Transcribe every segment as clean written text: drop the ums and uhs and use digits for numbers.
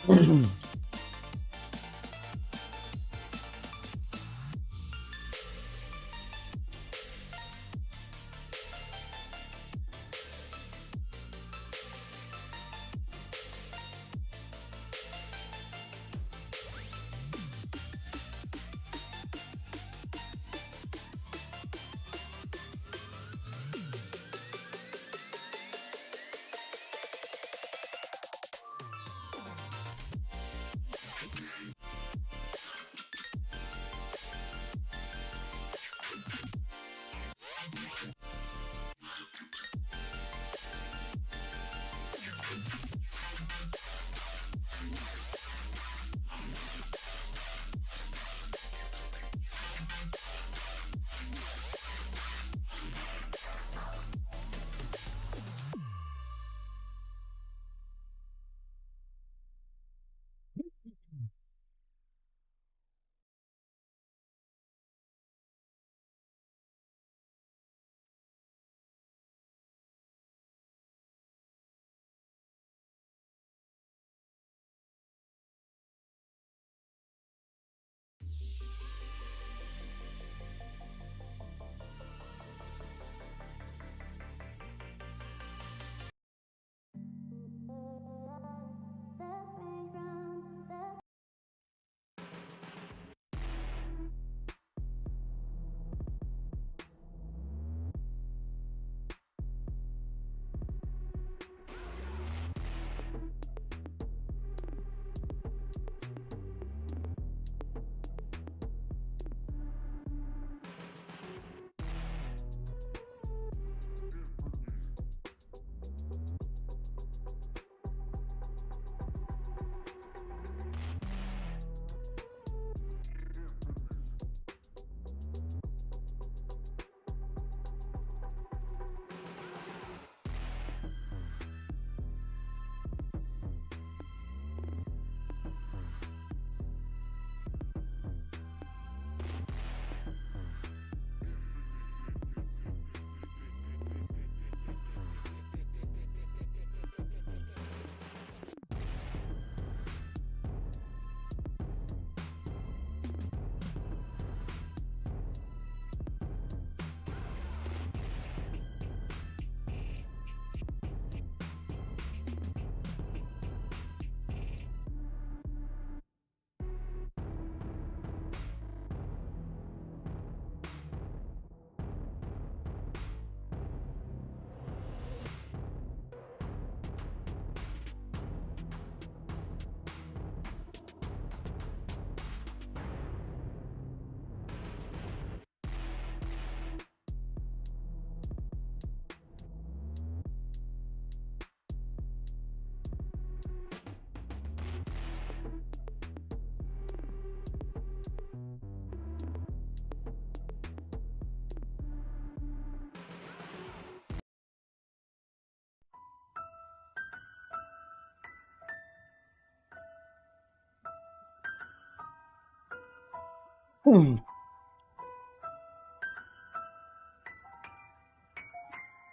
Hmm.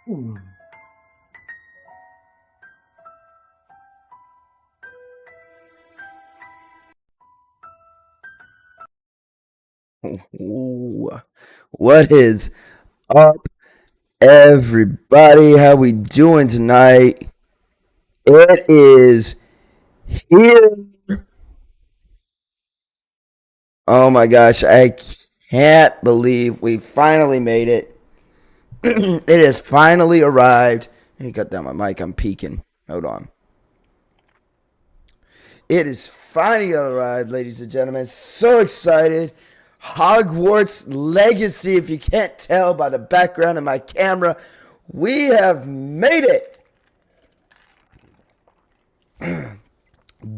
Hmm. Ooh. What is up, everybody? How we doing tonight? It is here. Oh my gosh, I can't believe we finally made it. It has finally arrived. Let me cut down my mic. I'm peeking. Hold on. It is finally arrived, ladies and gentlemen. So excited. Hogwarts Legacy, if you can't tell by the background of my camera, we have made it.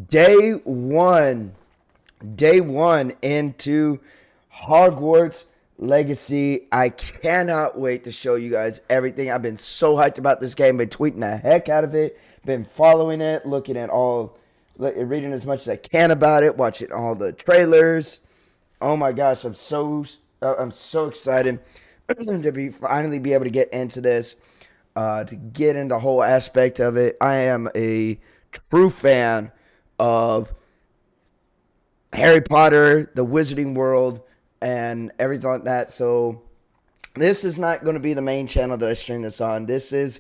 Day one. Day one into Hogwarts Legacy. I cannot wait to show you guys everything. I've been so hyped about this game. Been tweeting the heck out of it. Been following it, looking at all, reading as much as I can about it, watching all the trailers. Oh my gosh, I'm so excited to be finally be able to get into this, to get into the whole aspect of it. I am a true fan of Harry Potter, the Wizarding World, and everything like that. So this is not going to be the main channel that I stream this on. This is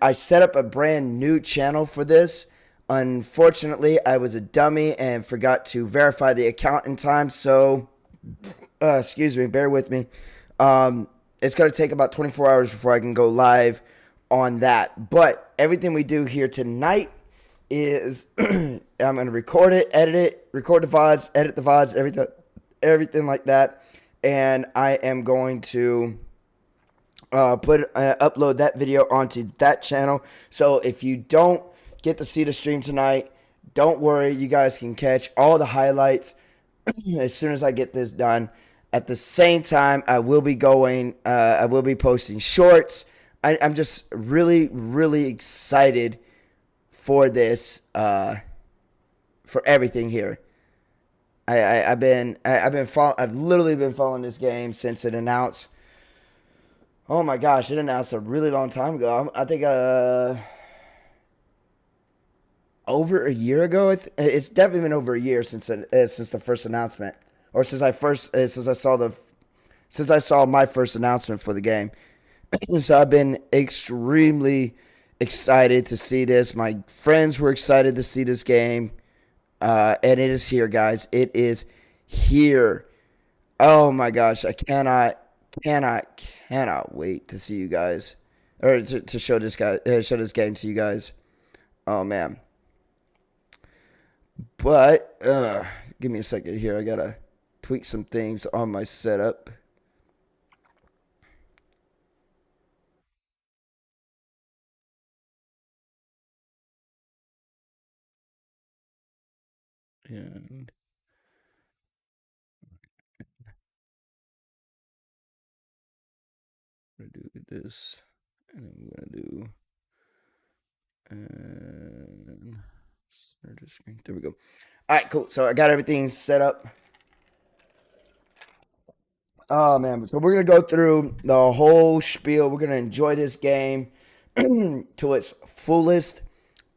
I set up a brand new channel for this. Unfortunately, I was a dummy and forgot to verify the account in time. So, excuse me, bear with me. It's going to take about 24 hours before I can go live on that. But everything we do here tonight is I'm going to record it, edit it, record the VODs, edit the VODs, everything like that. And I am going to upload that video onto that channel. So if you don't get to see the stream tonight, don't worry. You guys can catch all the highlights as soon as I get this done. At the same time, I will be posting shorts. I'm just really, really excited for this, for everything here. I've literally been following this game since it announced. Oh my gosh, it announced a really long time ago. I think over a year ago. It's definitely been over a year since the first announcement, or since I saw my first announcement for the game. So I've been extremely excited to see this. My friends were excited to see this game, and it is here, guys. It is here. Oh my gosh, I cannot wait to see you guys, or to show this game to you guys. Oh man. But give me a second here. I gotta tweak some things on my setup. And I'm gonna do this, and I'm gonna do and center screen. There we go. All right, cool. So I got everything set up. Oh man, so we're gonna go through the whole spiel. We're gonna enjoy this game to its fullest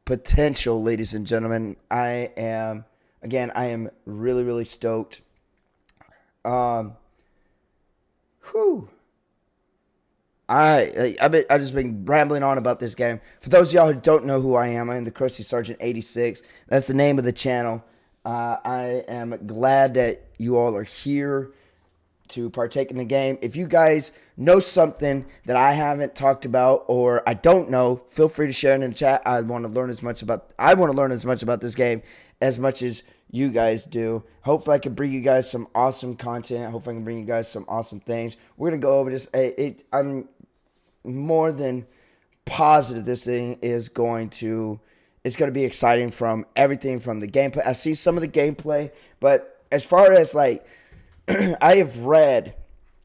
potential, ladies and gentlemen. I am really, really stoked. Um, whew. I just been rambling on about this game. For those of y'all who don't know who I am the Crusty Sergeant 86. That's the name of the channel. I am glad that you all are here to partake in the game. If you guys know something that I haven't talked about or I don't know, feel free to share it in the chat. I want to learn as much about this game as much as you guys do. Hopefully I can bring you guys some awesome content. Hopefully I can bring you guys some awesome things. We're going to go over this. I'm more than positive this thing is going to be exciting from everything from the gameplay. I see some of the gameplay, but as far as like I have read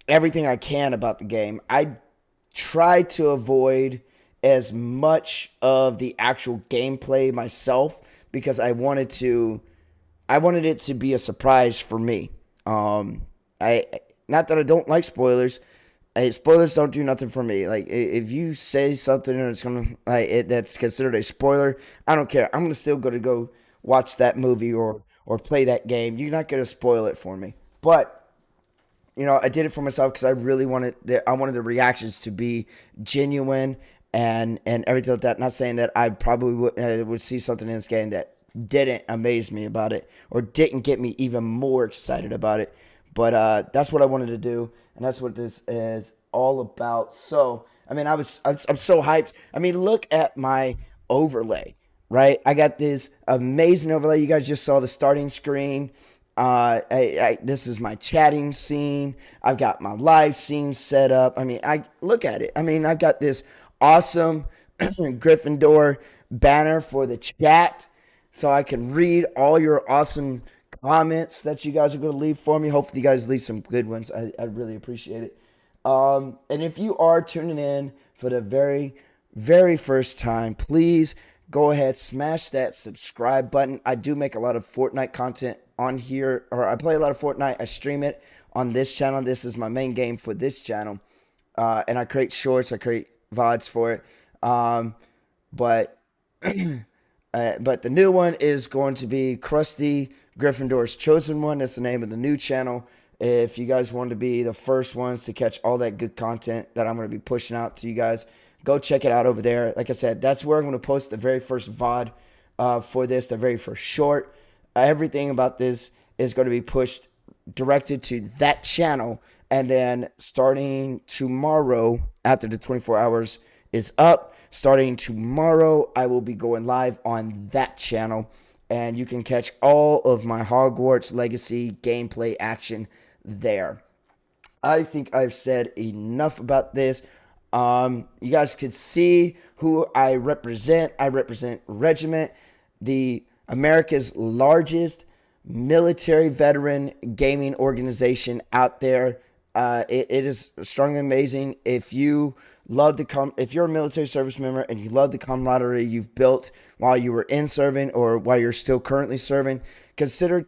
everything I can about the game. I try to avoid as much of the actual gameplay myself because I wanted it to be a surprise for me. I Not that I don't like spoilers. Spoilers don't do nothing for me. Like if you say something and it's gonna that's considered a spoiler, I don't care. I'm gonna still go watch that movie or play that game. You're not gonna spoil it for me. But I did it for myself because I really wanted the reactions to be genuine and everything like that. Not saying that I probably would see something in this game that didn't amaze me about it or didn't get me even more excited about it. But that's what I wanted to do, and that's what this is all about. So, I mean, I'm so hyped. I mean, look at my overlay, right? I got this amazing overlay. You guys just saw the starting screen. This is my chatting scene. I've got my live scene set up. I mean, I look at it. I mean, I've got this awesome Gryffindor banner for the chat, so I can read all your awesome comments that you guys are going to leave for me. Hopefully, you guys leave some good ones. I really appreciate it. And if you are tuning in for the very, very first time, please go ahead, smash that subscribe button. I do make a lot of Fortnite content on here, or I play a lot of Fortnite. I stream it on this channel. This is my main game for this channel. And I create shorts, I create VODs for it. But But the new one is going to be Krusty Gryffindor's Chosen One. That's the name of the new channel. If you guys want to be the first ones to catch all that good content that I'm going to be pushing out to you guys, go check it out over there. Like I said, that's where I'm going to post the very first VOD for this, the very first short. Everything about this is going to be pushed directed to that channel. And then starting tomorrow, after the 24 hours is up, starting tomorrow, I will be going live on that channel. And you can catch all of my Hogwarts Legacy gameplay action there. I think I've said enough about this. You guys could see who I represent. I represent Regiment, the America's largest military veteran gaming organization out there. It is strong and amazing. If you love if you're a military service member and you love the camaraderie you've built while you were in serving or while you're still currently serving, consider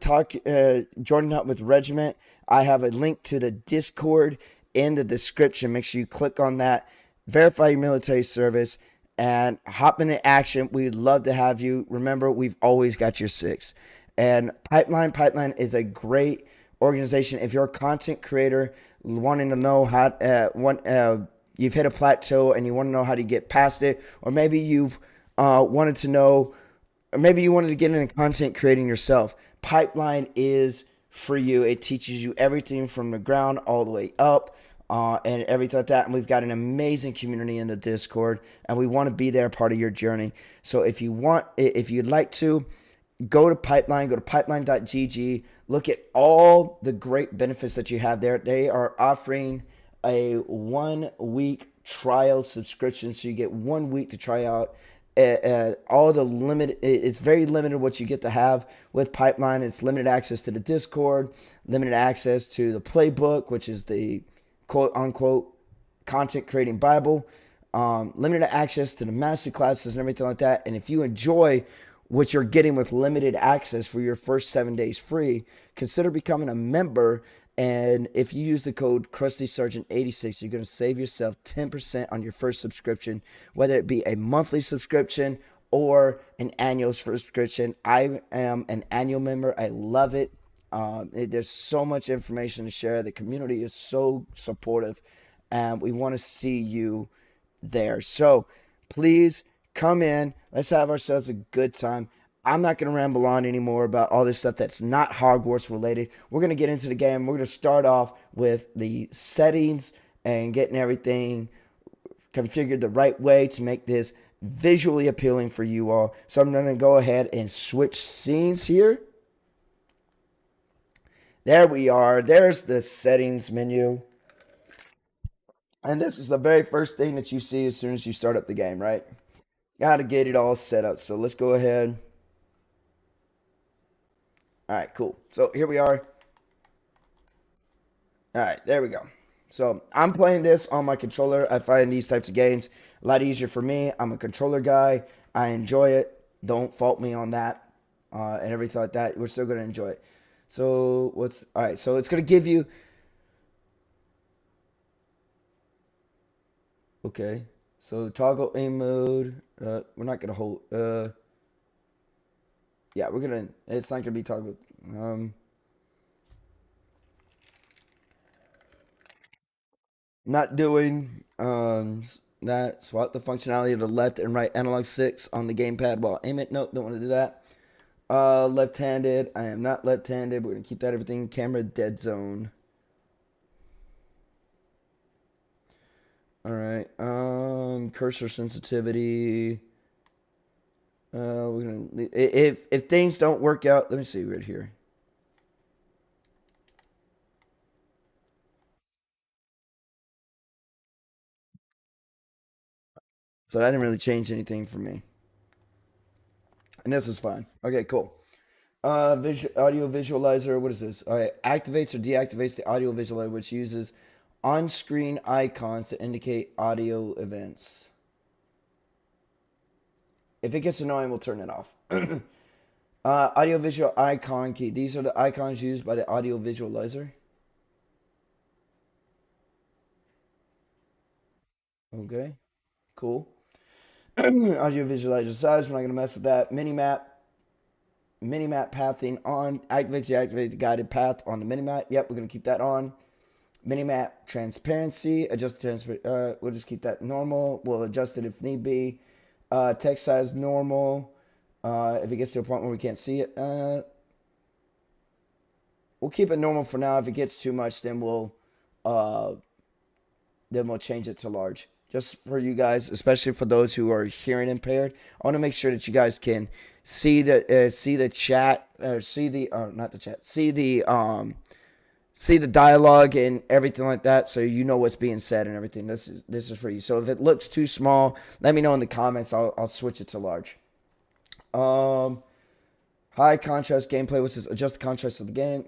joining up with Regiment. I have a link to the Discord in the description. Make sure you click on that, verify your military service, and hop into action. We'd love to have you. Remember, we've always got your six. And Pipeline is a great organization. If you're a content creator wanting to know how, you've hit a plateau and you want to know how to get past it, or maybe you've wanted to know, or maybe you wanted to get into content creating yourself, Pipeline is for you. It teaches you everything from the ground all the way up. And everything like that. And we've got an amazing community in the Discord, and we want to be there, part of your journey. So if you'd like to, go to pipeline.gg, look at all the great benefits that you have there. They are offering a 1 week trial subscription, so you get 1 week to try out all the limited. It's very limited what you get to have with Pipeline. It's limited access to the Discord, limited access to the playbook, which is the quote unquote content creating Bible, limited access to the master classes and everything like that. And if you enjoy what you're getting with limited access for your first 7 days free, consider becoming a member. And if you use the code CrustySergeant86, you're going to save yourself 10% on your first subscription, whether it be a monthly subscription or an annual subscription. I am an annual member. I love it. There's so much information to share. The community is so supportive, and we want to see you there. So please come in. Let's have ourselves a good time. I'm not going to ramble on anymore about all this stuff that's not Hogwarts related. We're going to get into the game. We're going to start off with the settings and getting everything configured the right way to make this visually appealing for you all. So I'm going to go ahead and switch scenes here. There we are. There's the settings menu. And this is the very first thing that you see as soon as you start up the game, right? Got to get it all set up. So let's go ahead. All right, cool. So here we are. All right, there we go. So I'm playing this on my controller. I find these types of games a lot easier for me. I'm a controller guy. I enjoy it. Don't fault me on that and everything like that. We're still going to enjoy it. So all right, so it's going to give you, okay. So toggle aim mode. We're not going to hold, yeah, it's not going to be toggle. Not doing that. Swap the functionality of the left and right analog sticks on the gamepad while aim it. Nope, don't want to do that. Left-handed. I am not left-handed. We're gonna keep that everything. Camera dead zone. All right. Cursor sensitivity. We're gonna if things don't work out. Let me see right here. So that didn't really change anything for me, and this is fine. Okay, cool. Audio visualizer. What is this? All right, activates or deactivates the audio visualizer, which uses on-screen icons to indicate audio events. If it gets annoying, we'll turn it off. Audio visual icon key. These are the icons used by the audio visualizer. Okay, cool. Audio visualizer size. We're not going to mess with that. Minimap pathing on. Activate the guided path on the minimap. Yep, we're going to keep that on. Minimap transparency. Adjust transparency. We'll just keep that normal. We'll adjust it if need be. Text size normal. If it gets to a point where we can't see it, we'll keep it normal for now. If it gets too much, then we'll change it to large. Just for you guys, especially for those who are hearing impaired, I want to make sure that you guys can see the chat, or see the not the chat, see the dialogue and everything like that, so you know what's being said and everything. This is for you. So if it looks too small, let me know in the comments. I'll switch it to large. High contrast gameplay, which is adjust the contrast of the game.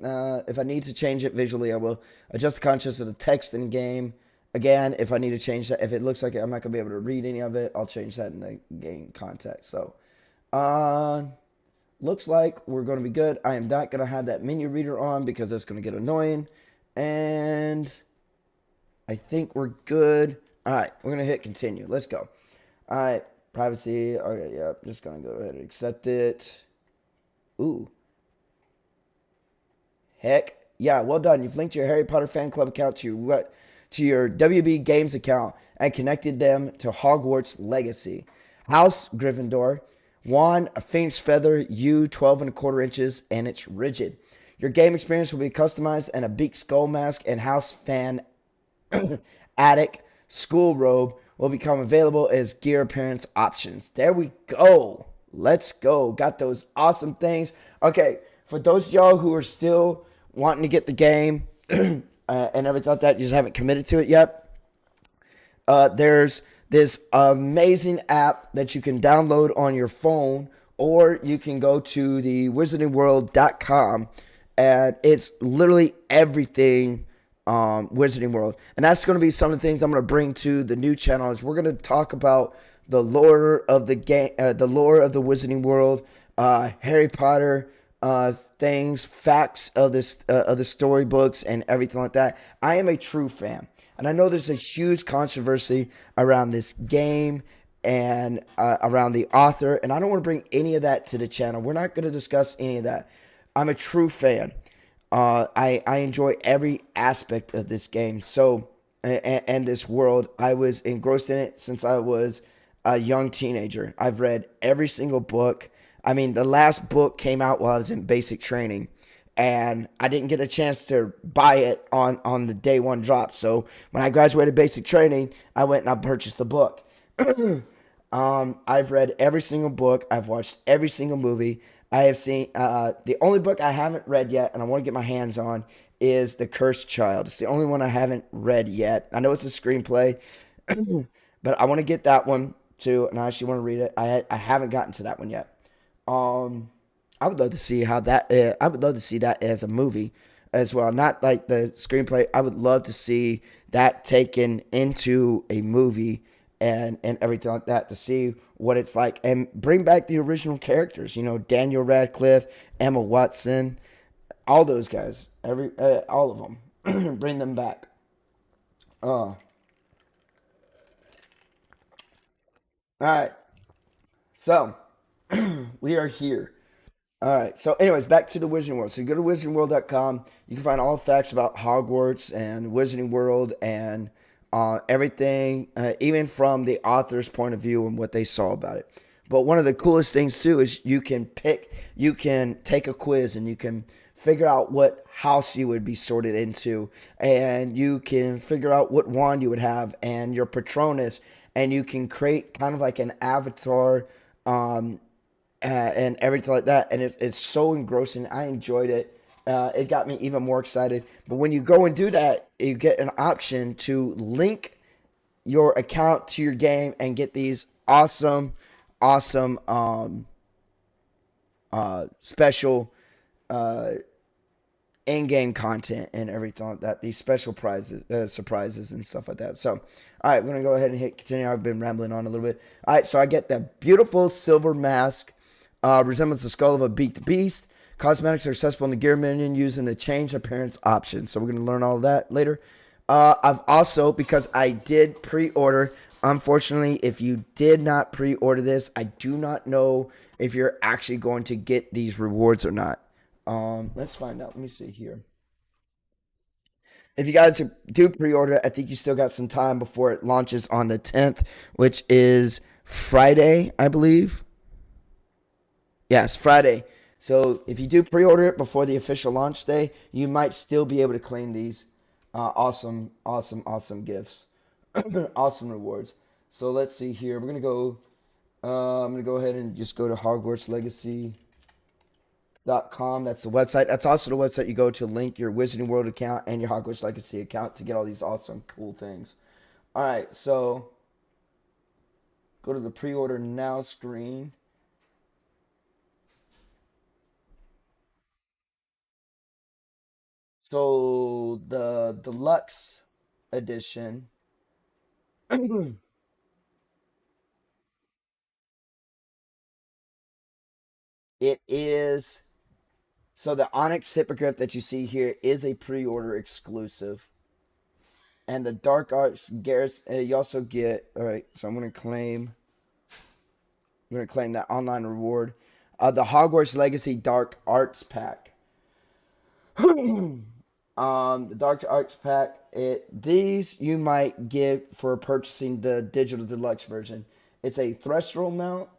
If I need to change it visually, I will adjust the contrast of the text in the game. Again, if I need to change that, if it looks like I'm not going to be able to read any of it, I'll change that in the game context. So, looks like we're going to be good. I am not going to have that menu reader on because that's going to get annoying. And I think we're good. All right, we're going to hit continue. Let's go. All right, privacy. Okay, yeah, just going to go ahead and accept it. Ooh. Heck. Yeah, well done. You've linked your Harry Potter fan club account to your WB Games account and connected them to Hogwarts Legacy. House Gryffindor. Wand, a phoenix feather, U, 12 and a quarter inches, and it's rigid. Your game experience will be customized, and a big skull mask and house fan attic school robe will become available as gear appearance options. There we go. Let's go. Got those awesome things. Okay, for those of y'all who are still wanting to get the game and everything like that, you just haven't committed to it yet, there's this amazing app that you can download on your phone, or you can go to the wizardingworld.com, and it's literally everything Wizarding World. And that's going to be some of the things I'm going to bring to the new channel. Is we're going to talk about the lore of the game, the lore of the Wizarding World, Harry Potter things, facts of the storybooks, and everything like that. I am a true fan, and I know there's a huge controversy around this game and around the author, and I don't want to bring any of that to the channel. We're not going to discuss any of that. I'm a true fan. I enjoy every aspect of this game. So and this world. I was engrossed in it since I was a young teenager. I've read every single book. I mean, the last book came out while I was in basic training, and I didn't get a chance to buy it on the day one drop. So when I graduated basic training, I went and I purchased the book. I've read every single book. I've watched every single movie. I have seen, the only book I haven't read yet, and I want to get my hands on, is The Cursed Child. It's the only one I haven't read yet. I know it's a screenplay, but I want to get that one too, and I actually want to read it. I haven't gotten to that one yet. I would love to see how that. I would love to see that as a movie as well. Not like the screenplay. I would love to see that taken into a movie and everything like that, to see what it's like and bring back the original characters. You know, Daniel Radcliffe, Emma Watson, all those guys. All of them. Bring them back. All right. So we are here. All right. So, anyways, back to the Wizarding World. So, you go to wizardingworld.com. You can find all the facts about Hogwarts and Wizarding World and everything, even from the author's point of view and what they saw about it. But one of the coolest things, too, is you can take a quiz and you can figure out what house you would be sorted into. And you can figure out what wand you would have and your Patronus. And you can create kind of like an avatar and everything like that, and it's so engrossing. I enjoyed it. It got me even more excited. But when you go and do that, you get an option to link your account to your game and get these awesome special in-game content and everything like that. These special prizes, surprises and stuff like that. So, all right, we're going to go ahead and hit continue. I've been rambling on a little bit. All right, so I get that beautiful silver mask. Resembles the skull of a beaked beast. Cosmetics are accessible in the gear menu using the change appearance option. So we're going to learn all of that later. I've also, because I did pre-order unfortunately, if you did not pre-order this, I do not know if you're actually going to get these rewards or not. Let's find out. Let me see here. If you guys do pre-order, I think you still got some time before it launches on the 10th, which is Friday, I believe. Yes, Friday. So if you do pre-order it before the official launch day, you might still be able to claim these awesome gifts, awesome rewards. So let's see here. We're gonna go. I'm gonna go ahead and just go to HogwartsLegacy.com. That's the website. That's also the website you go to link your Wizarding World account and your Hogwarts Legacy account to get all these awesome, cool things. All right, so go to the pre-order now screen. So the deluxe edition, it is so the Onyx Hippogriff that you see here is a pre-order exclusive, and the Dark Arts Garrus. You also get. All right, so I'm gonna claim that online reward. The Hogwarts Legacy Dark Arts Pack. The Dark Arts Pack. These you might get for purchasing the digital deluxe version. It's a Threshold mount,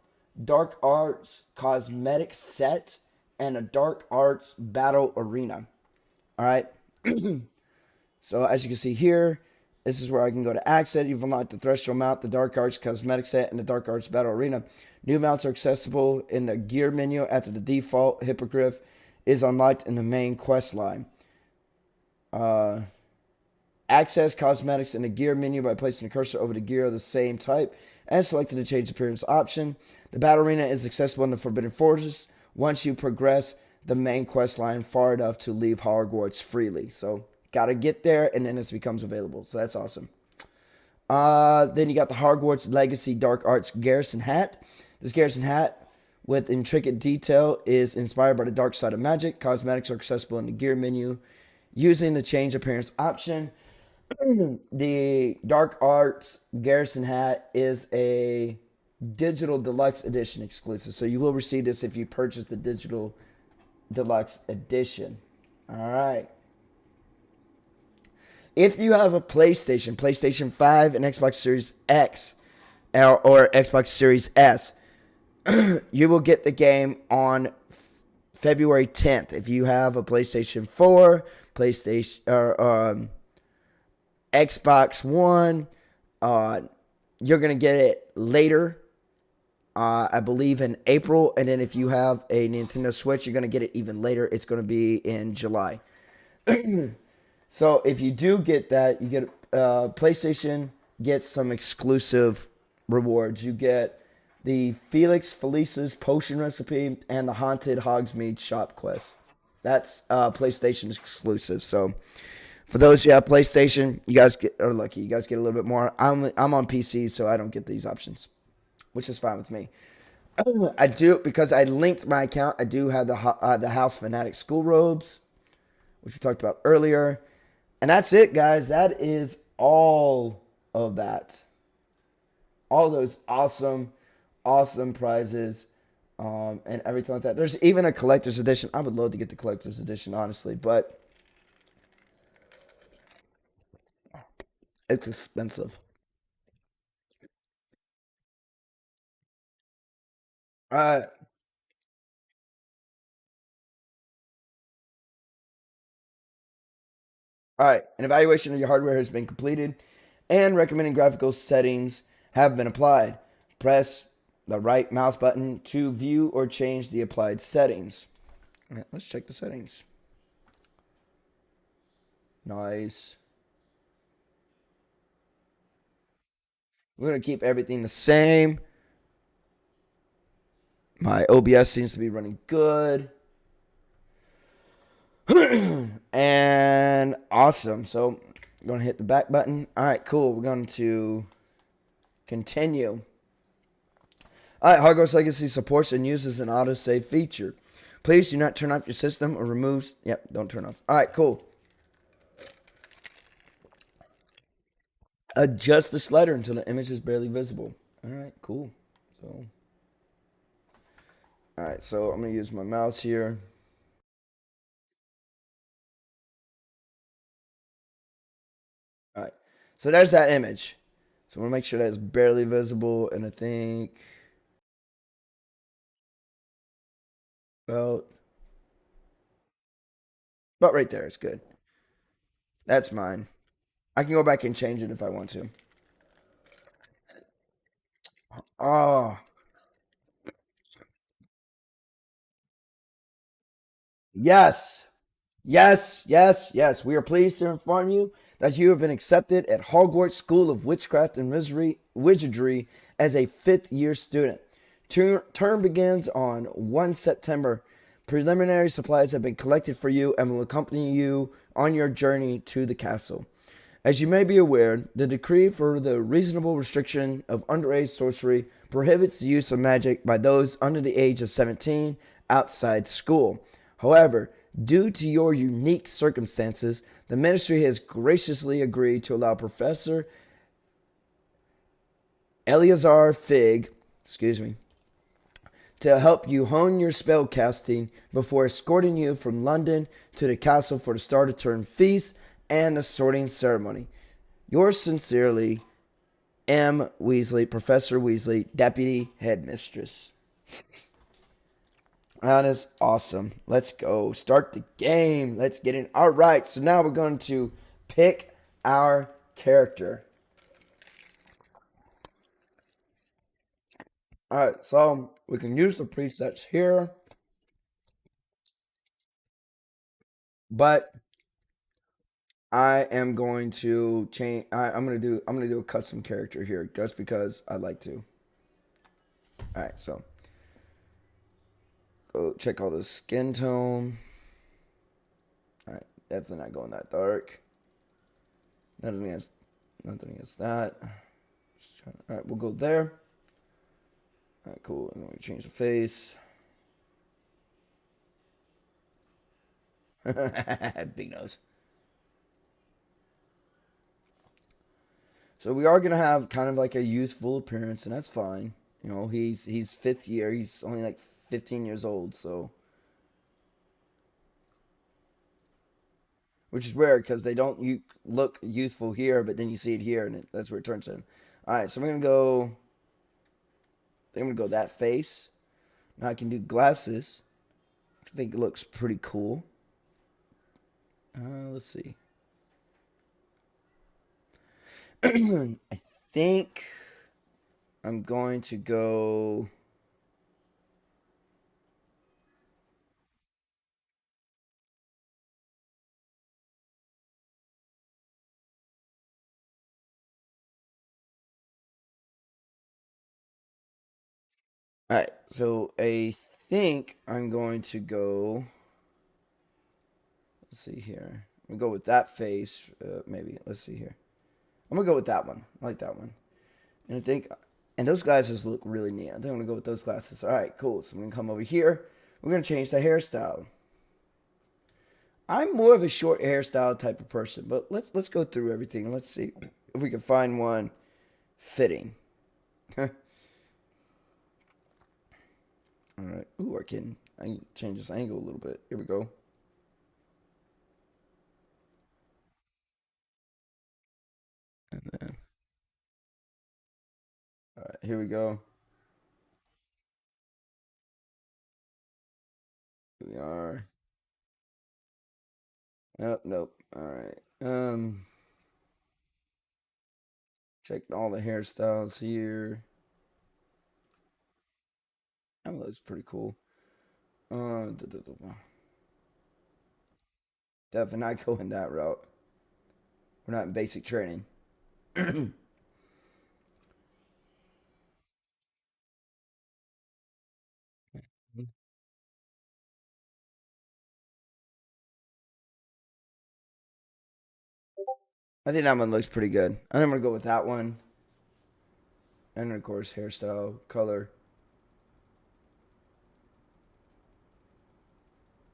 Dark Arts cosmetic set, and a Dark Arts battle arena. All right. So as you can see here, this is where I can go to access. You've unlocked the Threshold mount, the Dark Arts cosmetic set, and the Dark Arts battle arena. New mounts are accessible in the gear menu after the default Hippogriff is unlocked in the main quest line. Uh, Access cosmetics in the gear menu by placing the cursor over the gear of the same type and selecting the change appearance option. The battle arena is accessible in the Forbidden Fortress once you progress the main quest line far enough to leave Hogwarts freely. So, gotta get there and then it becomes available. So, that's awesome. Then you got the Hogwarts Legacy Dark Arts Garrison hat. This Garrison hat with intricate detail is inspired by the dark side of magic. Cosmetics are accessible in the gear menu using the change appearance option. The Dark Arts Garrison hat is a digital deluxe edition exclusive. So you will receive this if you purchase the digital deluxe edition. All right. If you have a PlayStation 5, and Xbox Series X, or Xbox Series S, you will get the game on February 10th. If you have a PlayStation 4, PlayStation, or Xbox One, you're going to get it later, I believe in April. And then if you have a Nintendo Switch, you're going to get it even later. It's going to be in July. So if you do get that, you get PlayStation gets some exclusive rewards. You get the Felix Felice's potion recipe and the Haunted Hogsmeade shop quest. That's PlayStation exclusive. So for those who have PlayStation, you guys are lucky. You guys get a little bit more. I'm on PC, so I don't get these options, which is fine with me. I do because I linked my account. I do have the House Fanatic school robes, which we talked about earlier. And that's it, guys. That is all of that. All those awesome prizes and everything like that. There's even a collector's edition. I would love to get the collector's edition, honestly, but it's expensive. All right. All right. An evaluation of your hardware has been completed and recommended graphical settings have been applied. Press the right mouse button to view or change the applied settings. All right, let's check the settings. Nice. We're going to keep everything the same. My OBS seems to be running good. And awesome. So I'm going to hit the back button. All right, cool. We're going to continue. All right, Hogwarts Legacy supports and uses an autosave feature. Please do not turn off your system or remove. Yep, don't turn off. All right, cool. Adjust the slider until the image is barely visible. All right, cool. So, all right, so I'm gonna use my mouse here. All right, so there's that image. So I'm gonna make sure that's barely visible, and I think about about right there is good. That's mine. I can go back and change it if I want to. Oh, yes. Yes, yes, yes. We are pleased to inform you that you have been accepted at Hogwarts School of Witchcraft and Wizardry as a fifth year student. Term begins on 1 September. Preliminary supplies have been collected for you and will accompany you on your journey to the castle. As you may be aware, the decree for the reasonable restriction of underage sorcery prohibits the use of magic by those under the age of 17 outside school. However, due to your unique circumstances, the ministry has graciously agreed to allow Professor Eleazar Fig, excuse me, to help you hone your spell casting before escorting you from London to the castle for the start of term feast and the sorting ceremony. Yours sincerely, M. Weasley, Professor Weasley, Deputy Headmistress. That is awesome. Let's go. Start the game. Let's get in. All right. So now we're going to pick our character. All right. So we can use the presets here, but I am going to change. I'm gonna do a custom character here just because I like to. All right. So go check all the skin tone. All right. Definitely not going that dark. Nothing against, nothing against that. All right, we'll go there. All right, cool. And then we change the face. Big nose. So we are gonna have kind of like a youthful appearance, and that's fine. You know, he's fifth year. He's only like 15 years old, so which is rare because they don't look youthful here, but then you see it here, and that's where it turns in. All right, so we're gonna go. I think I'm gonna go that face. Now I can do glasses, which I think looks pretty cool. Let's see. I think I'm going to go. All right, so I think I'm going to go. Let's see here. I'm gonna go with that face. Maybe. Let's see here. I'm gonna go with that one. I like that one. And I think, and those glasses look really neat. I think I'm gonna go with those glasses. All right, cool. So I'm gonna come over here. We're gonna change the hairstyle. I'm more of a short hairstyle type of person, but let's go through everything. Let's see if we can find one fitting. All right. Ooh, I can change this angle a little bit. Here we go. And then, all right, here we go. Here we are. Nope, nope. All right. Check all the hairstyles here. That looks pretty cool. Definitely not going that route. We're not in basic training. I think that one looks pretty good. I'm gonna go with that one. And of course, hairstyle, color.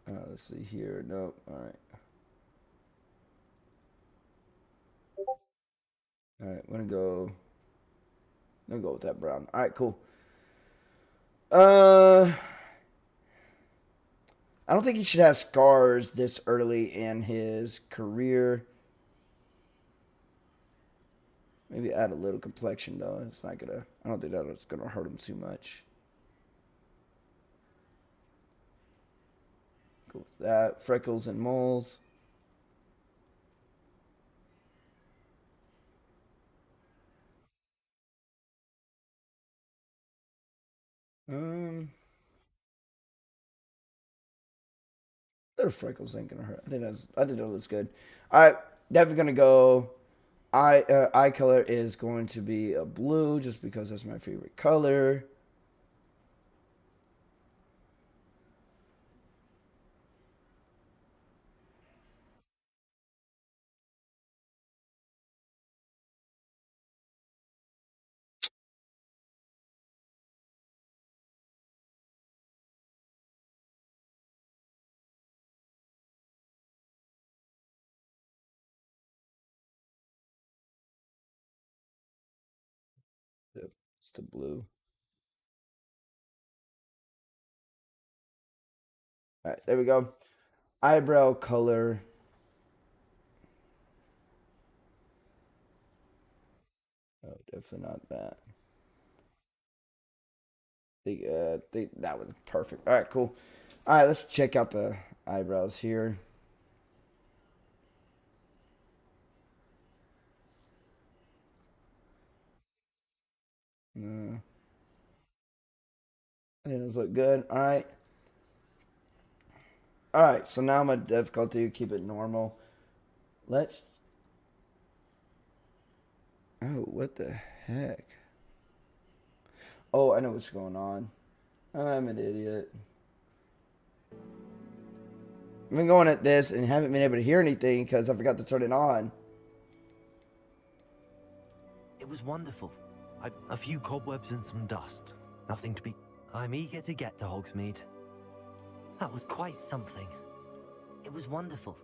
Let's see here. Nope. All right. All right, I'm gonna go with that brown. All right, cool. I don't think he should have scars this early in his career. Maybe add a little complexion though. It's not gonna. I don't think that's gonna hurt him too much. Go with that. Freckles and moles. Um, little freckles ain't gonna hurt. I think that looks good. All right, definitely gonna go. Eye color is going to be a blue, just because that's my favorite color. Yep, it's the blue. All right, there we go. Eyebrow color. Oh, definitely not that. That was perfect. All right, cool. All right, let's check out the eyebrows here. I think those look good. All right. All right, so now my difficulty, keep it normal. Let's. Oh, what the heck? Oh, I know what's going on. I'm an idiot. I've been going at this and haven't been able to hear anything because I forgot to turn it on. It was wonderful. A few cobwebs and some dust. Nothing to be... I'm eager to get to Hogsmeade. That was quite something. It was wonderful.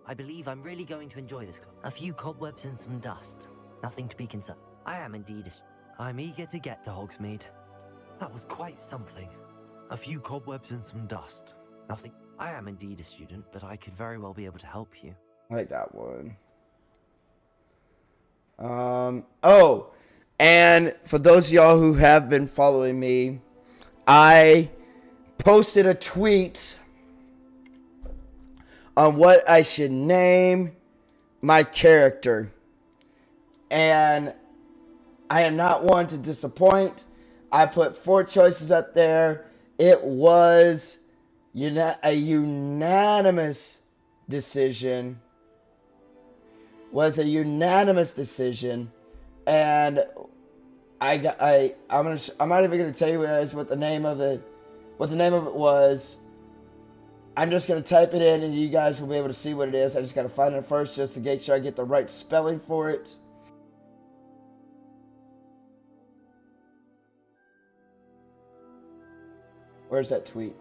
I believe I'm really going to enjoy this. A few cobwebs and some dust. Nothing to be concerned. I am indeed I'm eager to get to Hogsmeade. That was quite something. A few cobwebs and some dust. Nothing. I am indeed a student, but I could very well be able to help you. I like that one. Oh, and for those of y'all who have been following me, I posted a tweet on what I should name my character. And I am not one to disappoint. I put 4 choices up there. It was a unanimous decision. And I'm not even gonna tell you guys what the name of it was. I'm just gonna type it in, and you guys will be able to see what it is. I just gotta find it first, just to make sure I get the right spelling for it. Where's that tweet?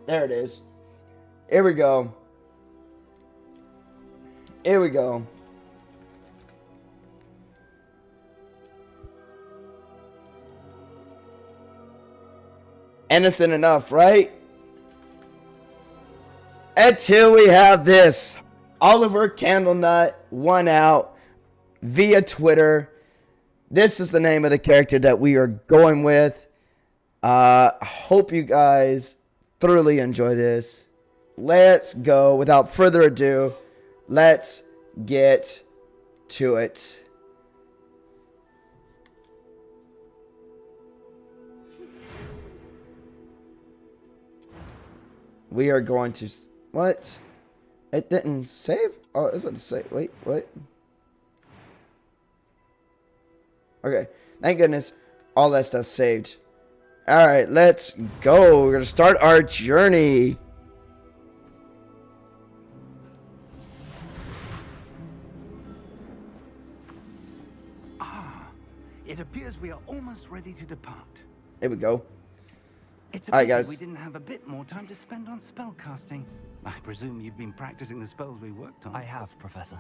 There it is. Here we go. Innocent enough, right? Until we have this. Oliver Candlenut won out via Twitter. This is the name of the character that we are going with. Hope you guys thoroughly enjoy this. Let's go. Without further ado, let's get to it. We are going to... What? It didn't save? Oh, I was about to say... Wait, what? Okay. Thank goodness. All that stuff saved. Alright, let's go. We're going to start our journey. It appears we are almost ready to depart. Here we go. It's a All right, pity guys. we didn't have a bit more time to spend on spellcasting. I presume you've been practicing the spells we worked on. I have, Professor.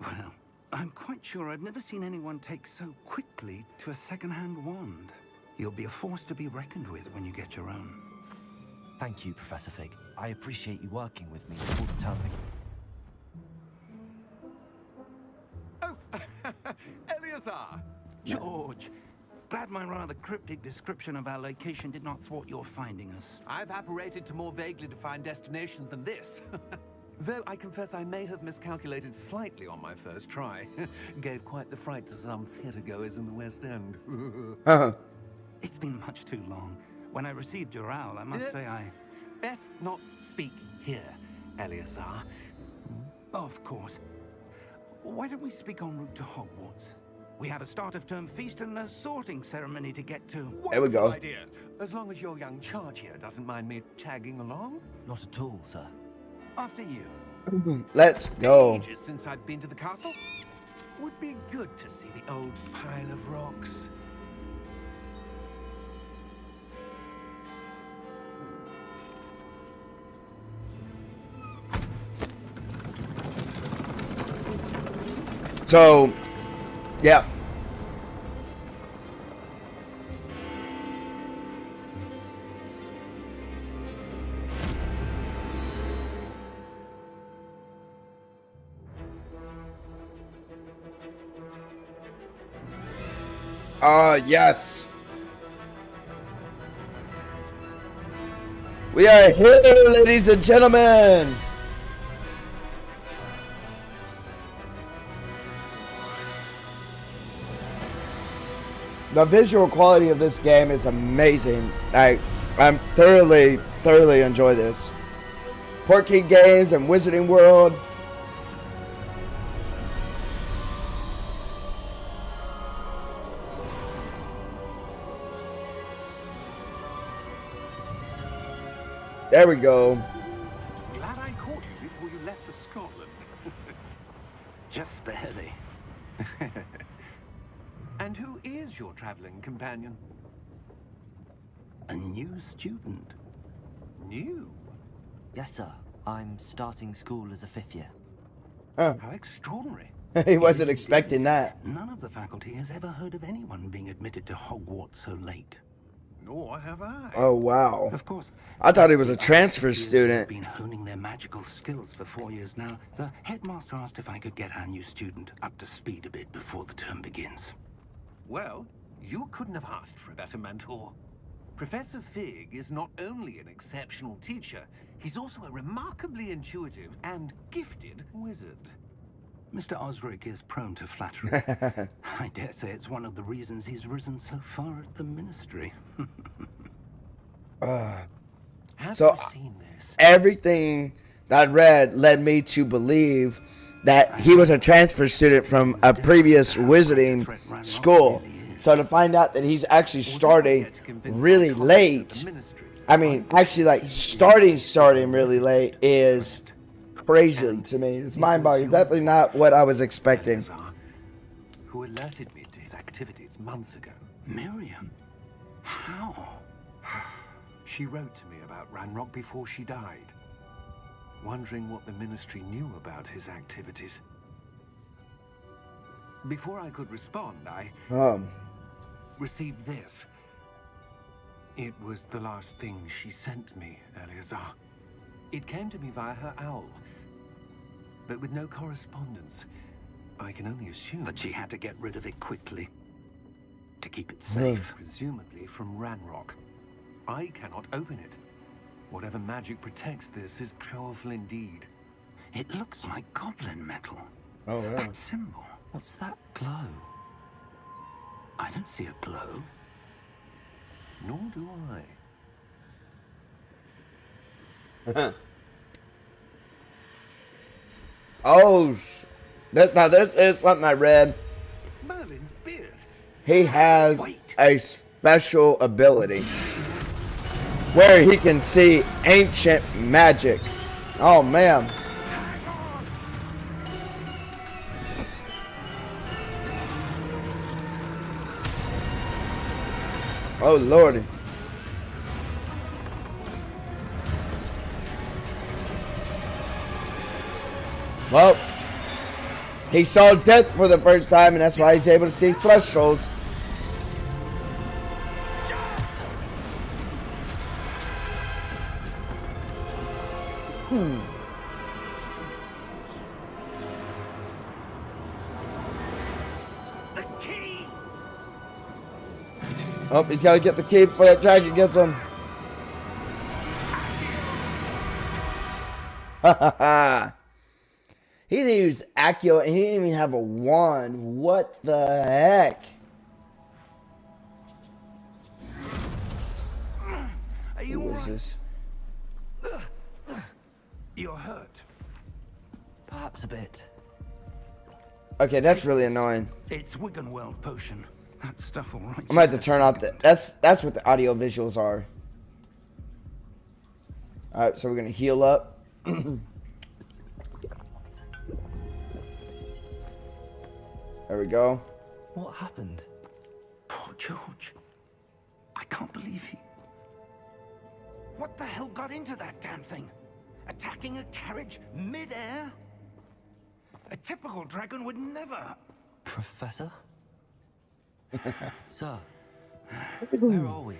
Well, I'm quite sure I've never seen anyone take so quickly to a second-hand wand. You'll be a force to be reckoned with when you get your own. Thank you, Professor Fig. I appreciate you working with me before the term begins. Oh, Eleazar! George, glad my rather cryptic description of our location did not thwart your finding us. I've apparated to more vaguely defined destinations than this. Though I confess I may have miscalculated slightly on my first try. Gave quite the fright to some theatergoers in the West End. It's been much too long. When I received your owl, I must say I... Best not speak here, Eleazar. Of course. Why don't we speak en route to Hogwarts? We have a start-of-term feast and a sorting ceremony to get to. There we go. Wonderful idea. As long as your young charge here doesn't mind me tagging along. Not at all, sir. After you. Let's go. Ages since I'd been to the castle. Would be good to see the old pile of rocks. So, yeah. Yes. We are here, ladies and gentlemen. The visual quality of this game is amazing. I'm thoroughly enjoy this. Portkey Games and Wizarding World. There we go. Glad I caught you before you left for Scotland. Just barely. And who is your traveling companion? A new student. New? Yes, sir. I'm starting school as a 5th year. How extraordinary. He wasn't expecting that. None of the faculty has ever heard of anyone being admitted to Hogwarts so late. Nor have I. Oh, wow. Of course. I thought he was a transfer They've student. been honing their magical skills for 4 years now. The headmaster asked if I could get our new student up to speed a bit before the term begins. Well, you couldn't have asked for a better mentor. Professor Fig is not only an exceptional teacher, he's also a remarkably intuitive and gifted wizard. Mr. Osric is prone to flattery. I dare say it's one of the reasons he's risen so far at the ministry. Have So, you seen this? Everything that I read led me to believe that he was a transfer student from a previous wizarding school. So to find out that he's actually starting really late, I mean, actually like starting really late is crazy to me. It's mind-boggling. It's definitely not what I was expecting. Who alerted me to his activities months ago. Miriam? How? She wrote to me about Ranrock before she died, wondering what the ministry knew about his activities. Before I could respond, I received this. It was the last thing she sent me, Eleazar. It came to me via her owl, but with no correspondence. I can only assume That she had to get rid of it quickly. To keep it safe. presumably from Ranrock. I cannot open it. Whatever magic protects this is powerful indeed. It looks like goblin metal. Oh, yeah. That symbol. What's that glow? I don't see a glow. Nor do I. Oh, this is something I read. Merlin's beard. He has a special ability where he can see ancient magic. Oh, man. Oh, Lordy. Well, He saw death for the first time, and that's why he's able to see thresholds. The key! Oh, he's got to get the key before that dragon gets him. Ha ha ha. He didn't use Accio, and he didn't even have a wand. What the heck? Are you What is alright? this? You're hurt. Perhaps a bit. Okay, that's really annoying. It's Wiggenweld potion. That stuff will right. I'm gonna have to turn off the. That's what the audio visuals are. All right, so we're gonna heal up. There we go. What happened? Poor George. I can't believe he... What the hell got into that damn thing? Attacking a carriage mid-air? A typical dragon would never... Professor? Sir, where are we?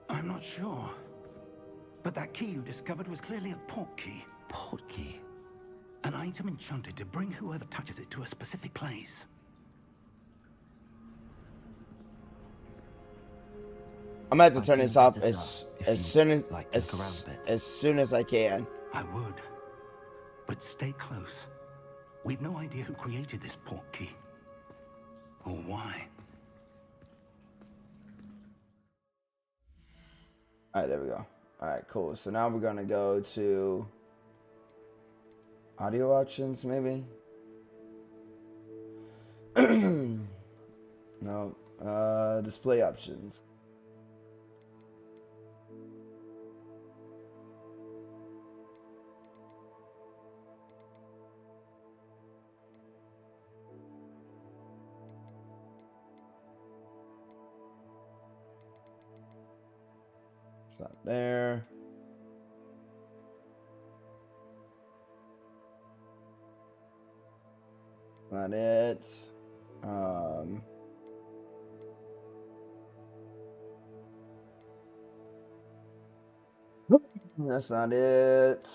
I'm not sure. But that key you discovered was clearly a port key. Port key? An item enchanted to bring whoever touches it to a specific place. I'm gonna have to turn can this off light as us up if soon you'd as like to look around a bit. as soon as I can. I would. But stay close. We've no idea who created this port key. Or why. All right, there we go. All right, cool. So now we're gonna go to audio options, maybe. No, display options. It's not there. Not it. That's not it.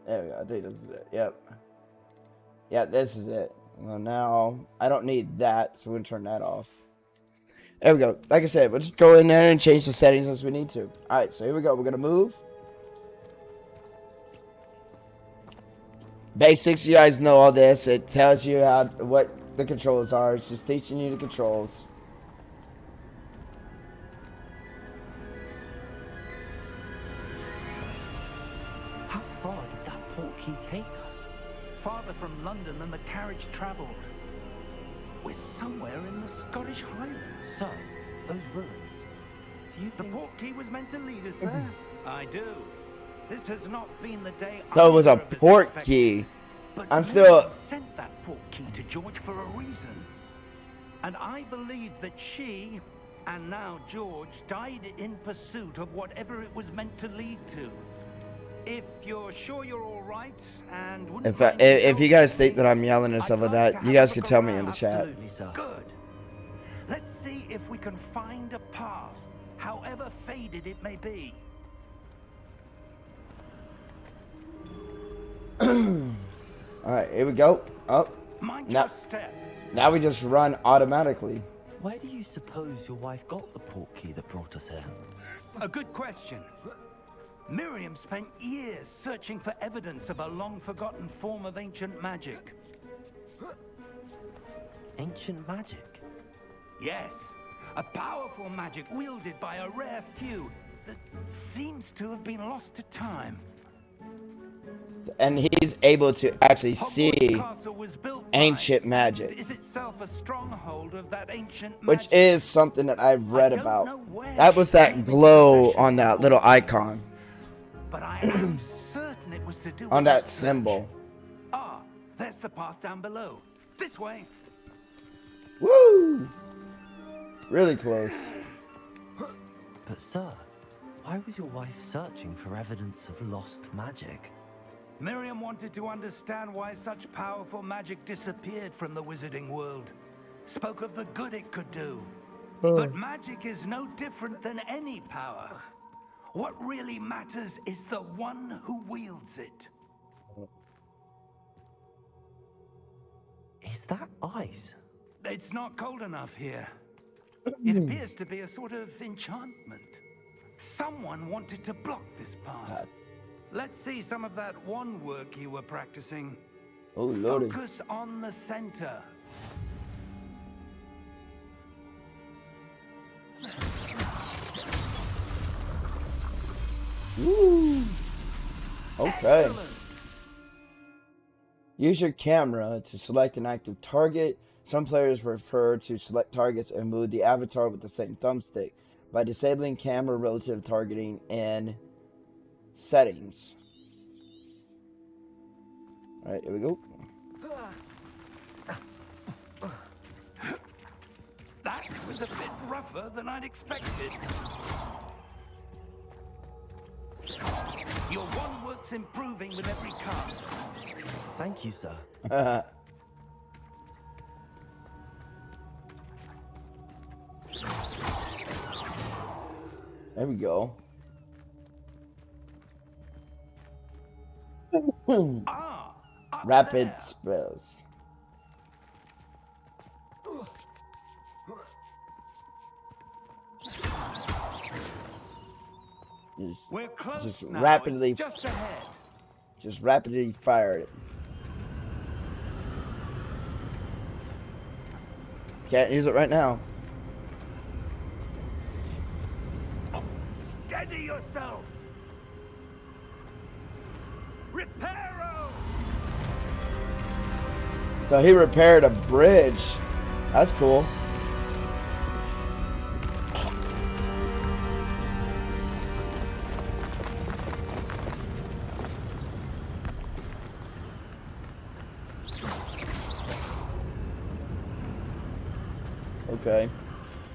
There we go. I think this is it. Yep. Yeah, this is it. Well, now I don't need that, so we're gonna turn that off. There we go. Like I said, we'll just go in there and change the settings as we need to. All right, so here we go. We're gonna move. Basics, you guys know all this. It tells you what the controls are. It's just teaching you the controls. How far did that port key take us? Farther from London than the carriage travelled. We're somewhere in the Scottish Highlands. Sir, those ruins. Do you The think... port key was meant to lead us there. I do. This has not been the day. So it was a either of us port expected. key. But I'm Miriam still- sent that port key to George for a reason. And I believe that she, and now George, died in pursuit of whatever it was meant to lead to. If you're sure you're all right, and wouldn't mind If you guys think that indulging I'm yelling and I'd stuff like like that, to you have guys a can look tell me in the around. chat. Absolutely, sir. Good. Let's see if we can find a path, however faded it may be. All right, here we go. Up. Mind Now- your step. Now we just run automatically. Where do you suppose your wife got the port key that brought us here? A good question. Miriam spent years searching for evidence of a long-forgotten form of ancient magic. Ancient magic? Yes, a powerful magic wielded by a rare few that seems to have been lost to time. And he's able to actually see Hogwarts Castle was built by ancient and magic, is itself a stronghold of that ancient which magic. is something that I've read I don't about. know where That was she that came into glow possession on that of little Hogwarts, icon, but I am certain it was to do on with that search. symbol. Ah, there's the path down below. This way. Woo! Really close. But sir, Why was your wife searching for evidence of lost magic? Miriam wanted to understand why such powerful magic disappeared from the wizarding world. Spoke of the good it could do. But magic is no different than any power. What really matters is the one who wields it. Is that ice? It's not cold enough here. It appears to be a sort of enchantment. Someone wanted to block this path. Let's see some of that wand work you were practicing. Oh, lordy. Focus on the center. Woo. Okay. Excellent. Use your camera to select an active target. Some players prefer to select targets and move the avatar with the same thumbstick by disabling camera relative targeting in settings. All right, here we go. That was a bit rougher than I'd expected. Your wand work's improving with every cast. Thank you, sir. There we go. Up Rapid there. spells. We're close Just now. rapidly, It's just ahead. just rapidly fire it. Can't use it right now. Steady yourself. Reparo. So he repaired a bridge. That's cool. Okay.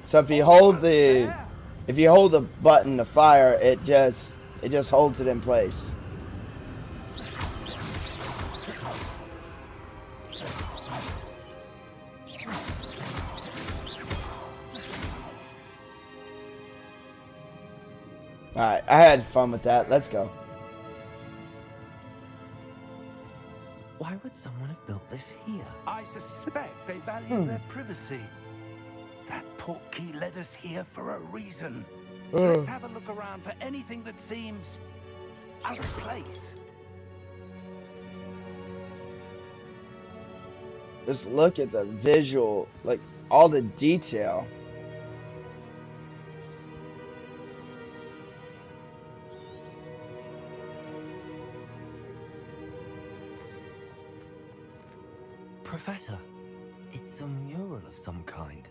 So if you hold the button to fire, it just holds it in place. Alright, I had fun with that. Let's go. Why would someone have built this here? I suspect they value their privacy. That portkey led us here for a reason. Let's have a look around for anything that seems out of place. Just look at the visual, like all the detail. Professor, it's a mural of some kind.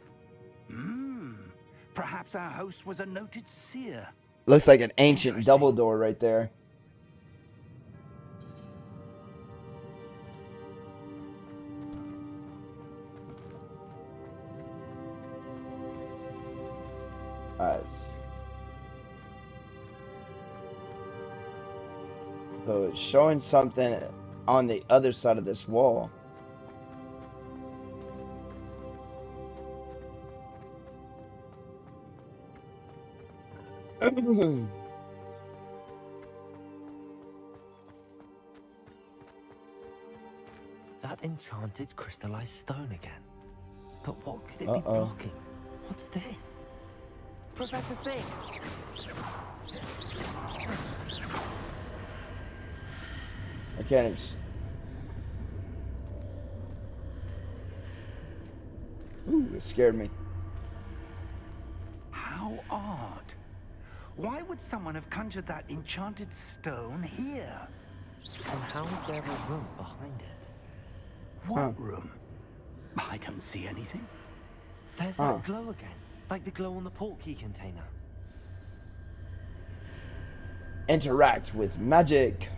Perhaps our host was a noted seer. Looks like an ancient Interesting. double door right there. So it's showing something on the other side of this wall. That enchanted crystallized stone again. But what could it be blocking? What's this? Professor Fig! I can't even... Ooh, it scared me. How odd. Why would someone have conjured that enchanted stone here? And how is there a room behind it? What room? I don't see anything. There's that glow again, like the glow on the portkey container. Interact with magic.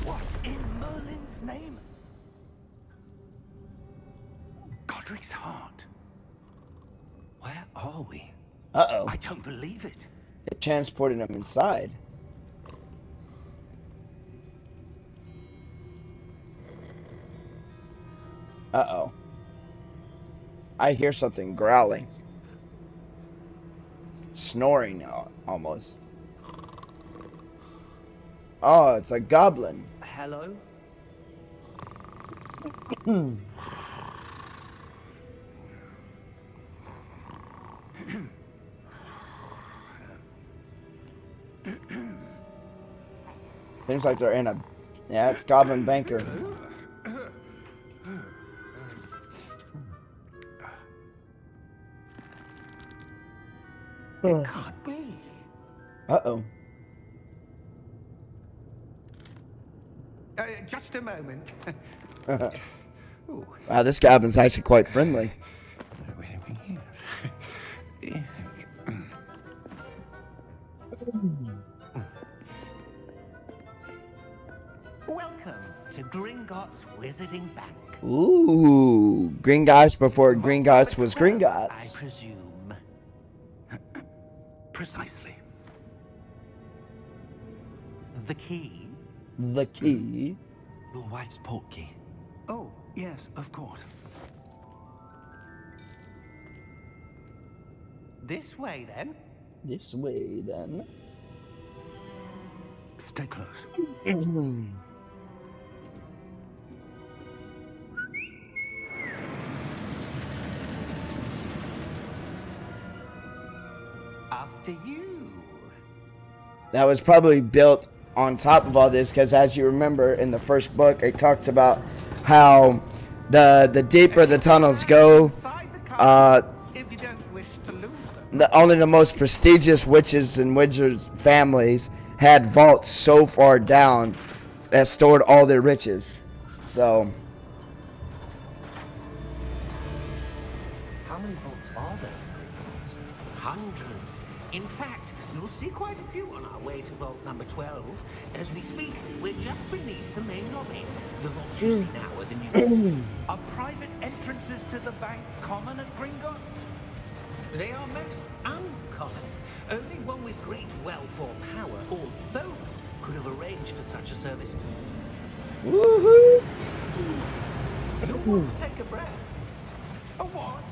What in Merlin's name? Godric's hot. Where are we? Uh-oh. I don't believe it. It transported him inside. Uh-oh. I hear something growling. Snoring, almost. Oh, it's a goblin. Hello? Seems like they're in a... Yeah, it's Goblin Banker. It can't be. Uh-oh. Just a moment. Wow, this goblin's actually quite friendly. Welcome to Gringotts Wizarding Bank. Ooh, Gringotts before Gringotts was I Gringotts. presume. Precisely. The key? The key. Your wife's portkey. Oh, yes, of course. This way, then. This way, then. Stay close. After you. That was probably built on top of all this because, as you remember in the first book, it talks about how the deeper the tunnels go, If you don't wish to lose them. only the most prestigious witches and wizards families had vaults so far down that stored all their riches. So, How many vaults are there in Gringotts? Hundreds. In fact, you'll see quite a few on our way to vault number 12. As we speak, we're just beneath the main lobby. The vaults you see now are the newest. Are private entrances to the bank common at Gringotts? They are most uncommon. Only one with great wealth or power, or both, could have arranged for such a service. woohoo! You'll want to take a breath. A what?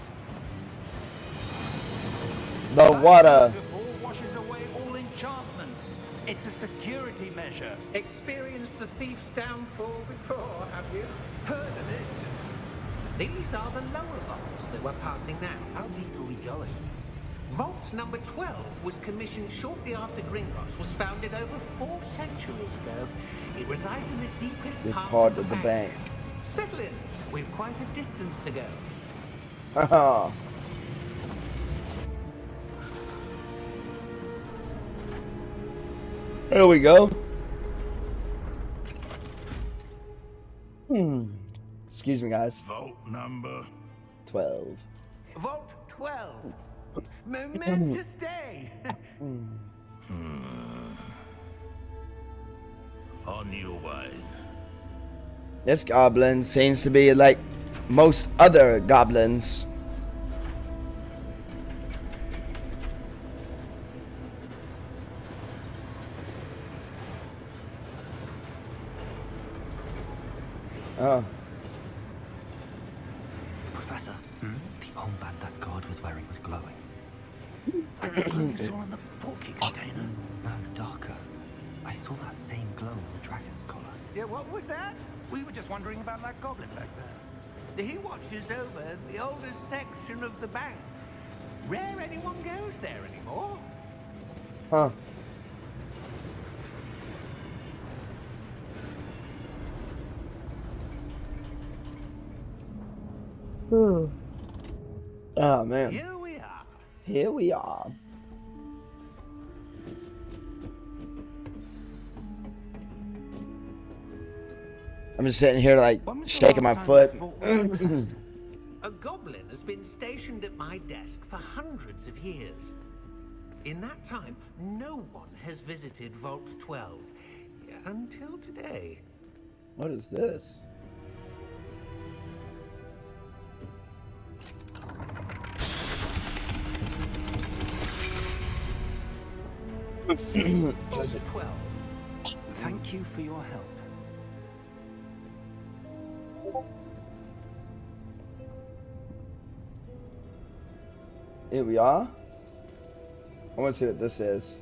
The water. Before washes away all enchantments. It's a security measure. Experienced the thief's downfall before, have you? Heard of it? These are the lower vaults that we're passing now. How deep are we going? Vault number 12 was commissioned shortly after Gringotts was founded over 4 centuries ago. It resides in the deepest This part part of the bank. bank. Settle in. We've quite a distance to go. Haha. There we go. Excuse me, guys. Vault number. 12. Vault 12. Momentous day. On your way. This goblin seems to be like most other goblins. Oh. Professor, the armband that guard was wearing was glowing. Like the glow you saw on the portkey container. No, darker. I saw that same glow on the dragon's collar. Yeah, what was that? We were just wondering about that goblin back there. He watches over the oldest section of the bank. Rare anyone goes there anymore. Huh. Oh man. Here we are. Here we are. I'm just sitting here like When was the shaking my last time foot. this vault was accessed? A goblin has been stationed at my desk for hundreds of years. In that time, no one has visited Vault 12 until today. What is this? Vault 12. Thank you for your help. Here we are. I want to see what this is.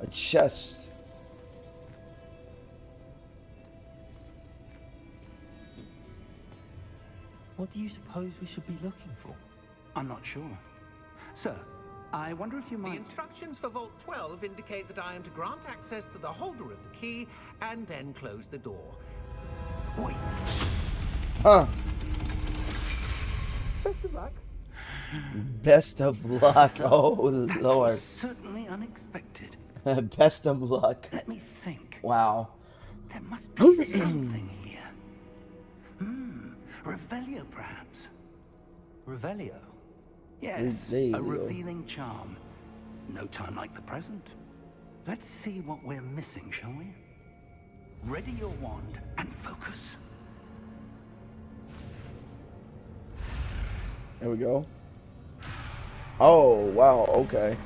A chest. What do you suppose we should be looking for? I'm not sure. Sir, I wonder if you The might... instructions for Vault 12 indicate that I am to grant access to the holder of the key and then close the door. Wait. Huh. Best of luck. Best of luck. Oh, That Lord. was certainly unexpected. Best of luck. Let me think. Wow. There must be something here. Revelio, perhaps. Revelio? Yes, Revelio. a revealing charm. No time like the present. Let's see what we're missing, shall we? Ready your wand and focus. There we go. Oh, wow. Okay.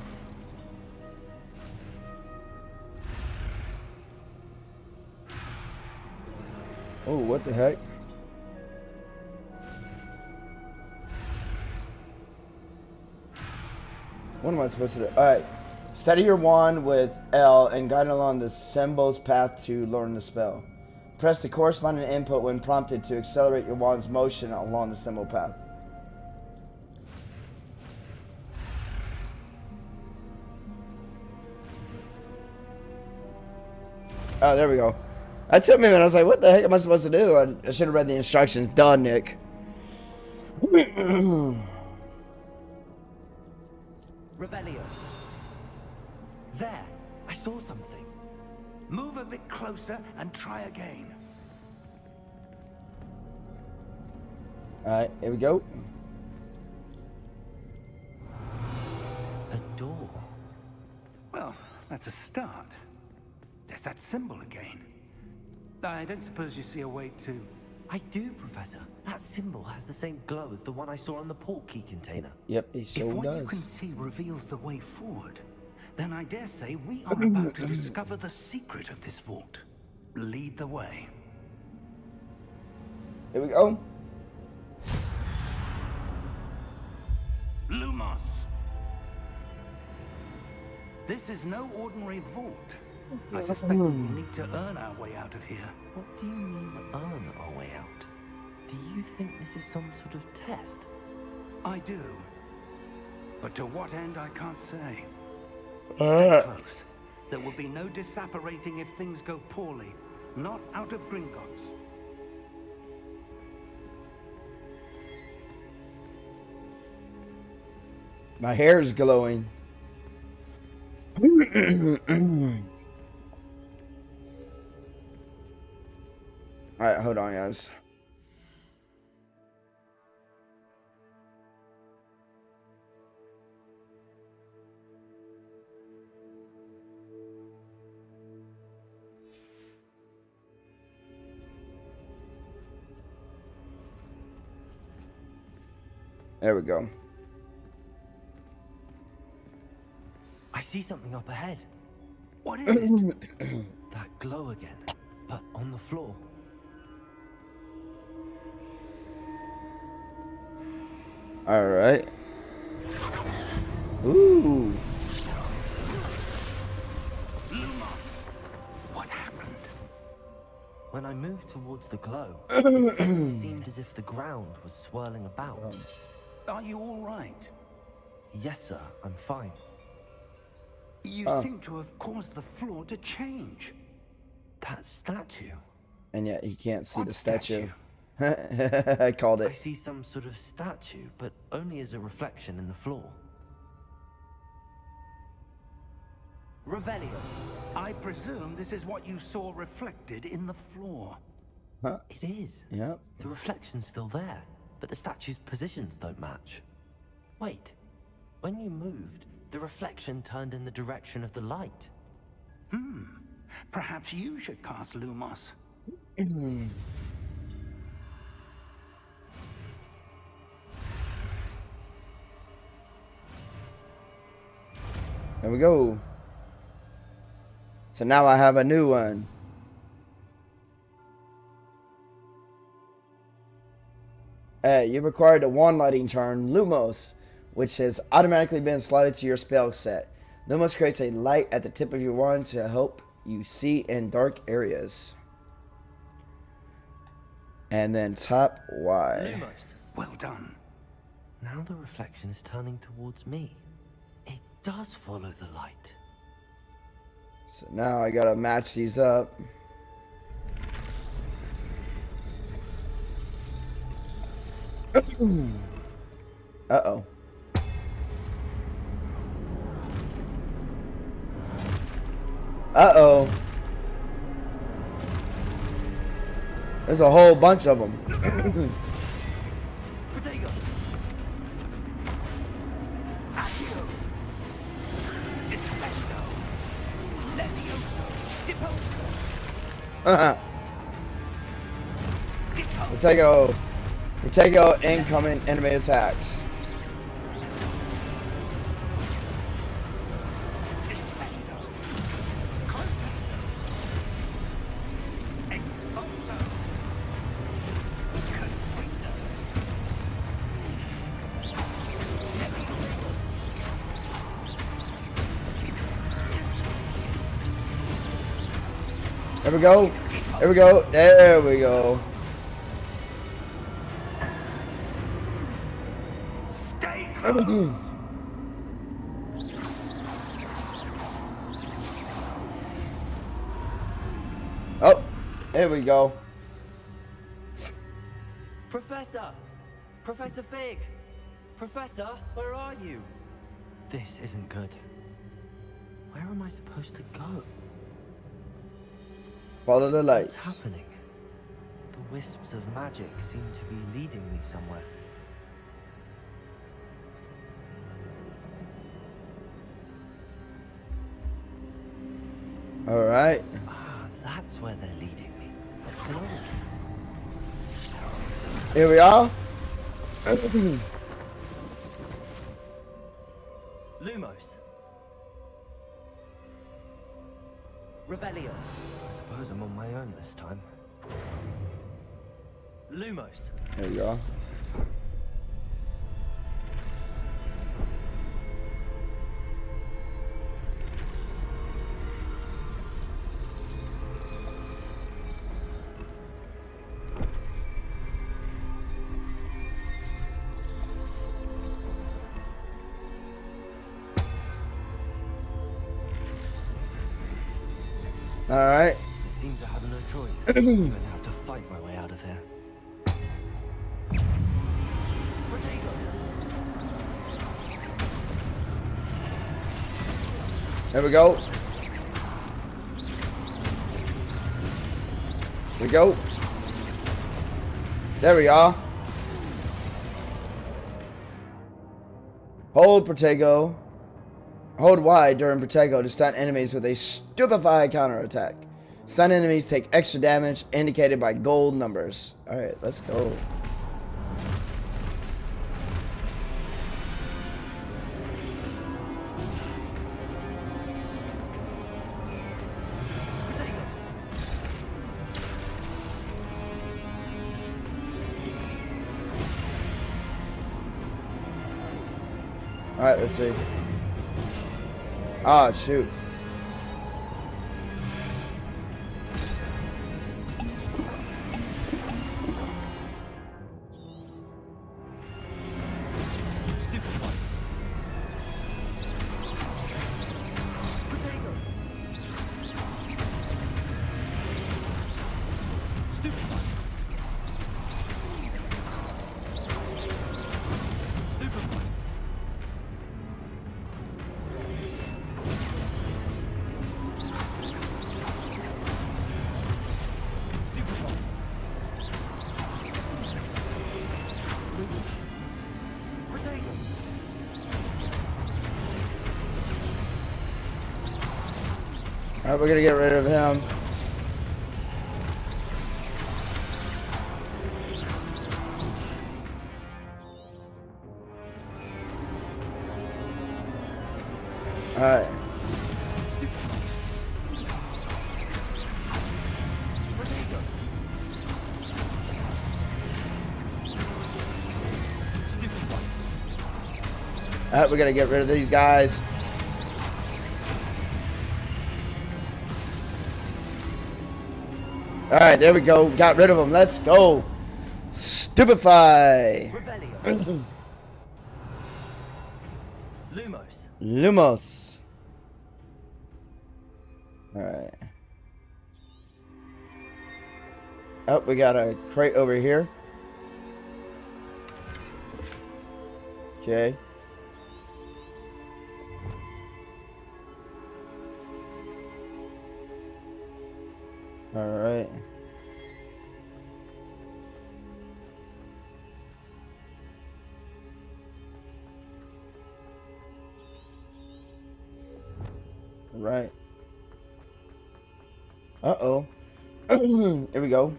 Oh, what the heck? What am I supposed to do? Alright. Steady your wand with L and guide along the symbol's path to learn the spell. Press the corresponding input when prompted to accelerate your wand's motion along the symbol path. Oh, there we go. That took me a minute. I was like, what the heck am I supposed to do? I should have read the instructions. Duh, Nick. Revelio. There. I saw something. Move a bit closer and try again. Alright, here we go. A door. Well, that's a start. There's that symbol again. I don't suppose you see a way to... I do, Professor. That symbol has the same glow as the one I saw on the port key container. Yep, it If sure what you does. can see reveals the way forward, then I dare say we are about to discover the secret of this vault. Lead the way. Here we go. Lumos! This is no ordinary vault. I suspect we will need to earn our way out of here. What do you mean, earn our way out? Do you think this is some sort of test? I do. But to what end, I can't say. Stay close. There will be no disapparating if things go poorly. Not out of Gringotts. My hair is glowing. Alright, hold on, guys. There we go. I see something up ahead. What is it? That glow again, but on the floor. All right. Ooh. What happened? When I moved towards the glow, it suddenly seemed as if the ground was swirling about. Are you all right? Yes, sir, I'm fine. You seem to have caused the floor to change. That statue. And yet he can't see What the statue. statue? I called I it. see some sort of statue, but only as a reflection in the floor. Revelio. I presume this is what you saw reflected in the floor. It is. Yep. The reflection's still there, but the statue's positions don't match. Wait. When you moved, the reflection turned in the direction of the light. Perhaps you should cast Lumos. There we go. So now I have a new one. Hey, you've acquired a wand lighting charm, Lumos, which has automatically been slotted to your spell set. Lumos creates a light at the tip of your wand to help you see in dark areas. And then top Y. Lumos. Well done. Now the reflection is turning towards me. It does follow the light. So now I gotta match these up. Uh-oh. Uh-oh. There's a whole bunch of them. Potato. Accio. Descendo. Levioso. Deposo. Potato. Potato incoming enemy attacks. Descendo. Contact. Expulso. Confringo. There we go. There we go. There we go. Stay close. Oh, there we go. Professor! Professor Fig! Professor, where are you? This isn't good. Where am I supposed to go? Follow the lights. What's happening? The wisps of magic seem to be leading me somewhere. All right. Ah, that's where they're leading me. A glow. Here we are. Lumos. Revelio. I suppose I'm on my own this time. Lumos. There we go. All right. It seems I have no choice. I'm going to have to fight my way out of here. Potato. There we go. We go. There we are. Hold Protego. Hold Y during Protego to stun enemies with a stupefy counterattack. Stun enemies take extra damage indicated by gold numbers. Alright, let's go. Alright, let's see. Ah, shoot. Stupid one. Potato. Stupid one. Stupid one. Stupid one. Potato. Alright, we're gonna get rid of him. Alright. Alright, we gotta get rid of these guys. Alright, there we go. Got rid of them. Let's go. Stupefy. Revelio. Lumos. Lumos. Alright. Oh, we got a crate over here. Okay. Alright. Right. Uh-oh. Here we go.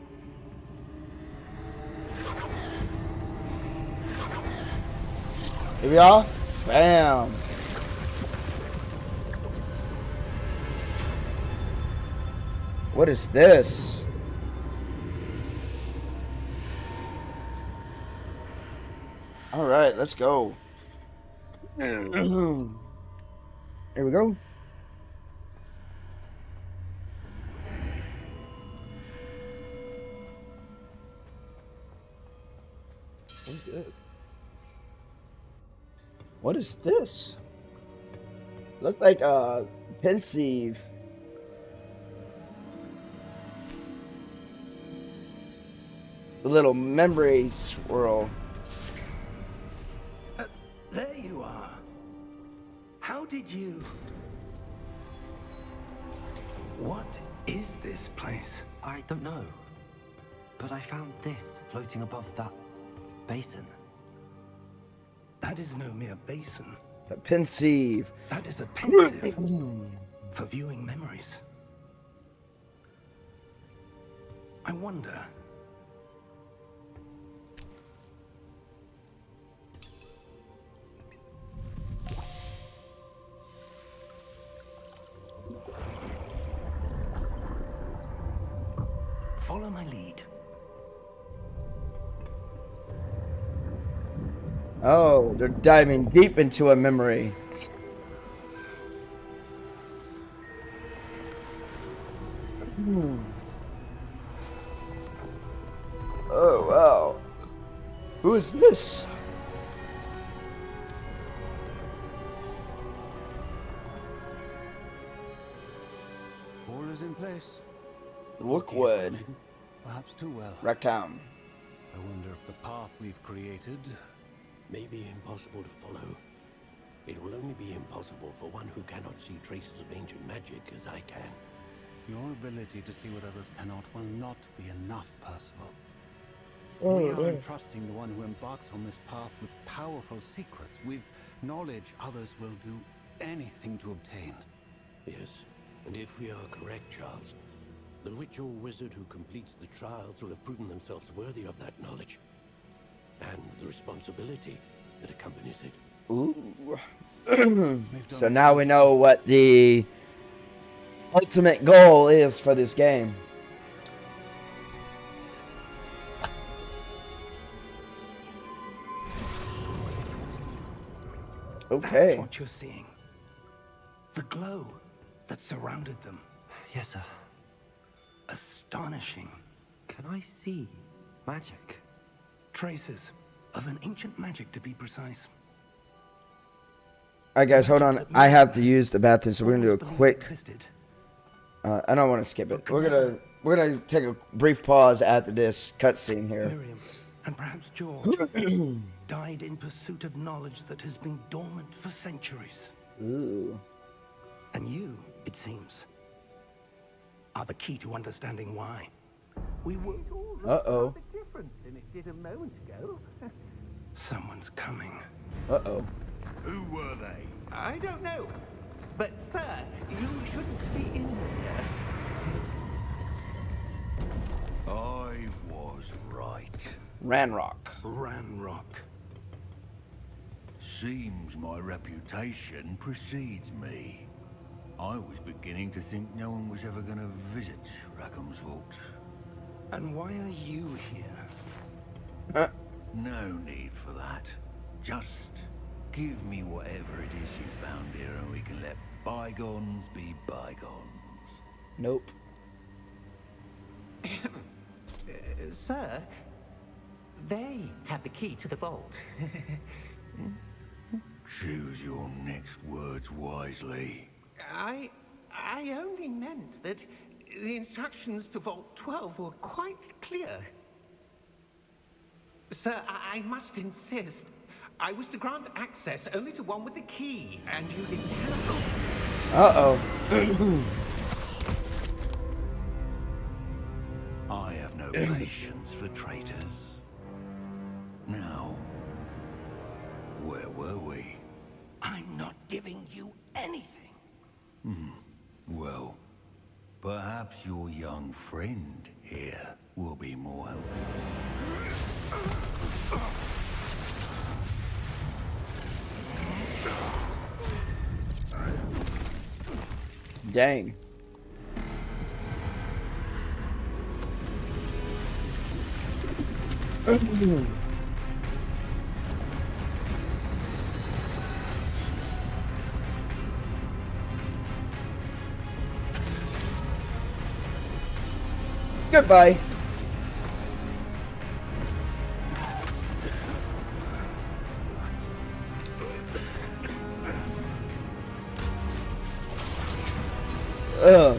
Here we are. Bam. What is this? All right, let's go. Here we go. What's it? What is this? Looks like a pensieve. A little memory swirl. There you are. How did you... What is this place? I don't know. But I found this floating above that basin. That is no mere basin. The pensieve. That is a pensieve for viewing memories. I wonder... Follow my lead. Oh, they're diving deep into a memory. Oh, wow. Who is this? All is in place. Rookwood. Perhaps too well. Rackham. I wonder if the path we've created may be impossible to follow. It will only be impossible for one who cannot see traces of ancient magic as I can. Your ability to see what others cannot will not be enough, Percival. Oh, we are yeah. entrusting the one who embarks on this path with powerful secrets, with knowledge others will do anything to obtain. Yes, and if we are correct, Charles, the witch or wizard who completes the trials will have proven themselves worthy of that knowledge. And the responsibility that accompanies it. Ooh. So now we know what the ultimate goal is for this game. Okay. That's what you're seeing. The glow that surrounded them. Yes, sir. Astonishing. Can I see magic? Traces of an ancient magic, to be precise. Alright guys, hold on. I have to use the bathroom, so we're gonna do a quick. Existed. I don't want to skip it. We're gonna take a brief pause after this cutscene here. Miriam, and perhaps George, died in pursuit of knowledge that has been dormant for centuries. Ooh. And you, it seems, are the key to understanding why. We were... Uh-oh. Different than it did a moment ago. Someone's coming. Uh-oh. Who were they? I don't know. But, sir, you shouldn't be in here. I was right. Ranrock. Ranrock. Seems my reputation precedes me. I was beginning to think no one was ever going to visit Rackham's Vault. And why are you here? No need for that. Just give me whatever it is you found here and we can let bygones be bygones. Nope. Sir, they have the key to the vault. Choose your next words wisely. I only meant that the instructions to Vault 12 were quite clear. Sir, I must insist. I was to grant access only to one with the key, and you didn't have. Uh-oh. I have no patience for traitors. Now, where were we? I'm not giving you anything. Well, perhaps your young friend here will be more helpful. Dang. Goodbye. Ugh.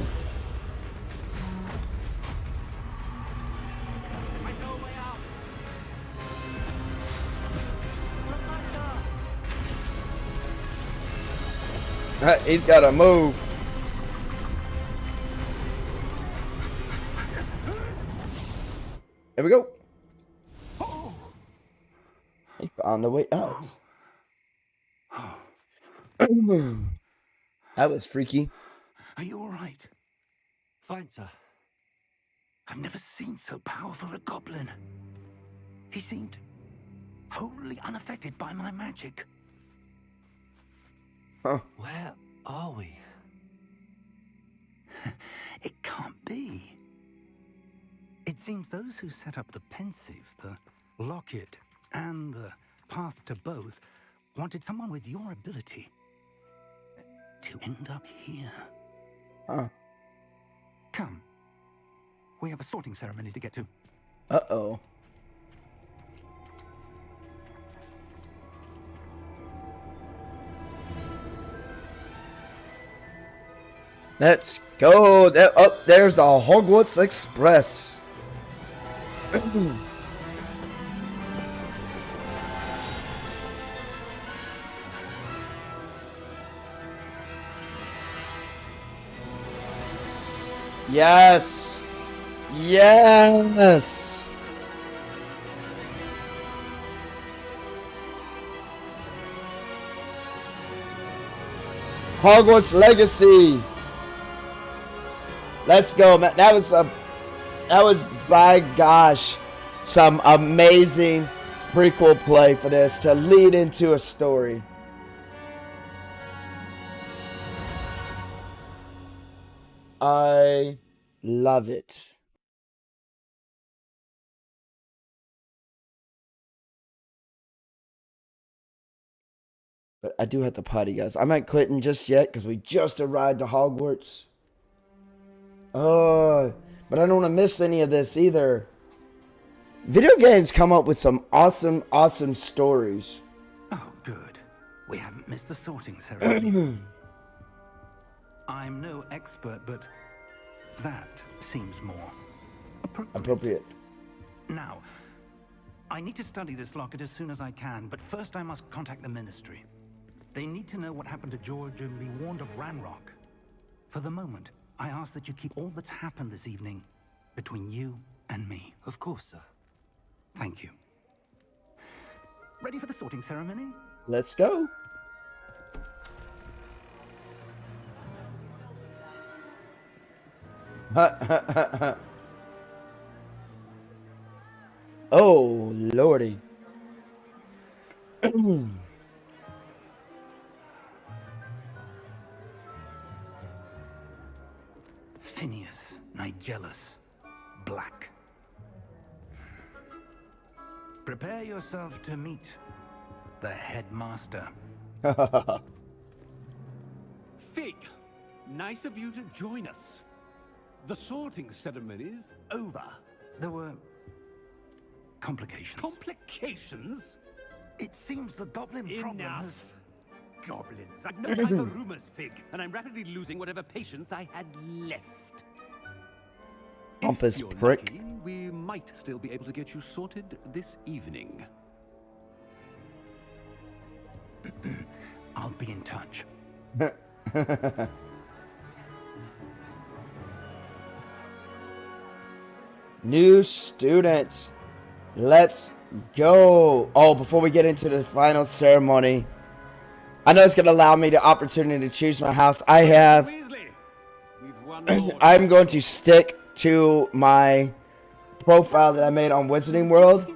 He's got to move. There we go. He found the way out. That was freaky. Are you all right? Fine, sir. I've never seen so powerful a goblin. He seemed wholly unaffected by my magic. Huh. Where are we? It can't be. It seems those who set up the pensive, the locket, and the path to both wanted someone with your ability to end up here. Huh. Come. We have a sorting ceremony to get to. Uh-oh. Let's go. There, oh, there's the Hogwarts Express. Yes. Yes. Hogwarts Legacy. Let's go, man. That was by gosh, some amazing prequel play for this to lead into a story. I love it. But I do have to potty, guys. I'm not quitting just yet because we just arrived to Hogwarts. Oh, but I don't want to miss any of this either. Video games come up with some awesome, awesome stories. Oh, good. We haven't missed the sorting ceremony. I'm no expert, but that seems more Appropriate. Now, I need to study this locket as soon as I can, but first I must contact the Ministry. They need to know what happened to George and be warned of Ranrock. For the moment, I ask that you keep all that's happened this evening between you and me. Of course, sir. Thank you. Ready for the sorting ceremony? Let's go. Oh, lordy. Phineas, Nigellus, Black. Prepare yourself to meet the headmaster. Fig, nice of you to join us. The sorting ceremony's over. There were complications. Complications? It seems the goblin problem has... Enough. Goblins. I've no time for rumors, Fig, and I'm rapidly losing whatever patience I had left. Pompous If you're prick. lucky, we might still be able to get you sorted this evening. I'll be in touch. New students. Let's go. Oh, before we get into the final ceremony, I know it's going to allow me the opportunity to choose my house. I have... Weasley, we've won more. I'm going to stick to my profile that I made on Wizarding World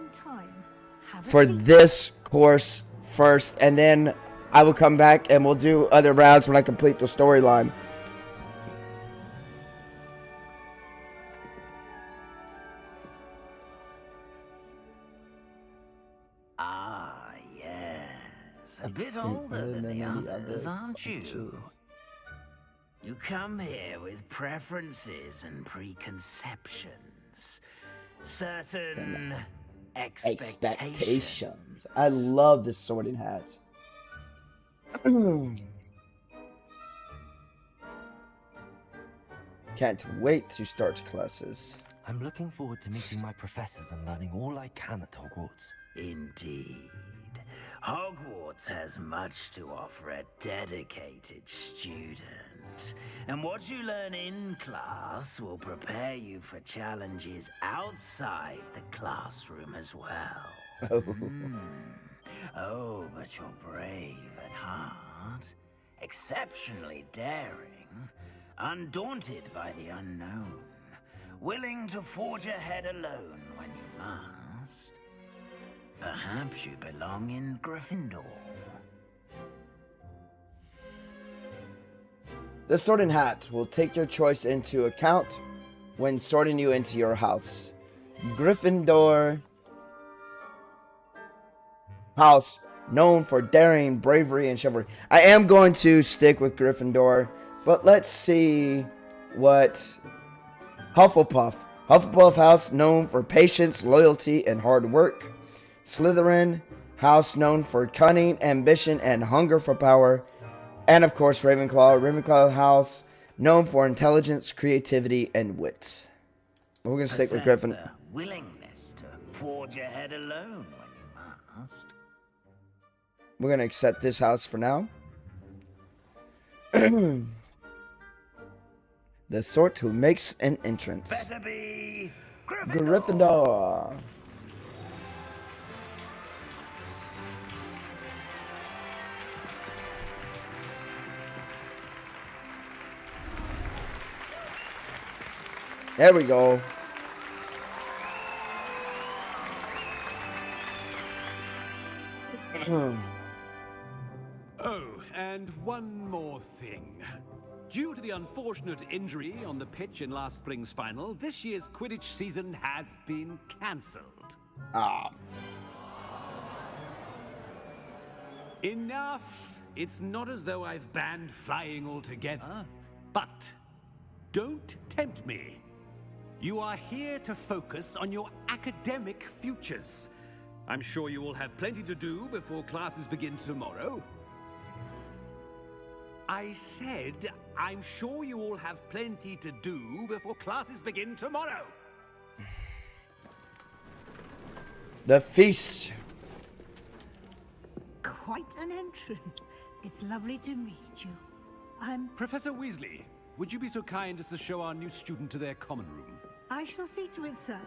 for this course first, and then I will come back and we'll do other rounds when I complete the storyline. Ah, yes. A bit older than the others, aren't you? You come here with preferences and preconceptions. Certain expectations. I love this sorting hat. Can't wait to start classes. I'm looking forward to meeting my professors and learning all I can at Hogwarts. Indeed. Hogwarts has much to offer a dedicated student. And what you learn in class will prepare you for challenges outside the classroom as well. Oh, but you're brave at heart, exceptionally daring, undaunted by the unknown, willing to forge ahead alone when you must. Perhaps you belong in Gryffindor. The sorting hat will take your choice into account when sorting you into your house. Gryffindor house known for daring, bravery, and chivalry. I am going to stick with Gryffindor, but let's see what Hufflepuff. Hufflepuff house known for patience, loyalty, and hard work. Slytherin house known for cunning, ambition, and hunger for power. And of course, Ravenclaw. Ravenclaw house known for intelligence, creativity, and wit. We're going to stick with Gryffindor. Willingness to forge ahead alone when you must. We're going to accept this house for now. The sort who makes an entrance. Better be Gryffindor. There we go. Oh, and one more thing. Due to the unfortunate injury on the pitch in last spring's final, this year's Quidditch season has been cancelled. Enough! It's not as though I've banned flying altogether. But don't tempt me. You are here to focus on your academic futures. I'm sure you will have plenty to do before classes begin tomorrow. I said, I'm sure you all have plenty to do before classes begin tomorrow. The feast. Quite an entrance. It's lovely to meet you. I'm... Professor Weasley, would you be so kind as to show our new student to their common room? I shall see to it, sir.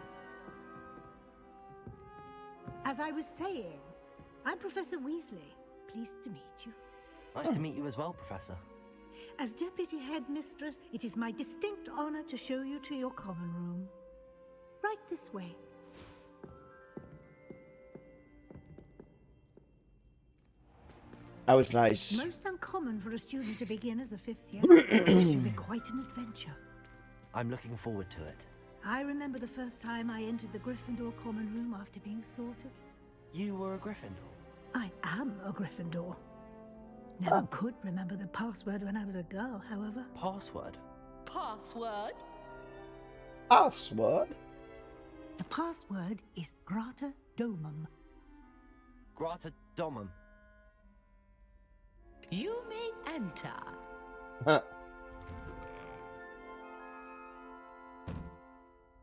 As I was saying, I'm Professor Weasley. Pleased to meet you. Nice to meet you as well, Professor. As Deputy Headmistress, it is my distinct honor to show you to your common room. Right this way. That was nice. Most uncommon for a student to begin as a fifth year. It should be quite an adventure. I'm looking forward to it. I remember the first time I entered the Gryffindor common room after being sorted. You were a Gryffindor? I am a Gryffindor. Never could remember the password when I was a girl, however. Password? Password? Password? The password is Grata Domum. Grata Domum. You may enter. Huh.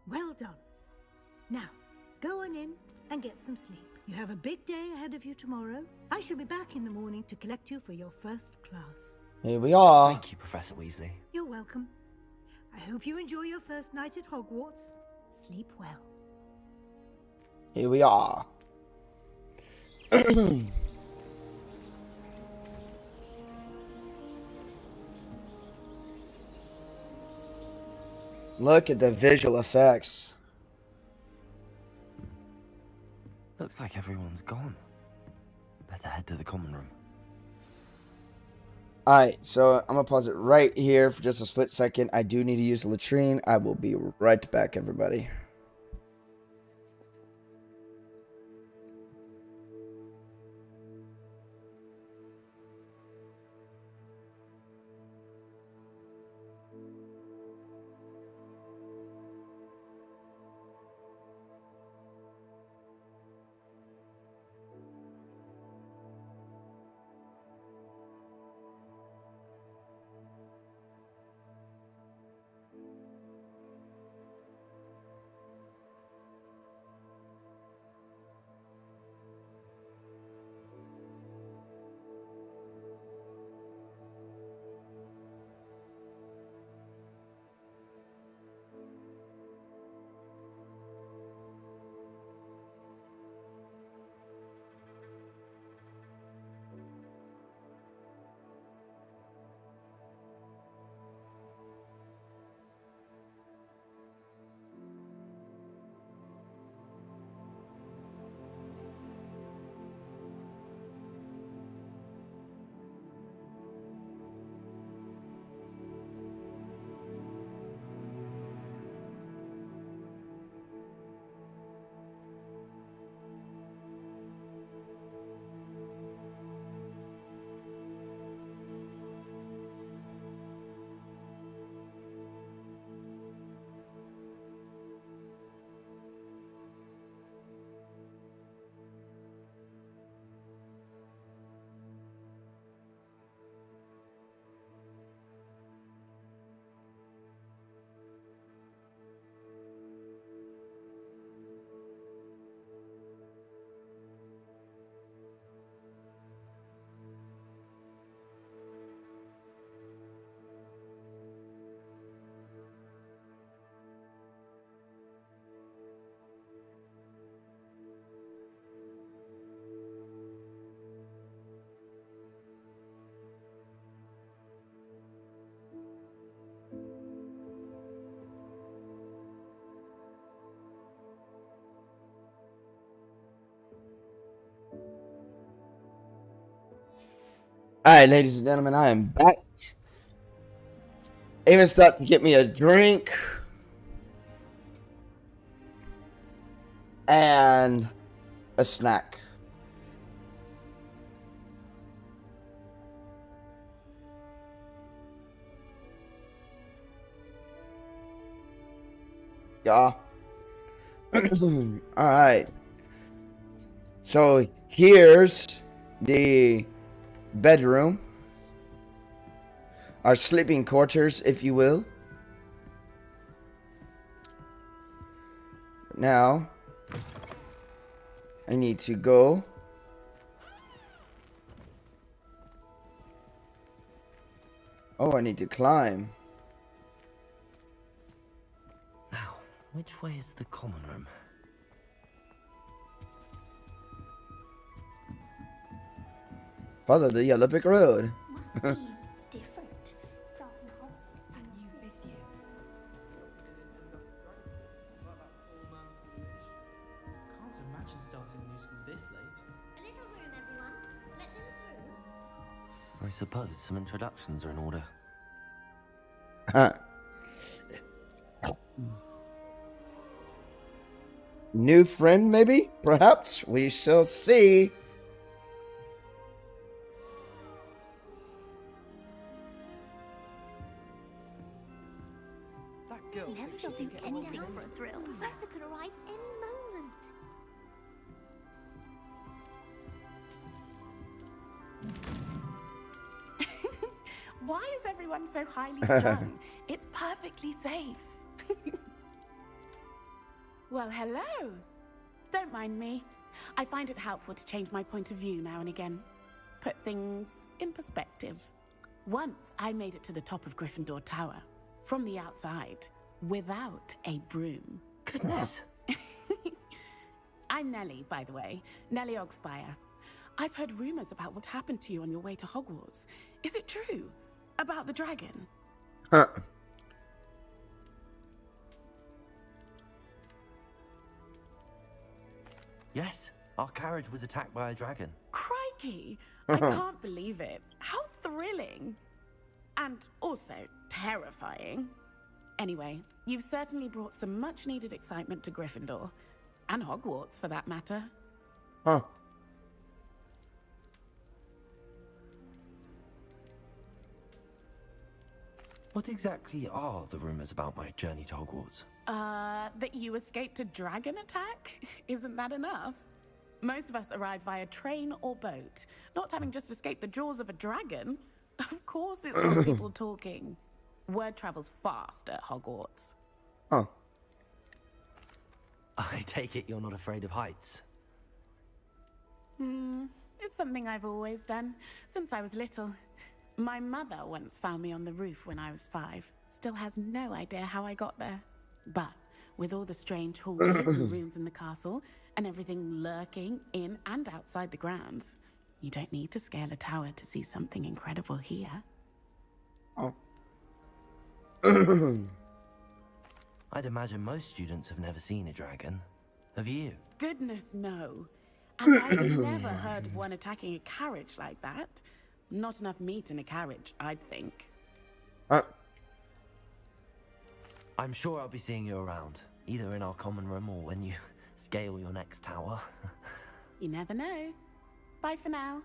Well done. Now, go on in and get some sleep. You have a big day ahead of you tomorrow. I shall be back in the morning to collect you for your first class. Here we are. Thank you, Professor Weasley. You're welcome. I hope you enjoy your first night at Hogwarts. Sleep well. Here we are. Look at the visual effects. Looks like everyone's gone. Better head to the common room. Alright, so I'm going to pause it right here for just a split second. I do need to use the latrine. I will be right back, everybody. Alright, ladies and gentlemen, I am back. Even stopped to get me a drink. And a snack. Yeah. Alright. So here's the bedroom. Our sleeping quarters, if you will. Now, I need to go. Oh, I need to climb. Now, which way is the common room? Follow the yellow brick road. Must be different. Starting off And you with you. Can't imagine starting a new school this late. a little room, everyone. Let them through. I suppose some introductions are in order. New friend, maybe? Perhaps? We shall see. Why is everyone so highly strung? It's perfectly safe. Well, hello. Don't mind me. I find it helpful to change my point of view now and again. Put things in perspective. Once I made it to the top of Gryffindor Tower, from the outside, without a broom. Goodness. I'm Nellie, by the way. Nellie Ogspire. I've heard rumors about what happened to you on your way to Hogwarts. Is it true? About the dragon? Huh. Yes, our carriage was attacked by a dragon. Crikey! I can't believe it. How thrilling. And also terrifying. Anyway, you've certainly brought some much-needed excitement to Gryffindor. And Hogwarts, for that matter. Huh. What exactly are the rumors about my journey to Hogwarts? That you escaped a dragon attack? Isn't that enough? Most of us arrive via train or boat, not having just escaped the jaws of a dragon. Of course it's got people talking. Word travels fast at Hogwarts. Oh. I take it you're not afraid of heights. It's something I've always done, since I was little. My mother once found me on the roof when I was 5. Still has no idea how I got there. But with all the strange halls and rooms in the castle, and everything lurking in and outside the grounds, you don't need to scale a tower to see something incredible here. Oh. I'd imagine most students have never seen a dragon. Have you? Goodness, no. And I've never heard of one attacking a carriage like that. Not enough meat in a carriage, I'd think. I'm sure I'll be seeing you around, either in our common room or when you scale your next tower. You never know. Bye for now.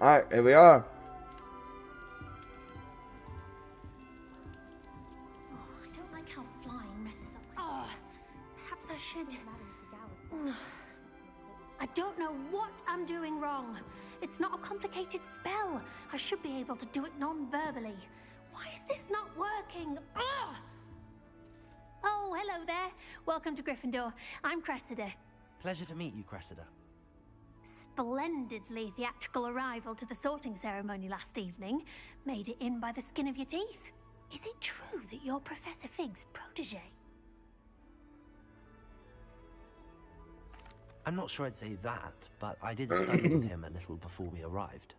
Alright, here we are. Oh, I don't like how flying messes up my... Oh, perhaps I should... I don't know what I'm doing wrong. It's not a complicated spell. I should be able to do it non-verbally. Why is this not working? Ugh! Oh, hello there. Welcome to Gryffindor. I'm Cressida. Pleasure to meet you, Cressida. Splendidly theatrical arrival to the sorting ceremony last evening. Made it in by the skin of your teeth. Is it true that you're Professor Fig's protege? I'm not sure I'd say that, but I did study with him a little before we arrived.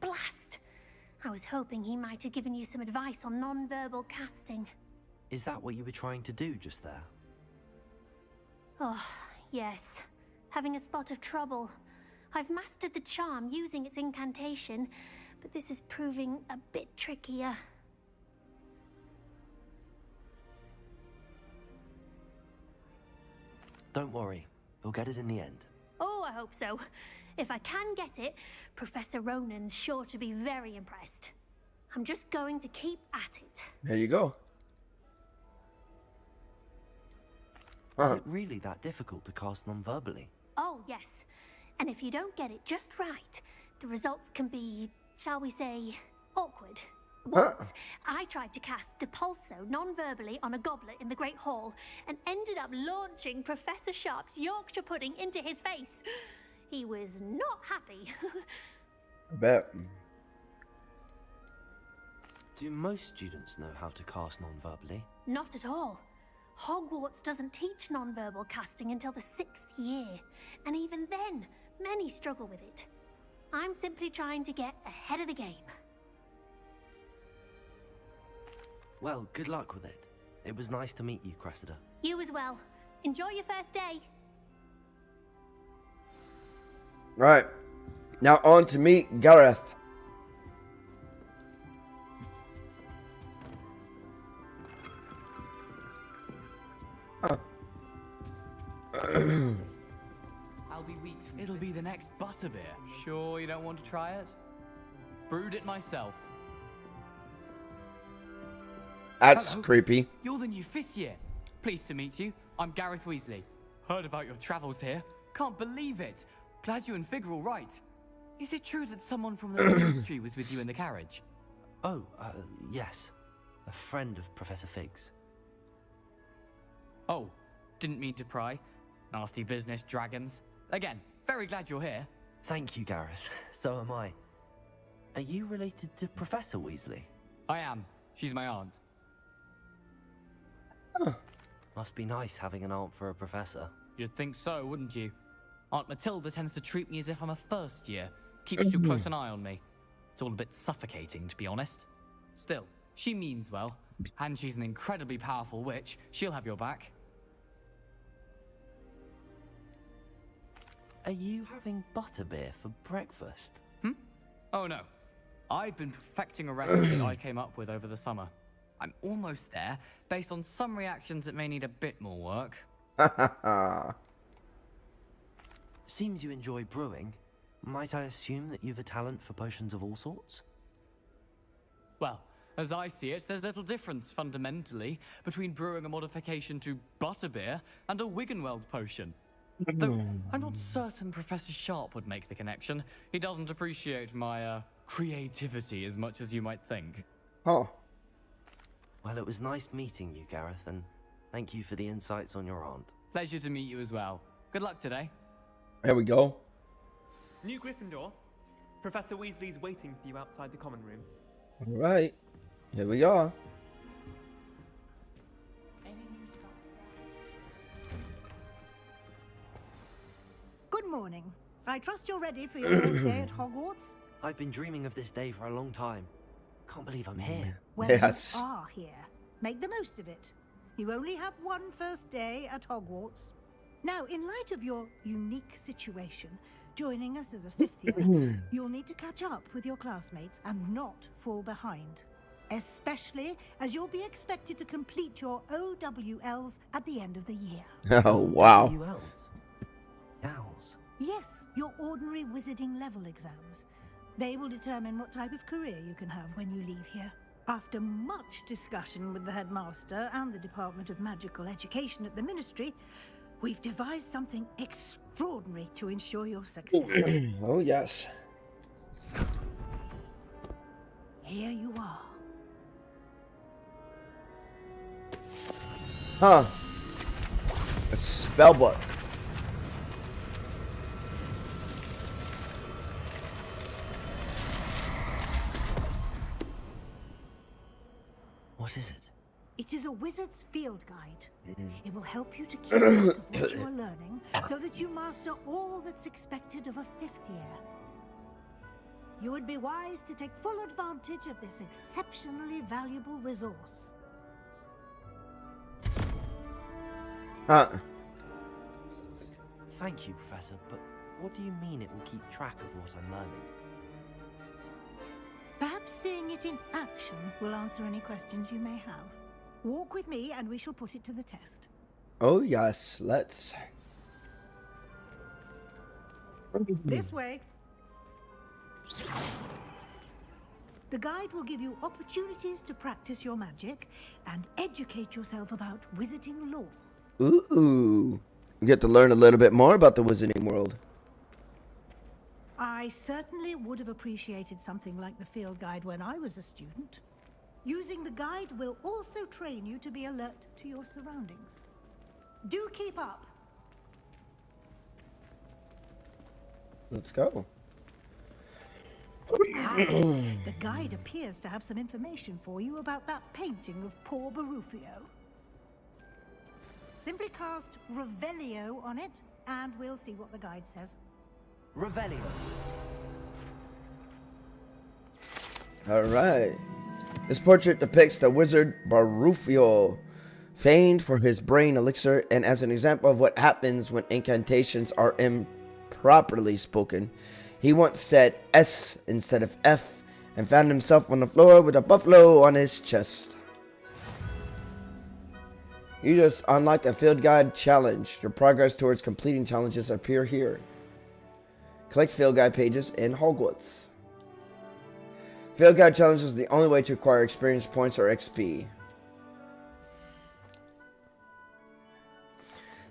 Blast! I was hoping he might have given you some advice on non-verbal casting. Is that what you were trying to do just there? Oh, yes. Having a spot of trouble. I've mastered the charm using its incantation, but this is proving a bit trickier. Don't worry, we'll get it in the end. Oh, I hope so. If I can get it, Professor Ronan's sure to be very impressed. I'm just going to keep at it. There you go. Is it really that difficult to cast non-verbally? Oh, yes. And if you don't get it just right, the results can be, shall we say, awkward. Once, I tried to cast Depulso non-verbally on a goblet in the Great Hall and ended up launching Professor Sharp's Yorkshire pudding into his face. He was not happy. I bet. Do most students know how to cast non-verbally? Not at all. Hogwarts doesn't teach non-verbal casting until the 6th year, and even then, many struggle with it. I'm simply trying to get ahead of the game. Well, good luck with it. It was nice to meet you, Cressida. You as well. Enjoy your first day. Right. Now on to meet Gareth. I'll be weeks from It'll be the next butterbeer. Sure you don't want to try it? Brewed it myself. That's Hello. creepy. You're the new 5th year. Pleased to meet you. I'm Gareth Weasley. Heard about your travels here. Can't believe it. Glad you and Fig are all right. Is it true that someone from the ministry was with you in the carriage? Oh, yes. A friend of Professor Fig's. Oh, didn't mean to pry. Nasty business, dragons. Again, very glad you're here. Thank you, Gareth. So am I. Are you related to Professor Weasley? I am. She's my aunt. Must be nice having an aunt for a professor. You'd think so, wouldn't you? Aunt Matilda tends to treat me as if I'm a first year. Keeps too close an eye on me. It's all a bit suffocating, to be honest. Still, she means well. And she's an incredibly powerful witch. She'll have your back. Are you having butterbeer for breakfast? Oh no. I've been perfecting a recipe I came up with over the summer. I'm almost there. Based on some reactions, it may need a bit more work. Seems you enjoy brewing. Might I assume that you've a talent for potions of all sorts? Well, as I see it, there's little difference, fundamentally, between brewing a modification to butterbeer and a Wiggenweld potion. Though I'm not certain Professor Sharp would make the connection. He doesn't appreciate my, creativity as much as you might think. Oh. Well, it was nice meeting you, Gareth, and thank you for the insights on your aunt. Pleasure to meet you as well. Good luck today. There we go. New Gryffindor. Professor Weasley's waiting for you outside the common room. All right. Here we are. Good morning. I trust you're ready for your first day at Hogwarts. I've been dreaming of this day for a long time. Can't believe I'm here. Well, Yes. you are here. Make the most of it. You only have one first day at Hogwarts. Now, in light of your unique situation, joining us as a fifth year, you'll need to catch up with your classmates and not fall behind. Especially as you'll be expected to complete your OWLs at the end of the year. Oh, wow. OWLs? Owls? Yes, your ordinary wizarding level exams. They will determine what type of career you can have when you leave here. After much discussion with the headmaster and the Department of Magical Education at the Ministry, we've devised something extraordinary to ensure your success. Oh, yes. Here you are. Huh. A spell book. What is it? It is a wizard's field guide. It will help you to keep track of what you are learning so that you master all that's expected of a fifth year. You would be wise to take full advantage of this exceptionally valuable resource. Thank you, Professor, but what do you mean it will keep track of what I'm learning? Perhaps seeing it in action will answer any questions you may have. Walk with me and we shall put it to the test. Oh, yes. Let's. This way. The guide will give you opportunities to practice your magic and educate yourself about wizarding lore. Ooh. You get to learn a little bit more about the wizarding world. I certainly would have appreciated something like the field guide when I was a student. Using the guide will also train you to be alert to your surroundings. Do keep up. Let's go. The guide appears to have some information for you about that painting of poor Barufio. Simply cast Revelio on it, and we'll see what the guide says. Revelio. All right. This portrait depicts the wizard Barufio, famed for his brain elixir, and as an example of what happens when incantations are improperly spoken. He once said S instead of F and found himself on the floor with a buffalo on his chest. You just unlocked the field guide challenge. Your progress towards completing challenges appear here. Collect field guide pages in Hogwarts. Field guide challenges is the only way to acquire experience points or XP.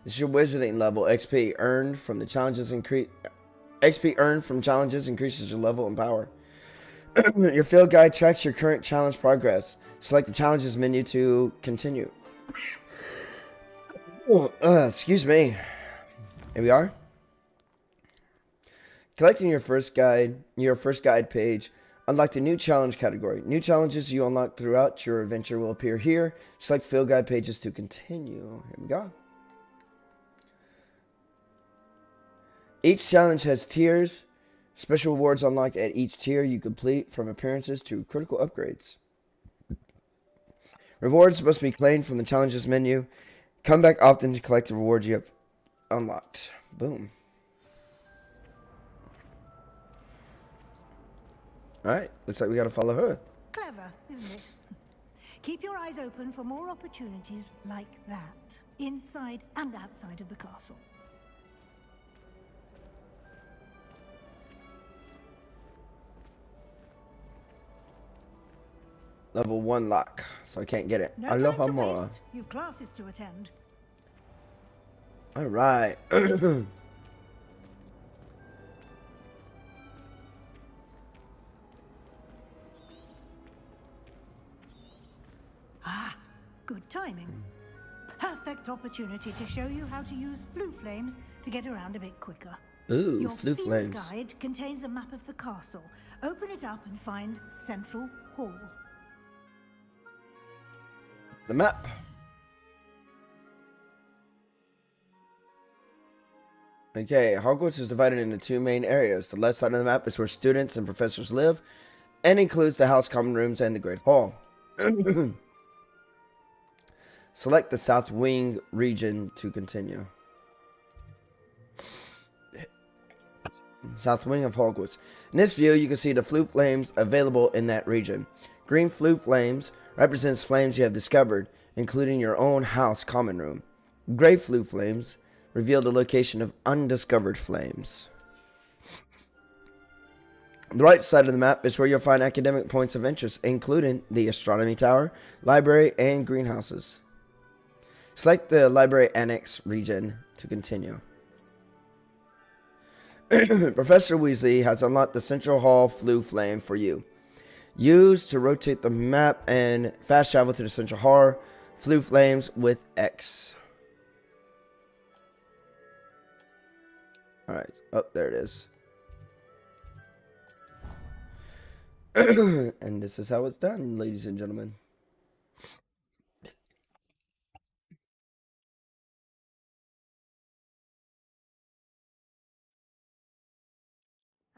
This is your wizarding level. XP earned from the challenges XP earned from challenges increases your level and power. Your field guide tracks your current challenge progress. Select the challenges menu to continue. Excuse me. Here we are. Collecting your first guide page. Unlock the new challenge category. New challenges you unlock throughout your adventure will appear here. Select field guide pages to continue. Here we go. Each challenge has tiers. Special rewards unlocked at each tier you complete, from appearances to critical upgrades. Rewards must be claimed from the challenges menu. Come back often to collect the rewards you have unlocked. Boom. Alright, looks like we gotta follow her. Clever, isn't it? Keep your eyes open for more opportunities like that, inside and outside of the castle. Level 1 lock, so I can't get it. No Aloha time to moa. waste. You've classes to attend. Alright. Good timing. Perfect opportunity to show you how to use flue flames to get around a bit quicker. Ooh, Your flue field flames. guide contains a map of the castle. Open it up and find Central Hall. The map. Okay, Hogwarts is divided into two main areas. The left side of the map is where students and professors live, and includes the house common rooms and the Great Hall. Select the South Wing region to continue. South Wing of Hogwarts. In this view, you can see the flue flames available in that region. Green flue flames represents flames you have discovered, including your own house common room. Gray flue flames reveal the location of undiscovered flames. The right side of the map is where you'll find academic points of interest, including the Astronomy Tower, Library, and Greenhouses. Select the Library Annex region to continue. Professor Weasley has unlocked the Central Hall flue flame for you. Use to rotate the map and fast travel to the Central Hall flue flames with X. Alright, oh, there it is. And this is how it's done, ladies and gentlemen.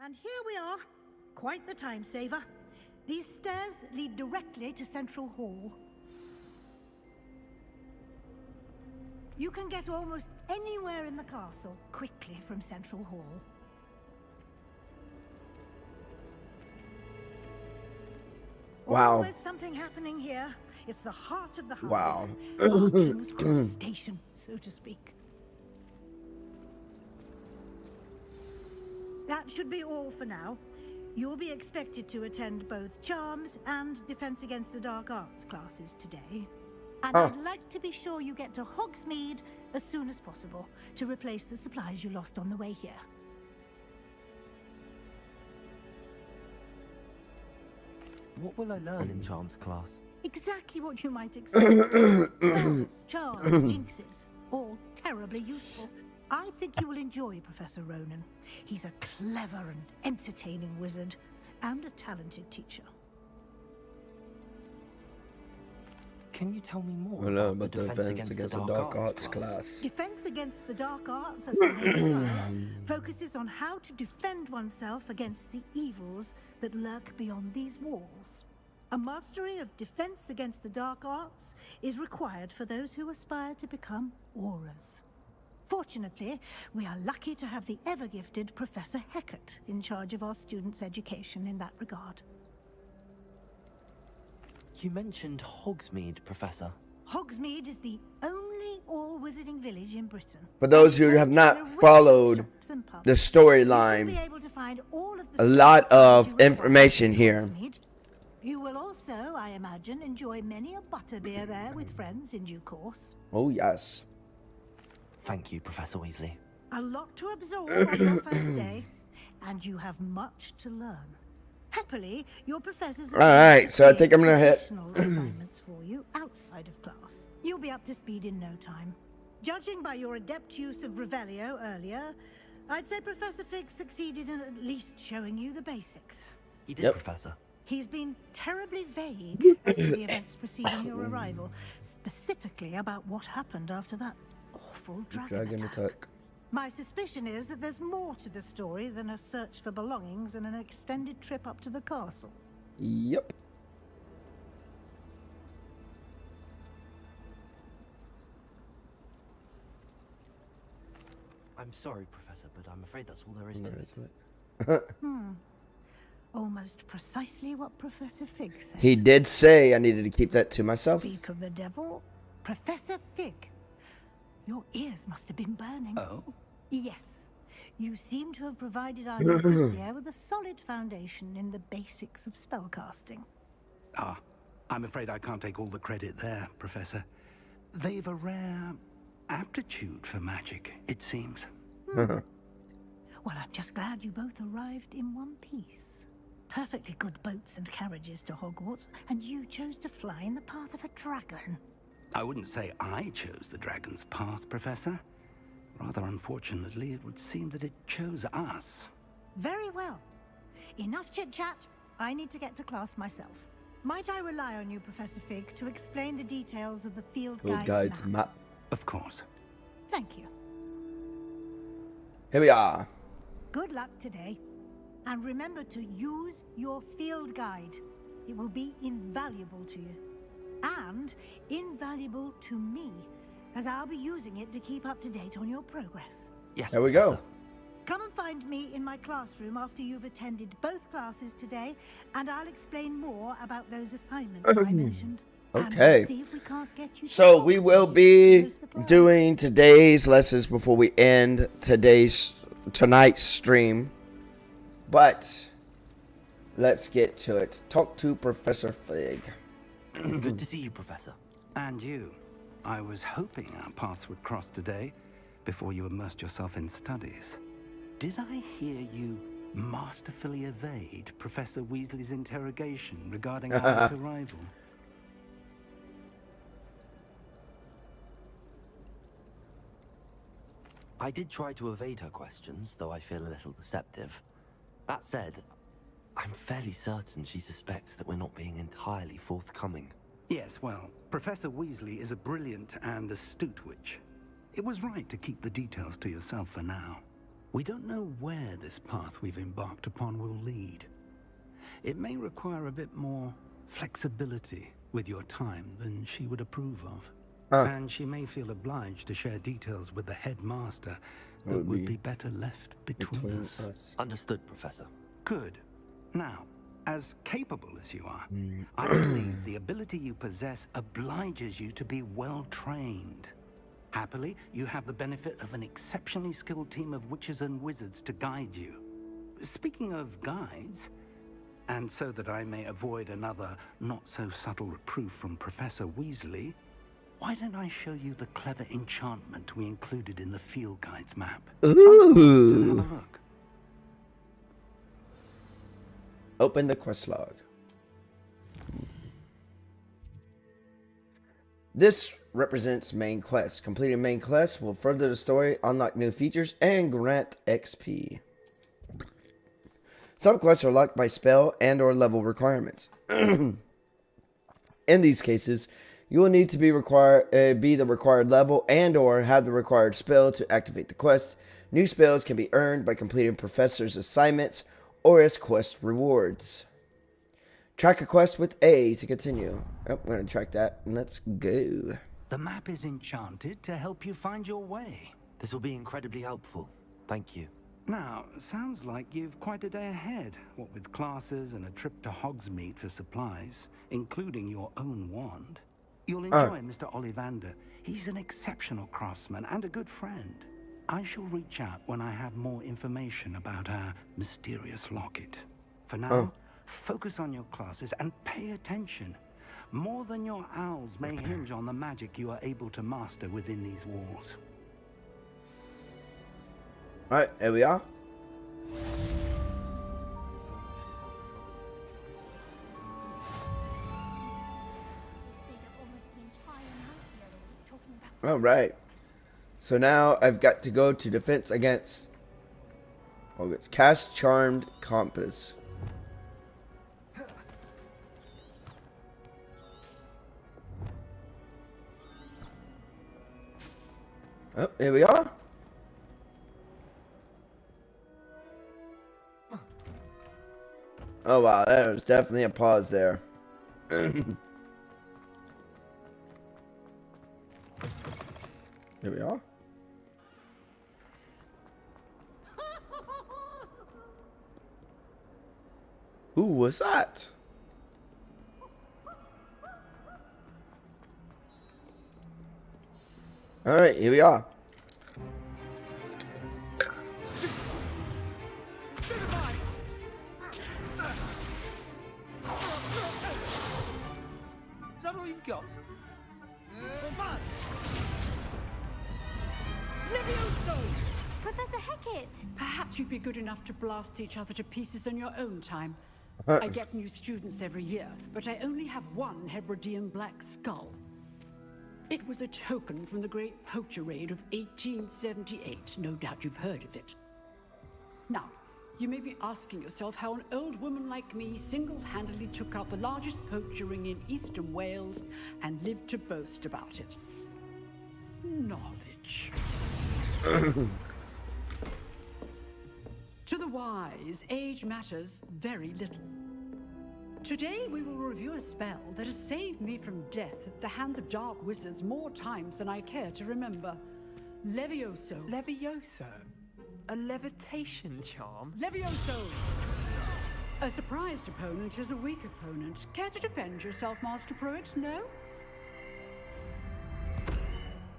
And here we are. Quite the time saver. These stairs lead directly to Central Hall. You can get almost anywhere in the castle quickly from Central Hall. Wow. Always something happening here. It's the heart of the hive. Wow. Our King's Cross station, so to speak. That should be all for now. You'll be expected to attend both Charms and Defense Against the Dark Arts classes today. And I'd like to be sure you get to Hogsmeade as soon as possible to replace the supplies you lost on the way here. What will I learn in Charms class? Exactly what you might expect. Spells, charms, jinxes, all terribly useful. I think you will enjoy Professor Ronan. He's a clever and entertaining wizard, and a talented teacher. Can you tell me more about the Defense Against the Dark Arts class? Defense Against the Dark Arts, as the name implies, focuses on how to defend oneself against the evils that lurk beyond these walls. A mastery of Defense Against the Dark Arts is required for those who aspire to become Aurors. Fortunately, we are lucky to have the ever-gifted Professor Hecat in charge of our students' education in that regard. You mentioned Hogsmeade, Professor. Hogsmeade is the only all-wizarding village in Britain. For those who have not followed the storyline, a lot of information here. You will also, I imagine, enjoy many a butterbeer there with friends in due course. Oh, yes. Thank you, Professor Weasley. A lot to absorb on your first day. and you have much to learn. Happily, your professors All right, so I think I'm gonna hit additional assignments for you outside of class. You'll be up to speed in no time. Judging by your adept use of Revelio earlier, I'd say Professor Fig succeeded in at least showing you the basics. He did, Professor. He's been terribly vague as to the events preceding your arrival, specifically about what happened after that awful dragon attack. My suspicion is that there's more to the story than a search for belongings and an extended trip up to the castle. Yep. I'm sorry, Professor, but I'm afraid that's all there is to it. Almost precisely what Professor Fig said. He did say I needed to keep that to myself. Speak of the devil, Professor Fig. Your ears must have been burning. Oh? Yes. You seem to have provided our new fifth year with a solid foundation in the basics of spellcasting. Ah, I'm afraid I can't take all the credit there, Professor. They've a rare aptitude for magic, it seems. Well, I'm just glad you both arrived in one piece. Perfectly good boats and carriages to Hogwarts, and you chose to fly in the path of a dragon. I wouldn't say I chose the dragon's path, Professor. Rather unfortunately, it would seem that it chose us. Very well. Enough chit-chat. I need to get to class myself. Might I rely on you, Professor Fig, to explain the details of the field guide's map? Of course. Thank you. Here we are. Good luck today. And remember to use your field guide. It will be invaluable to you. And invaluable to me, as I'll be using it to keep up to date on your progress. Yes, there we go. Come and find me in my classroom after you've attended both classes today, and I'll explain more about those assignments I mentioned. Okay. And see if we can't get you So we will be doing today's lessons before we end tonight's stream. But let's get to it. Talk to Professor Fig. It's good to see you, Professor. And you. I was hoping our paths would cross today, before you immersed yourself in studies. Did I hear you masterfully evade Professor Weasley's interrogation regarding our late arrival? I did try to evade her questions, though I feel a little deceptive. That said, I'm fairly certain she suspects that we're not being entirely forthcoming. Yes, well, Professor Weasley is a brilliant and astute witch. It was right to keep the details to yourself for now. We don't know where this path we've embarked upon will lead. It may require a bit more flexibility with your time than she would approve of. And she may feel obliged to share details with the headmaster that would be better left between us. Understood, Professor. Good. Now, as capable as you are, I believe the ability you possess obliges you to be well trained. Happily, you have the benefit of an exceptionally skilled team of witches and wizards to guide you. Speaking of guides, and so that I may avoid another not-so-subtle reproof from Professor Weasley, why don't I show you the clever enchantment we included in the field guide's map? Ooh. Have a look. Open the quest log. This represents main quest. Completing main quest will further the story, unlock new features, and grant XP. Some quests are locked by spell and or level requirements. In these cases, you will need to be the required level and or have the required spell to activate the quest. New spells can be earned by completing professors' assignments or as quest rewards. Track a quest with A to continue. Oh, we're going to track that, and let's go. The map is enchanted to help you find your way. This will be incredibly helpful. Thank you. Now, sounds like you've quite a day ahead, what with classes and a trip to Hogsmeade for supplies, including your own wand. You'll enjoy Mr. Ollivander. He's an exceptional craftsman and a good friend. I shall reach out when I have more information about our mysterious locket. For now, focus on your classes and pay attention. More than your owls may hinge on the magic you are able to master within these walls. Alright, here we are. All right. So now I've got to go to defense against. Oh, it's cast charmed compass. Oh, here we are. Oh wow, there was definitely a pause there. Here we are. Who was that? All right, here we are. Is that all you've got? Levioso! Professor Hecat! Perhaps you'd be good enough to blast each other to pieces in your own time. Uh-uh. I get new students every year, but I only have one Hebridean black skull. It was a token from the Great Poacher Raid of 1878. No doubt you've heard of it. Now, you may be asking yourself how an old woman like me single-handedly took out the largest poacher ring in eastern Wales and lived to boast about it. Knowledge. To the wise, age matters very little. Today we will review a spell that has saved me from death at the hands of dark wizards more times than I care to remember. Levioso. Levioso? A levitation charm? Levioso! A surprised opponent is a weak opponent. Care to defend yourself, Master Pruitt? No?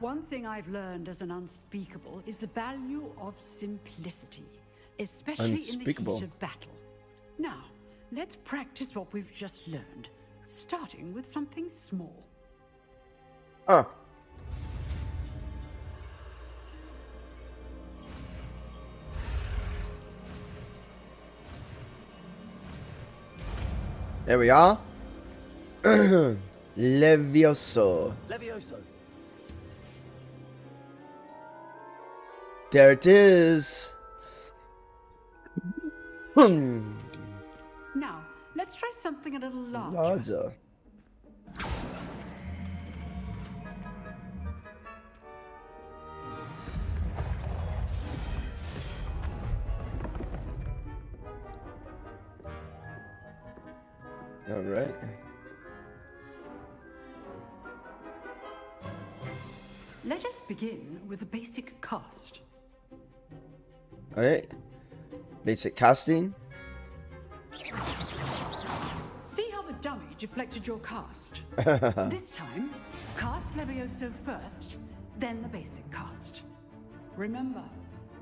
One thing I've learned as an unspeakable is the value of simplicity, especially in the heat of battle. Now, let's practice what we've just learned, starting with something small. There we are. Levioso. Levioso. There it is. Now, let's try something a little larger. Larger. All right. Let us begin with the basic cast. All right. Basic casting. See how the dummy deflected your cast? This time, cast Levioso first, then the basic cast. Remember,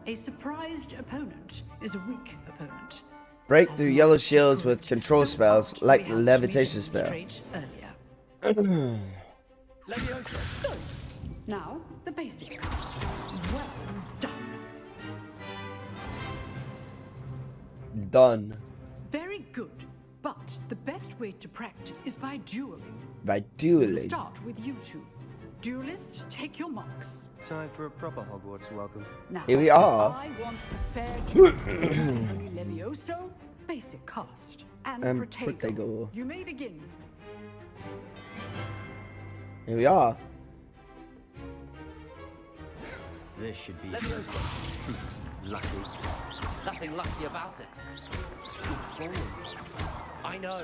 a surprised opponent is a weak opponent. Break through yellow shields with control spells like the levitation spell. Levioso. Now, the basic cast. Well done. Done. Very good. But the best way to practice is by dueling. By We'll dueling. start with you two. Duelists, take your marks. Time for a proper Hogwarts welcome. Now, Here we are. I want a fair duel. Only Levioso, basic cast, and Protego. Protego. You may begin. Here we are. This should be lucky. Nothing lucky about it. Good form. I know.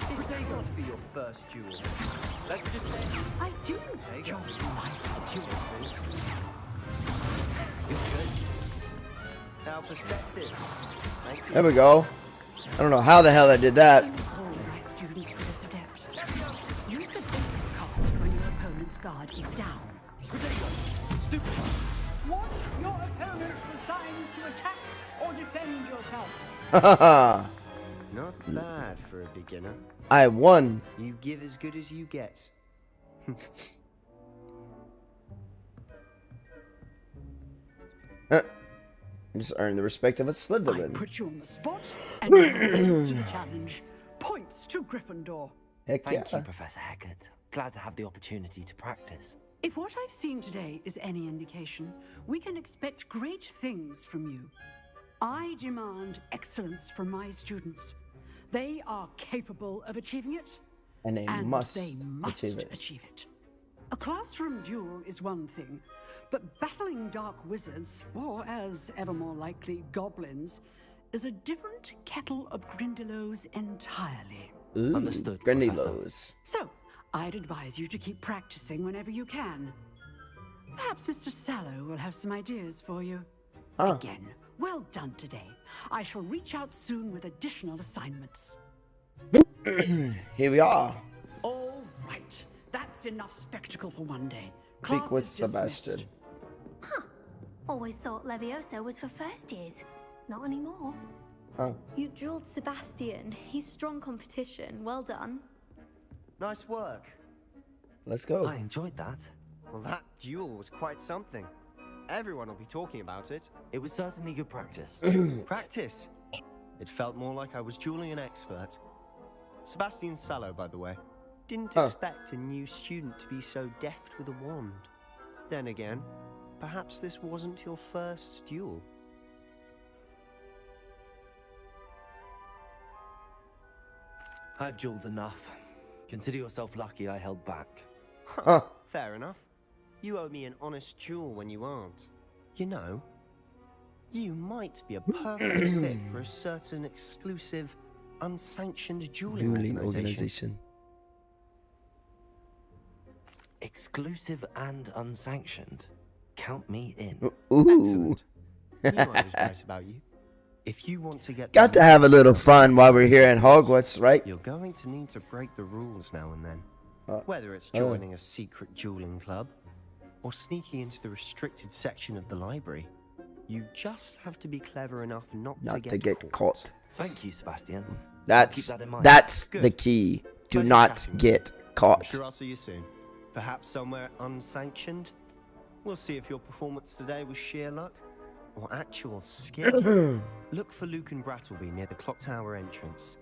This day got to be your first duel. Let's just say I do enjoy my duels. Good. How perceptive. Thank you. There we go. I don't know how the hell I did that. All my students for this adept. Use the basic cast when your opponent's guard is down. Stupid. Watch your opponent for signs to attack or defend yourself. Haha. Not bad for a beginner. I won. You give as good as you get. Just earn the respect of a I Slytherin. put you on the spot and you rose to the challenge. Points to Gryffindor. Heck Thank yeah. you, Professor Hecat. Glad to have the opportunity to practice. If what I've seen today is any indication, we can expect great things from you. I demand excellence from my students. They are capable of achieving it, and they must achieve it. A classroom duel is one thing, but battling dark wizards, or as ever more likely, goblins, is a different kettle of Grindylows entirely. Ooh, Understood, Grindylows. So, I'd advise you to keep practicing whenever you can. Perhaps Mr. Sallow will have some ideas for you. Again, well done today. I shall reach out soon with additional assignments. Here we are. All right. That's enough spectacle for one day. Speak with Class is Sebastian. dismissed. Huh. Always thought Levioso was for first years. Not anymore. You drilled Sebastian. He's strong competition. Well done. Nice work. Let's go. I enjoyed that. Well, that duel was quite something. Everyone will be talking about it. It was certainly good practice. Practice? It felt more like I was dueling an expert. Sebastian Sallow, by the way. Didn't expect a new student to be so deft with a wand. Then again, perhaps this wasn't your first duel. I've dueled enough. Consider yourself lucky I held back. Fair enough. You owe me an honest duel when you aren't. You know, you might be a perfect fit for a certain exclusive, unsanctioned dueling organization. Exclusive and unsanctioned. Count me in. Ooh. Excellent. You know I was right about you. If you want to get Got to have a little fun while we're here in Hogwarts, right? You're going to need to break the rules now and then. Whether it's joining a secret dueling club or sneaking into the restricted section of the library, you just have to be clever enough not to get caught. Thank you, Sebastian. That's Keep that in mind. that's Good. the key. Do Pleasure not chatting with get I'm caught. sure I'll see you soon. Perhaps somewhere unsanctioned. We'll see if your performance today was sheer luck or actual skill. Look for Luke and Brattleby near the clock tower entrance.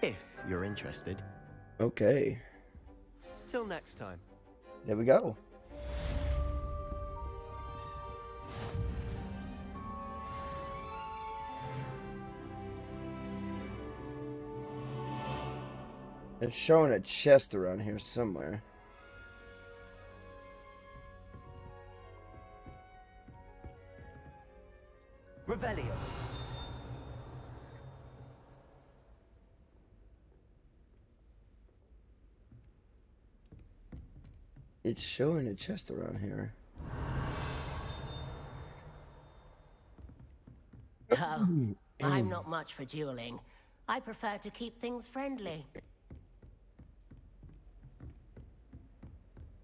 If you're interested. Okay. Till next time. There we go. It's showing a chest around here somewhere. Revelio. It's showing a chest around here. Oh, I'm not much for dueling. I prefer to keep things friendly.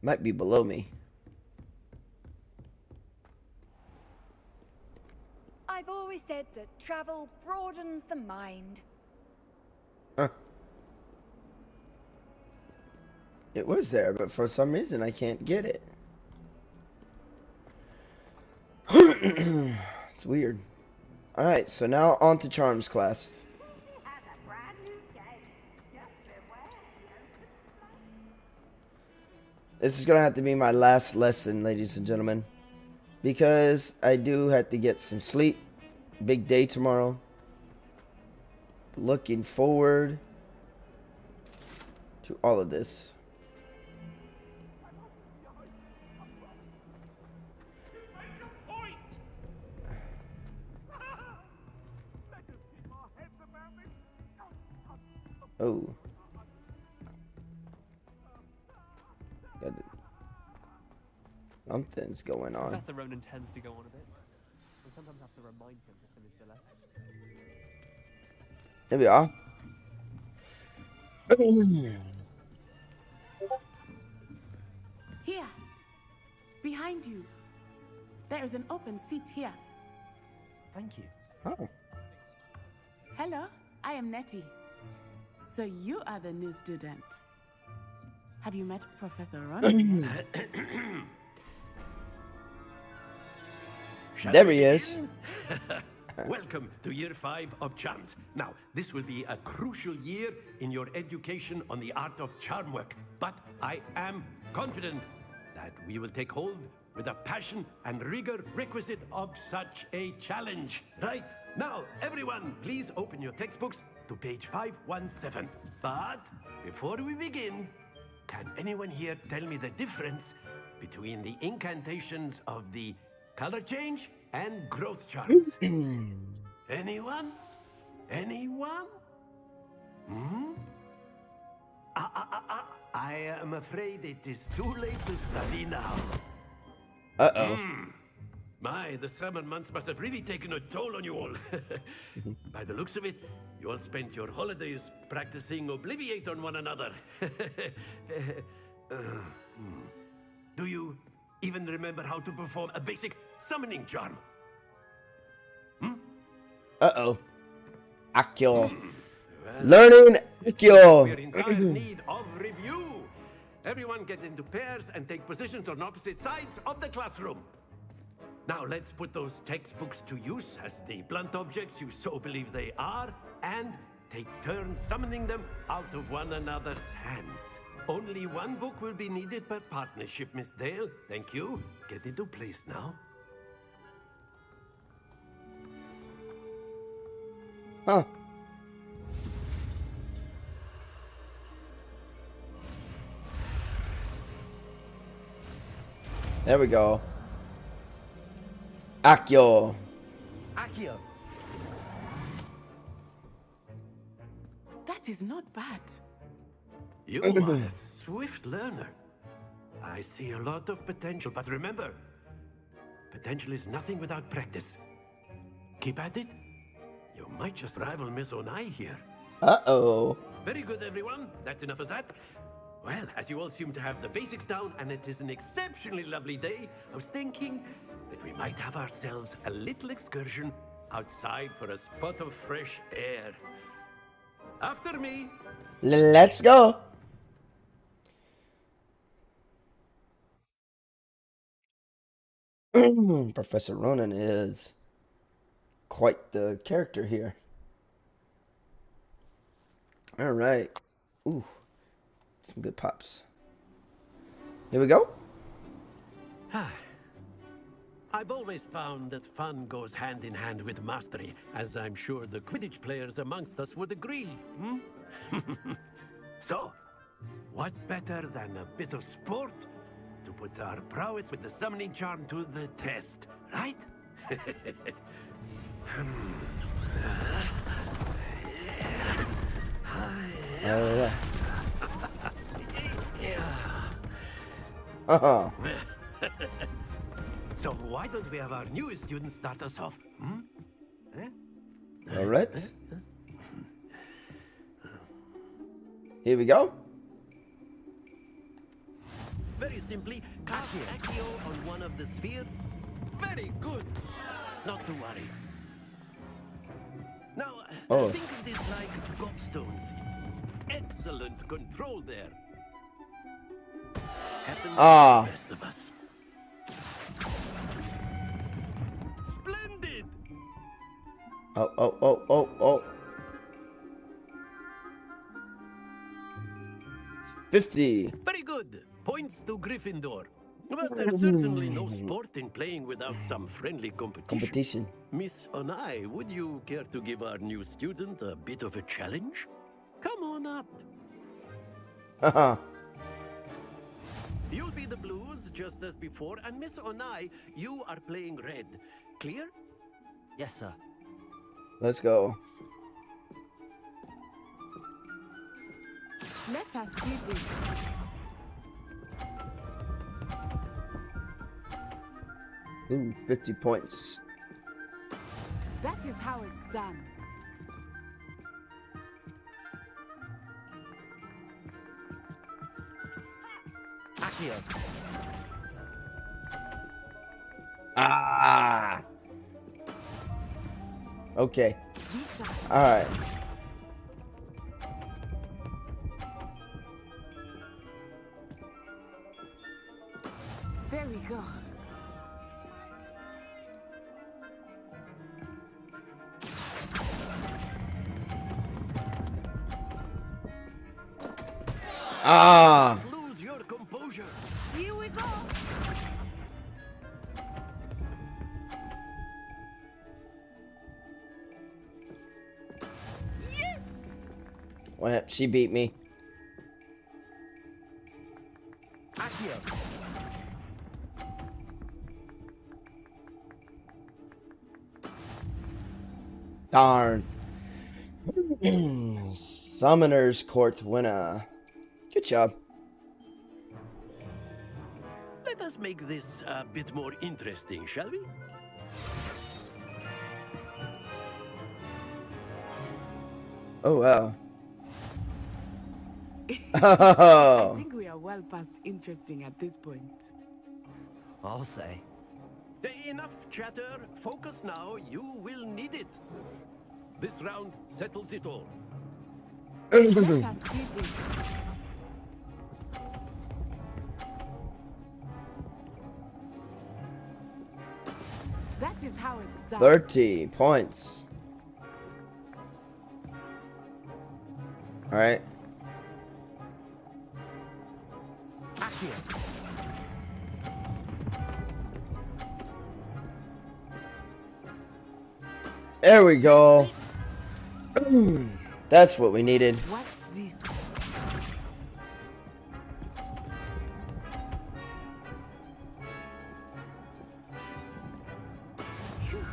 Might be below me. I've always said that travel broadens the mind. It was there, but for some reason I can't get it. It's weird. Alright, so now on to Charms class. This is going to have to be my last lesson, ladies and gentlemen. Because I do have to get some sleep. Big day tomorrow. Looking forward to all of this. Oh. Something's going on. Professor Ronan tends to go on a bit. We sometimes have to remind him to finish the lesson. Here we are. Here. Behind you. There is an open seat here. Thank you. Oh. Hello, I am Nettie. So you are the new student. Have you met Professor Ron? There he is. Welcome to year 5 of Charms. Now, this will be a crucial year in your education on the art of charm work. But I am confident that we will take hold with the passion and rigor requisite of such a challenge. Right, now, everyone, please open your textbooks to page 517. But before we begin, can anyone here tell me the difference between the incantations of the color change and growth charts? Anyone? Anyone? I am afraid it is too late to study now. Uh-oh. My, the summer months must have really taken a toll on you all. By the looks of it, you all spent your holidays practicing Obliviate on one another. Do you even remember how to perform a basic summoning charm? Uh-oh. Accio. Learning Accio. We're in dire need of review. Everyone get into pairs and take positions on opposite sides of the classroom. Now let's put those textbooks to use as the blunt objects you so believe they are, and take turns summoning them out of one another's hands. Only one book will be needed per partnership, Miss Dale. Thank you. Get into place now. Huh. There we go. Accio. Accio. That is not bad. You are a swift learner. I see a lot of potential, but remember, potential is nothing without practice. Keep at it. You might just rival Miss Onai here. Uh-oh. Very good, everyone. That's enough of that. Well, as you all seem to have the basics down, and it is an exceptionally lovely day, I was thinking that we might have ourselves a little excursion outside for a spot of fresh air. After me. Let's go. Professor Ronan is quite the character here. All right. Ooh. Some good pops. Here we go. I've always found that fun goes hand in hand with mastery, as I'm sure the Quidditch players amongst us would agree. So, what better than a bit of sport to put our prowess with the summoning charm to the test, right? Uh-huh. So why don't we have our newest student start us off? All right. Here we go. Very simply, cast Accio on one of the sphere. Very good. Not to worry. Now, think of this like gobstones. Excellent control there. Happens to the rest of us. Splendid! Oh. 50. Very good. Points to Gryffindor. But there's certainly no sport in playing without some friendly competition. Miss Onai, would you care to give our new student a bit of a challenge? Come on up. Haha. You'll be the blues, just as before, and Miss Onai, you are playing red. Clear? Yes, sir. Let's go. Let us do this. Ooh, 50 points. That is how it's done. Accio. Ah. Okay. All right. There we go. Ah. Lose your composure. Here we go. Well, she beat me. Darn. Summoner's Court winner. Good job. Let us make this a bit more interesting, shall we? Oh, wow. I think we are well past interesting at this point. I'll say. Enough chatter. Focus now. You will need it. This round settles it all. Let us see this. That is how it's done. 30 points. All right. There we go. That's what we needed. Watch this. Phew.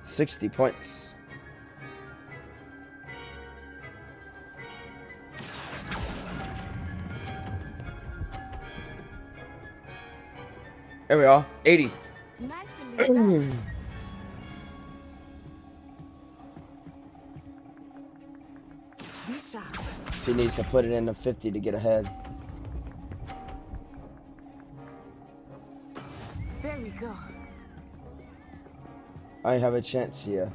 60 points. There we are. 80. Nicely done. She needs to put it in the 50 to get ahead. There we go. I have a chance here.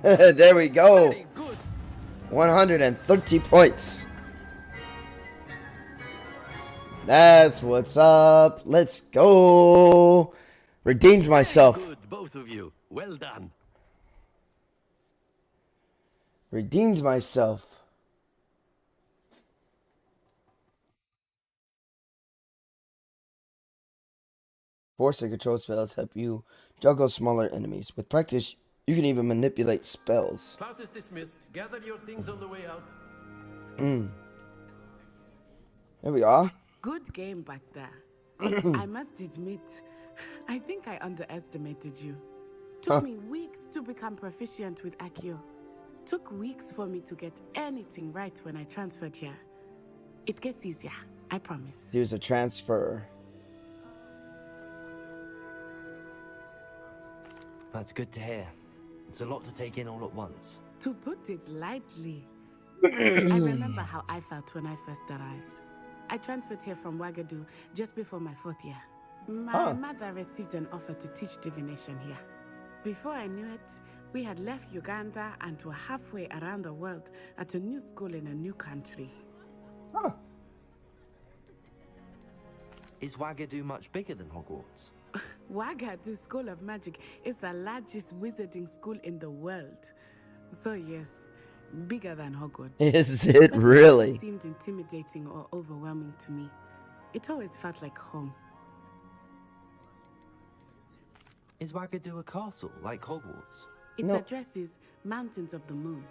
There we go. 130 points. That's what's up. Let's go. Redeemed myself. Good, both of you. Well done. Redeemed myself. Force and control spells help you juggle smaller enemies. With practice, you can even manipulate spells. Class is dismissed. Gather your things on the way out. There we are. Good game back there. I must admit, I think I underestimated you. Took me weeks to become proficient with Accio. Took weeks for me to get anything right when I transferred here. It gets easier, I promise. There's a transfer. That's good to hear. It's a lot to take in all at once. To put it lightly, I remember how I felt when I first arrived. I transferred here from Wagadu just before my 4th year. My mother received an offer to teach divination here. Before I knew it, we had left Uganda and were halfway around the world at a new school in a new country. Is Wagadu much bigger than Hogwarts? Wagadu School of Magic is the largest wizarding school in the world. So yes, bigger than Hogwarts. Is it really? It seemed intimidating or overwhelming to me. It always felt like home. Is Wagadu a castle like Hogwarts? Its address is Mountains of the Moon.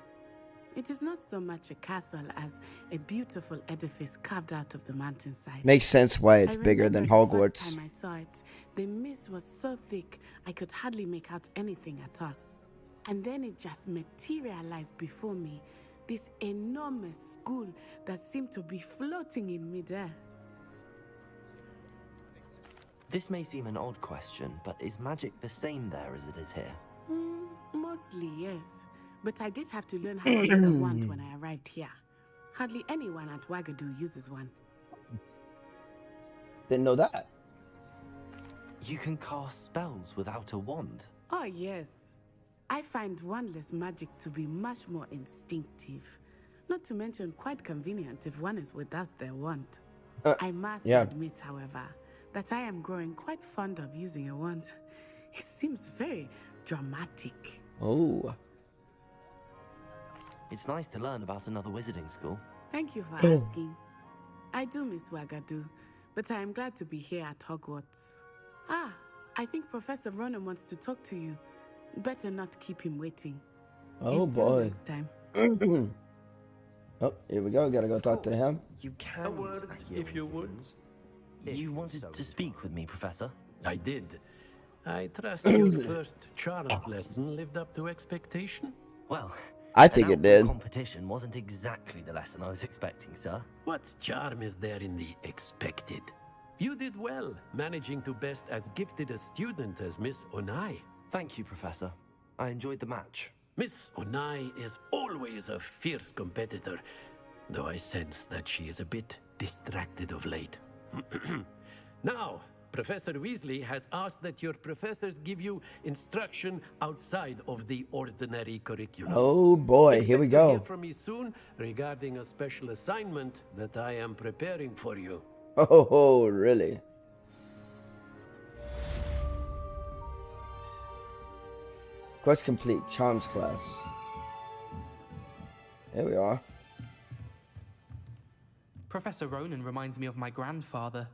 It is not so much a castle as a beautiful edifice carved out of the mountainside. Makes sense why it's bigger than Hogwarts. The first time I saw it, the mist was so thick I could hardly make out anything at all. And then it just materialized before me, this enormous school that seemed to be floating in midair. This may seem an odd question, but is magic the same there as it is here? Mostly, yes. But I did have to learn how to use a wand when I arrived here. Hardly anyone at Wagadu uses one. Didn't know that. You can cast spells without a wand? Oh, yes. I find wandless magic to be much more instinctive. Not to mention quite convenient if one is without their wand. I must admit, however, that I am growing quite fond of using a wand. It seems very dramatic. Oh. It's nice to learn about another wizarding school. Thank you for asking. I do miss Wagadu, but I am glad to be here at Hogwarts. Ah, I think Professor Ronan wants to talk to you. Better not keep him waiting. Oh Until boy. next time. Oh, here we go. Gotta go talk to him. You can A word, if you would. You wanted to speak with me, Professor? I did. I trust your first Charles lesson lived up to expectation. Well, I think it did. Competition wasn't exactly the lesson I was expecting, sir. What charm is there in the expected? You did well, managing to best as gifted a student as Miss Onai. Thank you, Professor. I enjoyed the match. Miss Onai is always a fierce competitor, though I sense that she is a bit distracted of late. Now, Professor Weasley has asked that your professors give you instruction outside of the ordinary curriculum. Oh boy, here we Expect to hear go. from me soon regarding a special assignment that I am preparing for you. Oh, really? Quest complete. Charms class. There we are. Professor Ronan reminds me of my grandfather.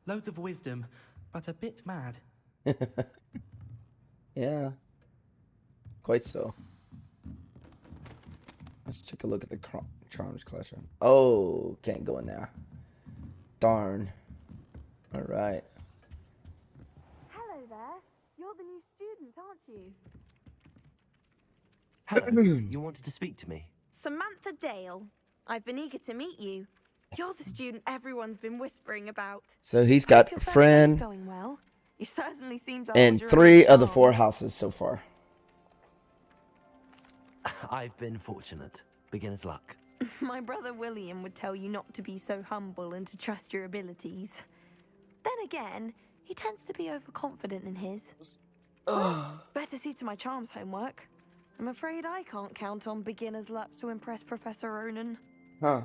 Loads of wisdom, but a bit mad. Yeah. Quite so. Let's take a look at the Charms classroom. Oh, can't go in there. Darn. Alright. Hello there. You're the new student, aren't you? Hello. You wanted to speak to me? Samantha Dale. I've been eager to meet you. You're the student everyone's been whispering about. So he's got a friend Going well. You certainly seem to in hold your 3 own of the 4 charm. houses so far. I've been fortunate. Beginner's luck. My brother William would tell you not to be so humble and to trust your abilities. Then again, he tends to be overconfident in his. Better see to my charms homework. I'm afraid I can't count on beginner's luck to impress Professor Ronan. Huh.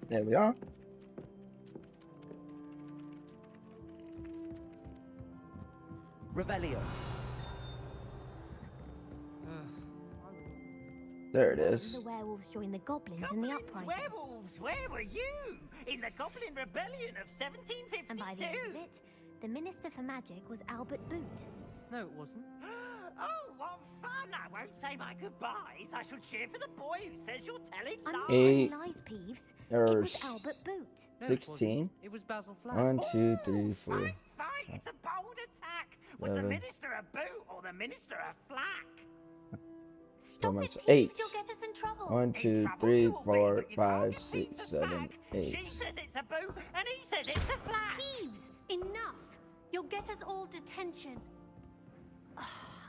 There we are. Revelio. There it is. The werewolves joined the goblins in the uprising. Werewolves, where were you? In the Goblin Rebellion of 1752. And by the end of it, the Minister for Magic was Albert Boot. No, it wasn't. Oh, what fun! I won't say my goodbyes. I shall cheer for the boy who says you're telling I'm not Eight. telling lies, Peeves. It Or was Albert Boot. No, it 16. wasn't. It was Basil Flack. 1, 2, 3, 4. Fight! It's a bold attack. Was the 11. Minister a boot or the Minister a flack? Stop it, 8. Peeves. You'll get us in trouble. 1, 2, 3, 4, 5, 6, 7, 8. She says it's a boot and he says it's a flack. Peeves, enough. You'll get us all detention.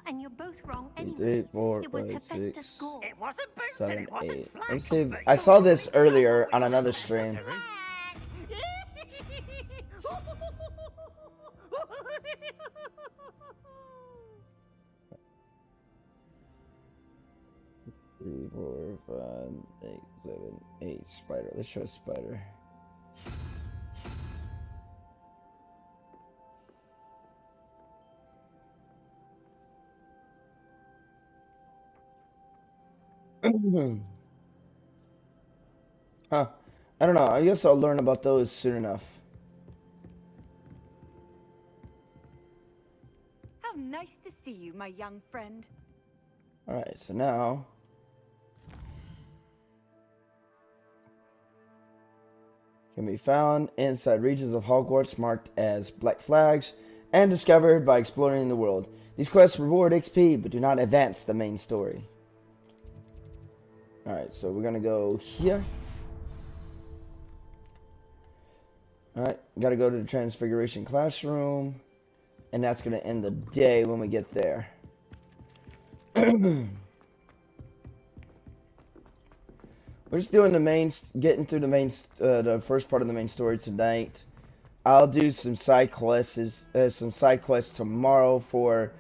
And you're both wrong 2, anyway. 3, 4, It was 5, Hephaestus 6, Gore. It wasn't boots 7, and it wasn't 8. flack. Let's see. I saw this earlier on another stream. 3, 4, 5, 6, 7, 8. Spider. Let's try spider. Huh. I don't know. I guess I'll learn about those soon enough. How nice to see you, my young friend. Alright, so now can be found inside regions of Hogwarts marked as black flags and discovered by exploring the world. These quests reward XP but do not advance the main story. Alright, so we're gonna go here. Alright, gotta go to the Transfiguration Classroom. And that's gonna end the day when we get there. We're just doing the main, getting through the main, the first part of the main story tonight. I'll do some side quests, tomorrow for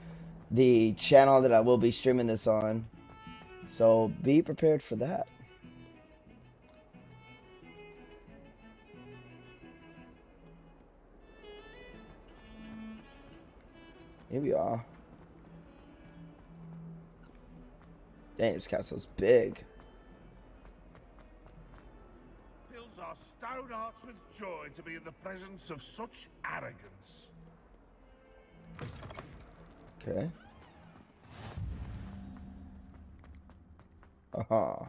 the channel that I will be streaming this on. So be prepared for that. Here we are. Dang, this castle's big. Fills our stout hearts with joy to be in the presence of such arrogance. Okay. Aha.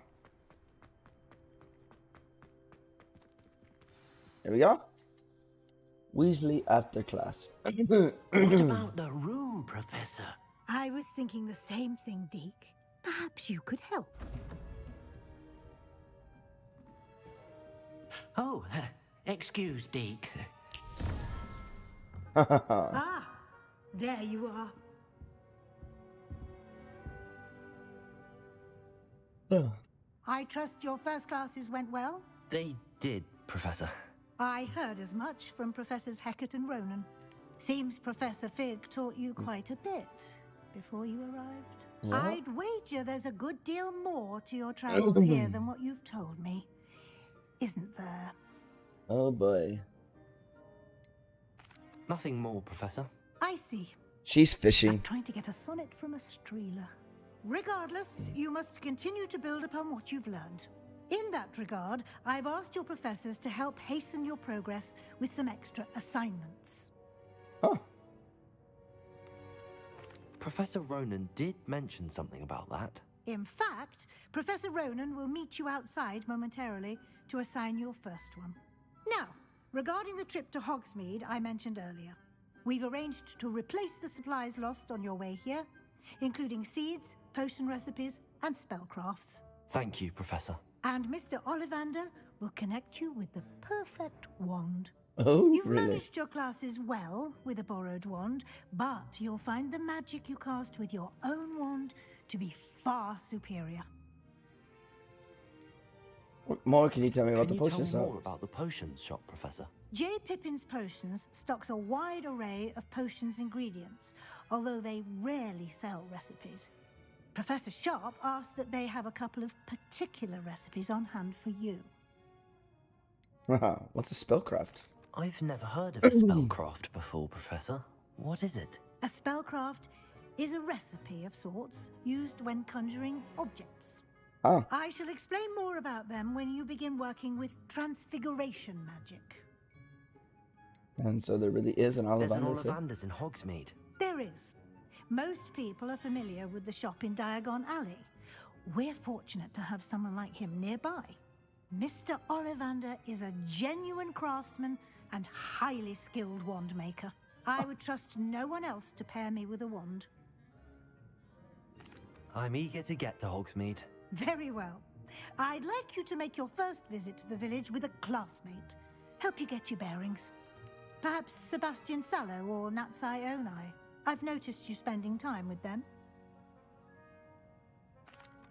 Here we go. Weasley after class. What about the room, Professor? I was thinking the same thing, Deke. Perhaps you could help. Oh, excuse, Deke. Ah, there you are. I trust your first classes went well? They did, Professor. I heard as much from Professors Hecat and Ronan. Seems Professor Fig taught you quite a bit before you arrived. Yeah. I'd wager there's a good deal more to your travels here than what you've told me. Isn't there? Oh boy. Nothing more, Professor. I see. She's fishing. I'm trying to get a sonnet from a streeler. Regardless, you must continue to build upon what you've learned. In that regard, I've asked your professors to help hasten your progress with some extra assignments. Oh. Professor Ronan did mention something about that. In fact, Professor Ronan will meet you outside momentarily to assign your first one. Now, regarding the trip to Hogsmeade I mentioned earlier, we've arranged to replace the supplies lost on your way here, including seeds, potion recipes, and spellcrafts. Thank you, Professor. And Mr. Ollivander will connect you with the perfect wand. Oh, You've really? managed your classes well with a borrowed wand, but you'll find the magic you cast with your own wand to be far superior. What more can you tell me about the Can you potion tell me more shop? about the potions shop, Professor? J. Pippin's Potions stocks a wide array of potions ingredients, although they rarely sell recipes. Professor Sharp asked that they have a couple of particular recipes on hand for you. What's a spellcraft? I've never heard of a spellcraft before, Professor. What is it? A spellcraft is a recipe of sorts used when conjuring objects. Oh. I shall explain more about them when you begin working with transfiguration magic. And so there really is an There's an Ollivander. Ollivander's in Hogsmeade. There is. Most people are familiar with the shop in Diagon Alley. We're fortunate to have someone like him nearby. Mr. Ollivander is a genuine craftsman and highly skilled wand maker. I would trust no one else to pair me with a wand. I'm eager to get to Hogsmeade. Very well. I'd like you to make your first visit to the village with a classmate. Help you get your bearings. Perhaps Sebastian Sallow or Natsai Onai. I've noticed you spending time with them.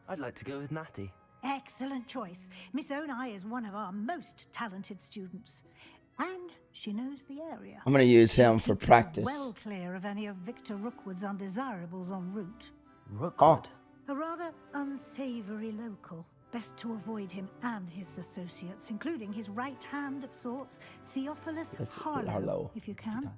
I'd like to go with Natty. Excellent choice. Miss Onai is one of our most talented students. And she knows the area. I'm going to use him for practice. Well clear of any of Victor Rookwood's undesirables en route. Rookwood? A rather unsavory local. Best to avoid him and his associates, including his right hand of sorts, Theophilus Harlow, if you can.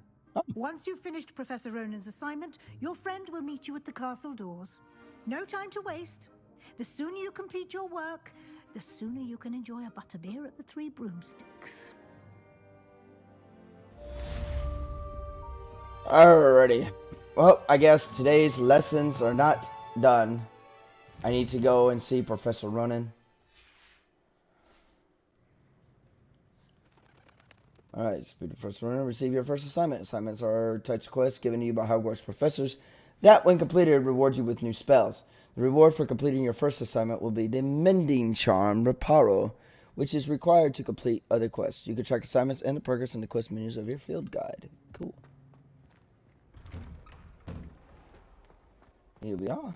Once you've finished Professor Ronan's assignment, your friend will meet you at the castle doors. No time to waste. The sooner you complete your work, the sooner you can enjoy a butterbeer at the Three Broomsticks. Alrighty. Well, I guess today's lessons are not done. I need to go and see Professor Ronan. Alright, speak to Professor Ronan. Receive your first assignment. Assignments are types of quests given to you by Hogwarts professors that, when completed, reward you with new spells. The reward for completing your first assignment will be the Mending Charm Reparo, which is required to complete other quests. You can track assignments and the progress in the quest menus of your field guide. Cool. Here we are.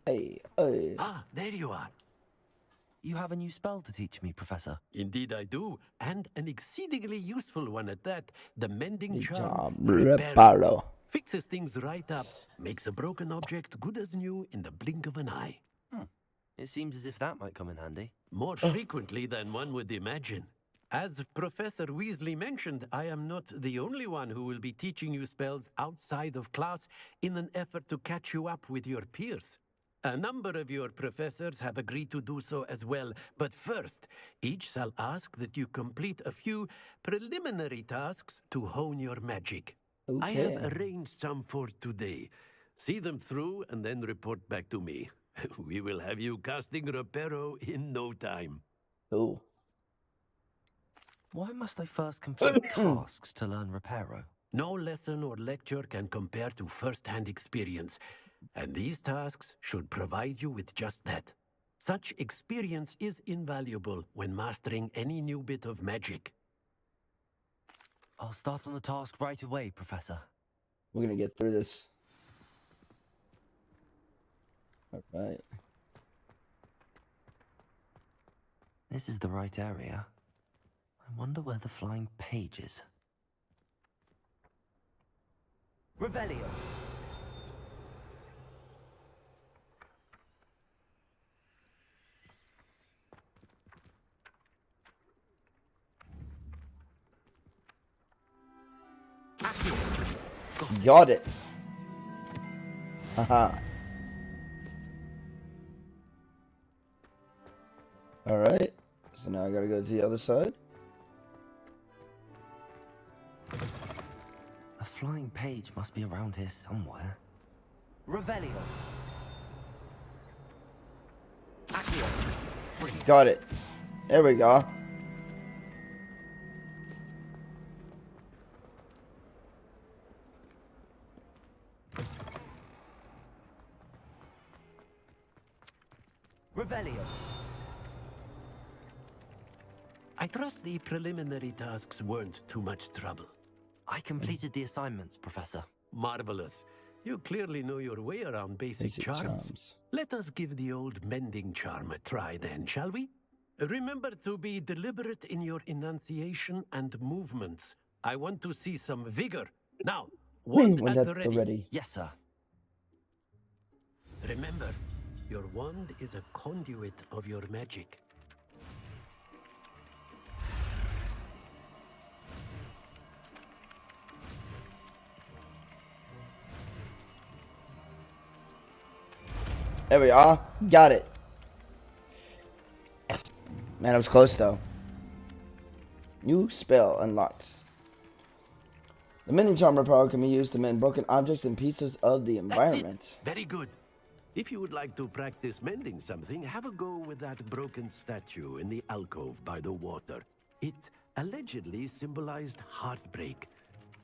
Hey. Ah, there you are. You have a new spell to teach me, Professor. Indeed I do, and an exceedingly useful one at that. The Mending Charm Charm Reparo. Reparo. Fixes things right up, makes a broken object good as new in the blink of an eye. It seems as if that might come in handy. More frequently than one would imagine. As Professor Weasley mentioned, I am not the only one who will be teaching you spells outside of class in an effort to catch you up with your peers. A number of your professors have agreed to do so as well, but first, each shall ask that you complete a few preliminary tasks to hone your magic. I have Okay. arranged some for today. See them through and then report back to me. We will have you casting Reparo in no time. Ooh. Why must I first complete tasks to learn Reparo? No lesson or lecture can compare to first-hand experience, and these tasks should provide you with just that. Such experience is invaluable when mastering any new bit of magic. I'll start on the task right away, Professor. We're gonna get through this. All right. This is the right area. I wonder where the flying page is. Revelio. Got it. Haha. All right. So now I gotta go to the other side. A flying page must be around here somewhere. Revelio. Got it. There we go. Revelio. I trust the preliminary tasks weren't too much trouble. I completed the assignments, Professor. Marvelous. You clearly know your way around basic charms. Let us give the old mending charm a try then, shall we? Remember to be deliberate in your enunciation and movements. I want to see some vigor. Now, wand at the ready. Yes, sir. Remember, your wand is a conduit of your magic. There we are. Got it. Man, I was close though. New spell unlocked. The mending charm power can be used to mend broken objects and pieces of the environment. Very good. If you would like to practice mending something, have a go with that broken statue in the alcove by the water. It allegedly symbolized heartbreak.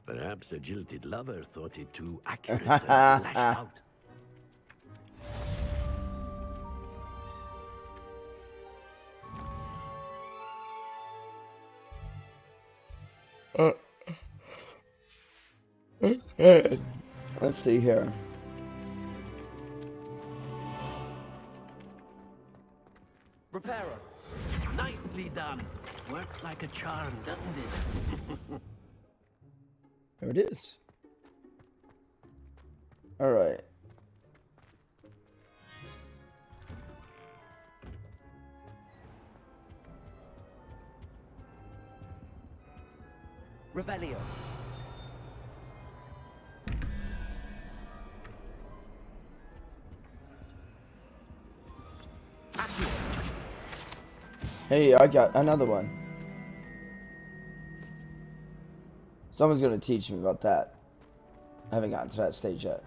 Perhaps a jilted lover thought it too accurate and lashed out. Okay. Let's see here. Reparo. Nicely done. Works like a charm, doesn't it? There it is. All right. Revelio. Hey, I got another one. Someone's gonna teach me about that. I haven't gotten to that stage yet.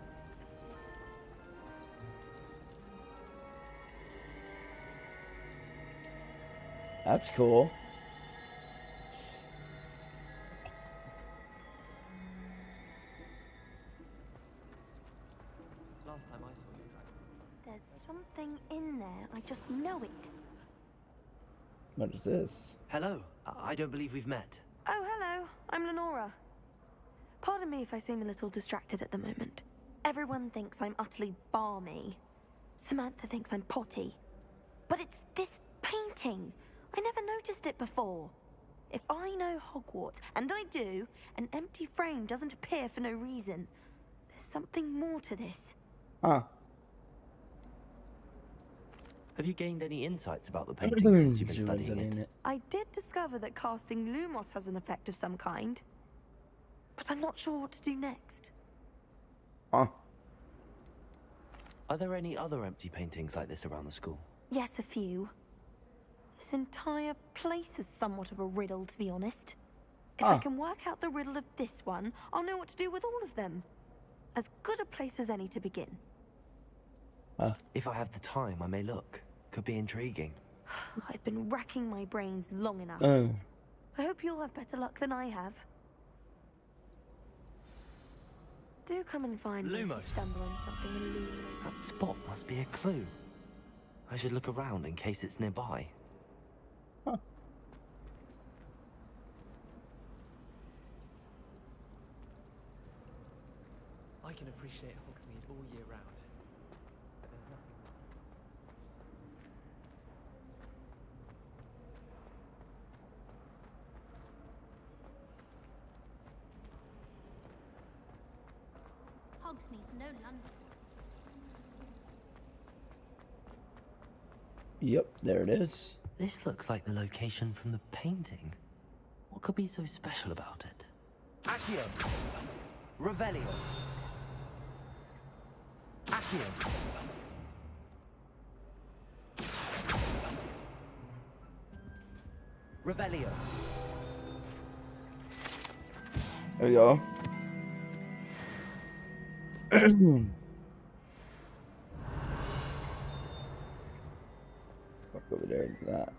That's cool. Last time I saw you, There's something in there. I just know it. What is this? Hello. I don't believe we've met. Oh, hello. I'm Lenora. Pardon me if I seem a little distracted at the moment. Everyone thinks I'm utterly balmy. Samantha thinks I'm potty. But it's this painting. I never noticed it before. If I know Hogwarts, and I do, an empty frame doesn't appear for no reason. There's something more to this. Huh. Have you gained any insights about the painting since you've been studying it? I did discover that casting Lumos has an effect of some kind. But I'm not sure what to do next. Huh. Are there any other empty paintings like this around the school? Yes, a few. This entire place is somewhat of a riddle, to be honest. If I can work out the riddle of this one, I'll know what to do with all of them. As good a place as any to begin. If I have the time, I may look. Could be intriguing. I've been racking my brains long enough. I hope you'll have better luck than I have. Do come and find me if you Lumos. stumble on something illuminating. That spot must be a clue. I should look around in case it's nearby. I can appreciate Hogsmeade all year round. But there's nothing Hogsmeade's no London. Yep, there it is. This looks like the location from the painting. What could be so special about it? Accio. Revelio. Accio. Revelio. There we go. Walk over there into that.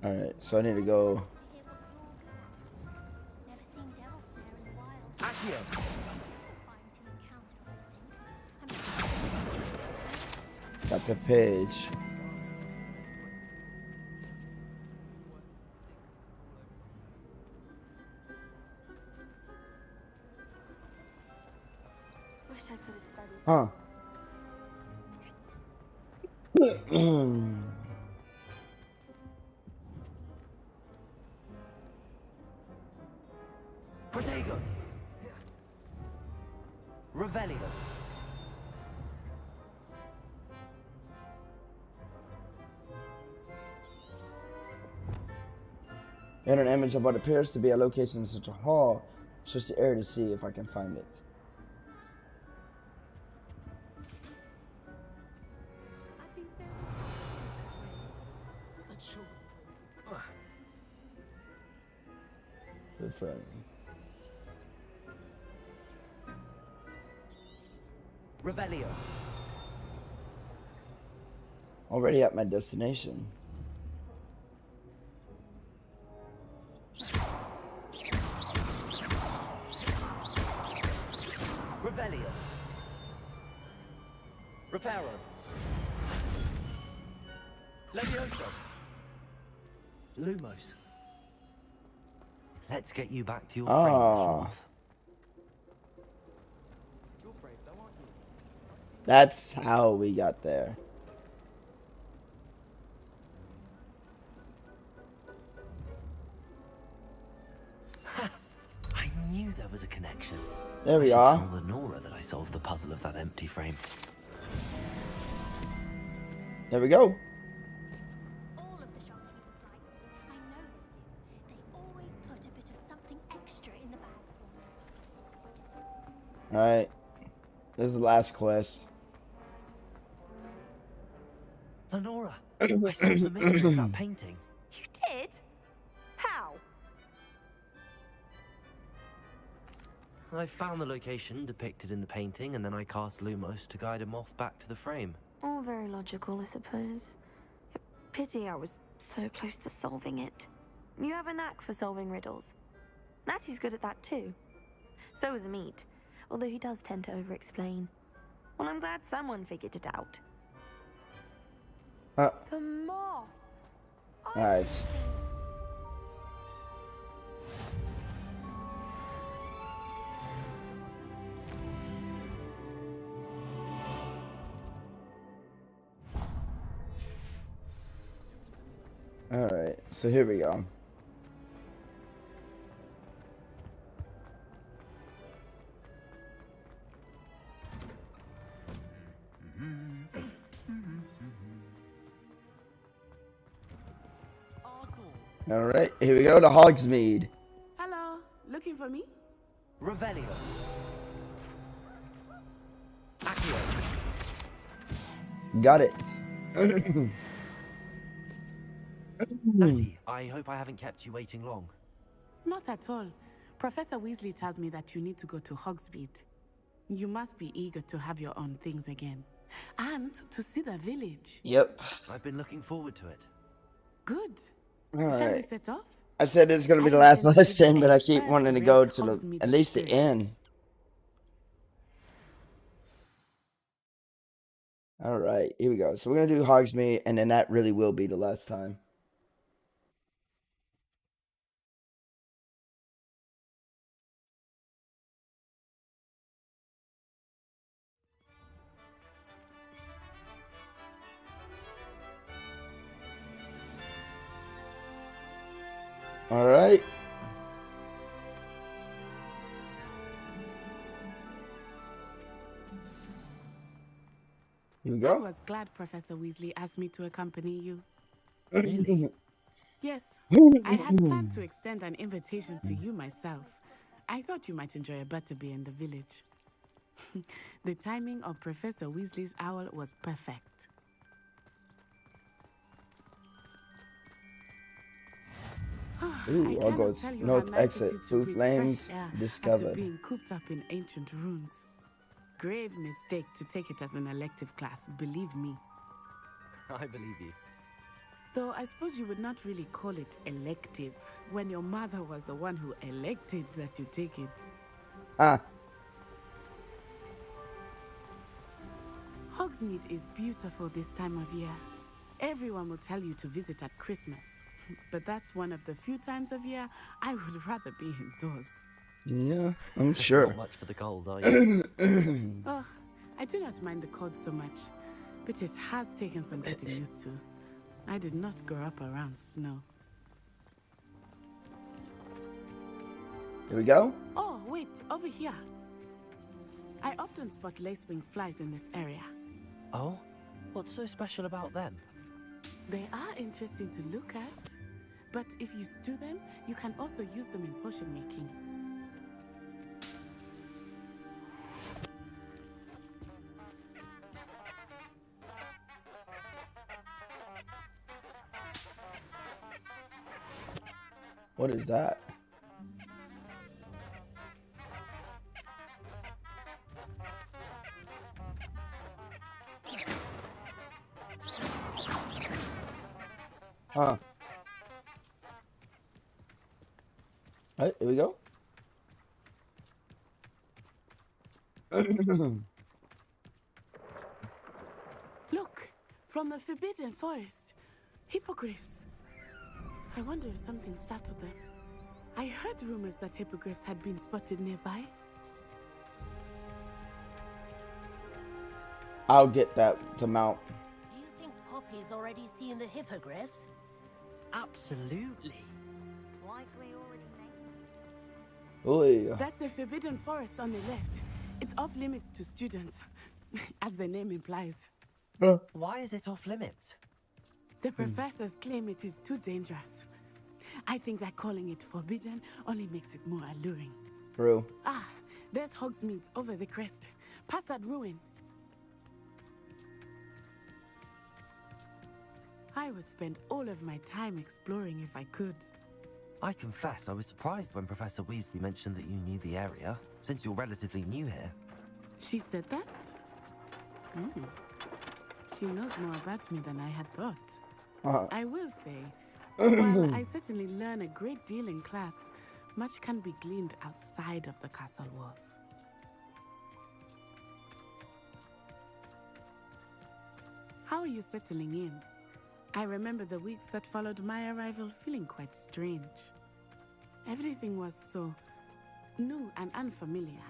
Alright, so I need to go. Accio. Got the page. Wish I could have studied. Huh. Protego. Revelio. And an image of what appears to be a location in such a hall. Search the area to see if I can find it. Good friend. Revelio. Already at my destination. Revelio. Reparo. Levioso. Lumos. Let's get you back to your Ah. friend. That's how we got there. I knew there was a connection. There we I should are. tell Lenora that I solved the puzzle of that empty frame. There we go. All of the shopkeepers like me. I know they do. They always put a bit of something extra in the bag for me. Alright. This is the last quest. Lenora, I solved the mystery of that painting. You did? How? I found the location depicted in the painting, and then I cast Lumos to guide a moth back to the frame. All very logical, I suppose. Pity I was so close to solving it. You have a knack for solving riddles. Natty's good at that too. So is Meat, although he does tend to over-explain. Well, I'm glad someone figured it out. The moth! Alright. Alright, so here we go. Alright. here we go to Hogsmeade. Hello, looking for me? Revelio. Got it. Natty, I hope I haven't kept you waiting long. Not at all. Professor Weasley tells me that you need to go to Hogsmeade. You must be eager to have your own things again. And to see the village. Yep. I've been looking forward to it. Good. All Shall we right. set off? I said it's going to be the last lesson, but I keep wanting to go to at least the end. All right, here we go. So we're going to do Hogsmeade, and then that really will be the last time. All right. Here we go. I was glad Professor Weasley asked me to accompany you. Really? Yes. I had planned to extend an invitation to you myself. I thought you might enjoy a butterbeer in the village. The timing of Professor Weasley's owl was perfect. Ooh, Hogwarts. North exit. Through flames discovered. After being cooped up in ancient rooms. Grave mistake to take it as an elective class, believe me. I believe you. Though I suppose you would not really call it elective when your mother was the one who elected that you take it. Ah. Hogsmeade is beautiful this time of year. Everyone will tell you to visit at Christmas. But that's one of the few times of year I would rather be indoors. Yeah, I'm sure. Not much for the cold, are you? Oh, I do not mind the cold so much, but it has taken some getting used to. I did not grow up around snow. Here we go. Oh, wait, over here. I often spot lacewing flies in this area. Oh? What's so special about them? They are interesting to look at, but if you stew them, you can also use them in potion making. What is that? Huh. All right, here we go. Look, from the Forbidden Forest. Hippogriffs. I wonder if something startled them. I heard rumors that hippogriffs had been spotted nearby. I'll get that to mount. Do you think Poppy's already seen the hippogriffs? Absolutely. Like we already know. Oh yeah. That's the Forbidden Forest on the left. It's off limits to students, as the name implies. Why is it off limits? The professors claim it is too dangerous. I think that calling it forbidden only makes it more alluring. True. Ah, there's Hogsmeade over the crest. Past that ruin. I would spend all of my time exploring if I could. I confess I was surprised when Professor Weasley mentioned that you knew the area, since you're relatively new here. She said that? She knows more about me than I had thought. I will say, while I certainly learn a great deal in class, much can be gleaned outside of the castle walls. How are you settling in? I remember the weeks that followed my arrival feeling quite strange. Everything was so new and unfamiliar.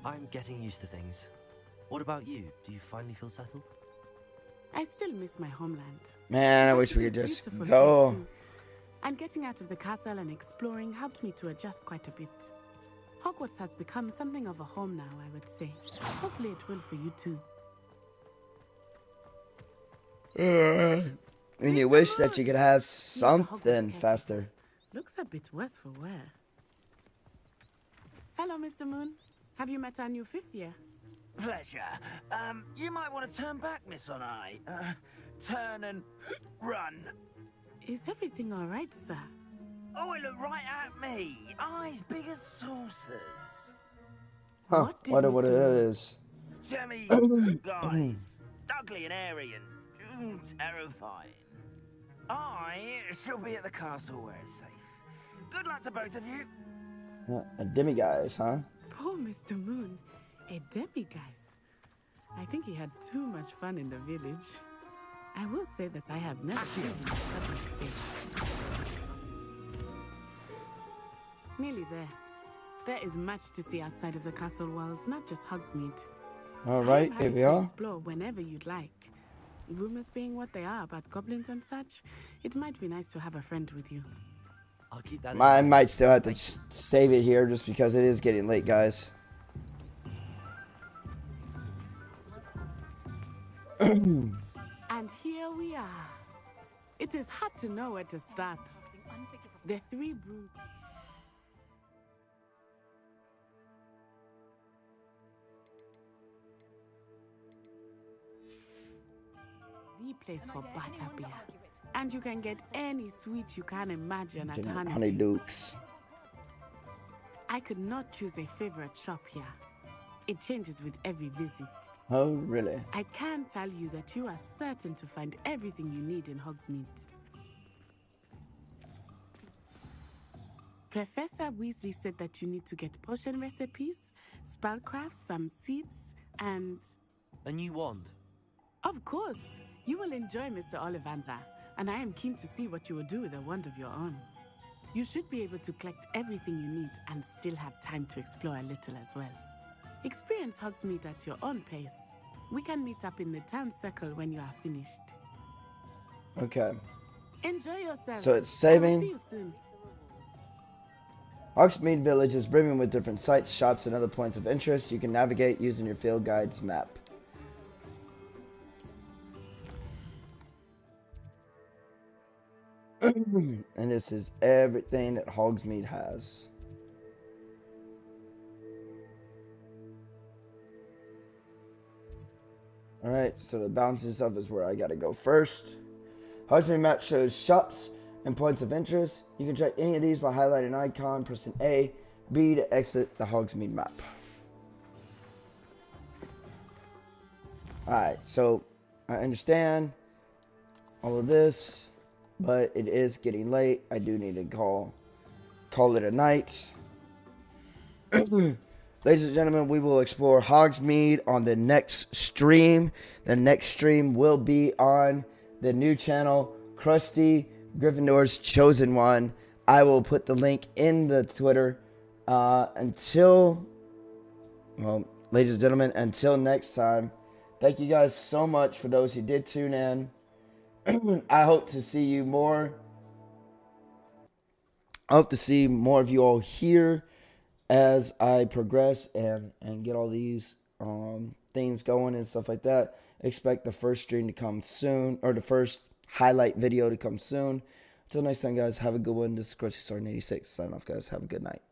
I'm getting used to things. What about you? Do you finally feel settled? I still miss my homeland. Man, I But wish it we is could just beautiful go. here too. And getting out of the castle and exploring helped me to adjust quite a bit. Hogwarts has become something of a home now, I would say. Hopefully it will for you too. mean, you wish that you could have Here's a something Hogwarts faster. Looks a bit worse for wear. Hello, Mr. Moon. Have you met our new fifth year? Pleasure. You might want to turn back, Miss On Eye. Turn and run. Is everything all right, sir? Oh, it looked right at me. Eyes big as saucers. Huh, wonder what it is. Jemmy guys. Ugly and airy and terrifying. I shall be at the castle where it's safe. Good luck to both of you. A demiguise, huh? Poor Mr. Moon. A demiguise. I think he had too much fun in the village. I will say that I have never seen him in such a state. Nearly there. There is much to see outside of the castle walls, not just Hogsmeade. All right, here we are. Explore whenever you'd like. Rumors being what they are about goblins and such, it might be nice to have a friend with you. I'll keep that in I mind. might still have to save it here just because it is getting late, guys. And here we are. It is hard to know where to start. The three brooms. The place for butterbeer. And you can get any sweet you can imagine at Honeydukes. I could not choose a favorite shop here. It changes with every visit. Oh, really? I can tell you that you are certain to find everything you need in Hogsmeade. Professor Weasley said that you need to get potion recipes, spellcrafts, some seeds, and... A new wand. Of course! You will enjoy Mr. Ollivander, and I am keen to see what you will do with a wand of your own. You should be able to collect everything you need and still have time to explore a little as well. Experience Hogsmeade at your own pace. We can meet up in the town circle when you are finished. Okay. Enjoy yourself. So it's I will saving. see you soon. Hogsmeade Village is brimming with different sites, shops, and other points of interest you can navigate using your field guide's map. And this is everything that Hogsmeade has. Alright, so the balancing stuff is where I gotta go first. Hogsmeade map shows shops and points of interest. You can check any of these by highlighting an icon, pressing A, B to exit the Hogsmeade map. Alright, so I understand all of this, but it is getting late. I do need to call it a night. Ladies and gentlemen, we will explore Hogsmeade on the next stream. The next stream will be on the new channel, Krusty Gryffindor's Chosen One. I will put the link in the Twitter. Well, ladies and gentlemen, until next time, thank you guys so much for those who did tune in. I hope to see you more. I hope to see more of you all here as I progress and get all these things going and stuff like that. Expect the first stream to come soon, or the first highlight video to come soon. Until next time, guys, have a good one. This is Krusty 86. Signing off, guys. Have a good night.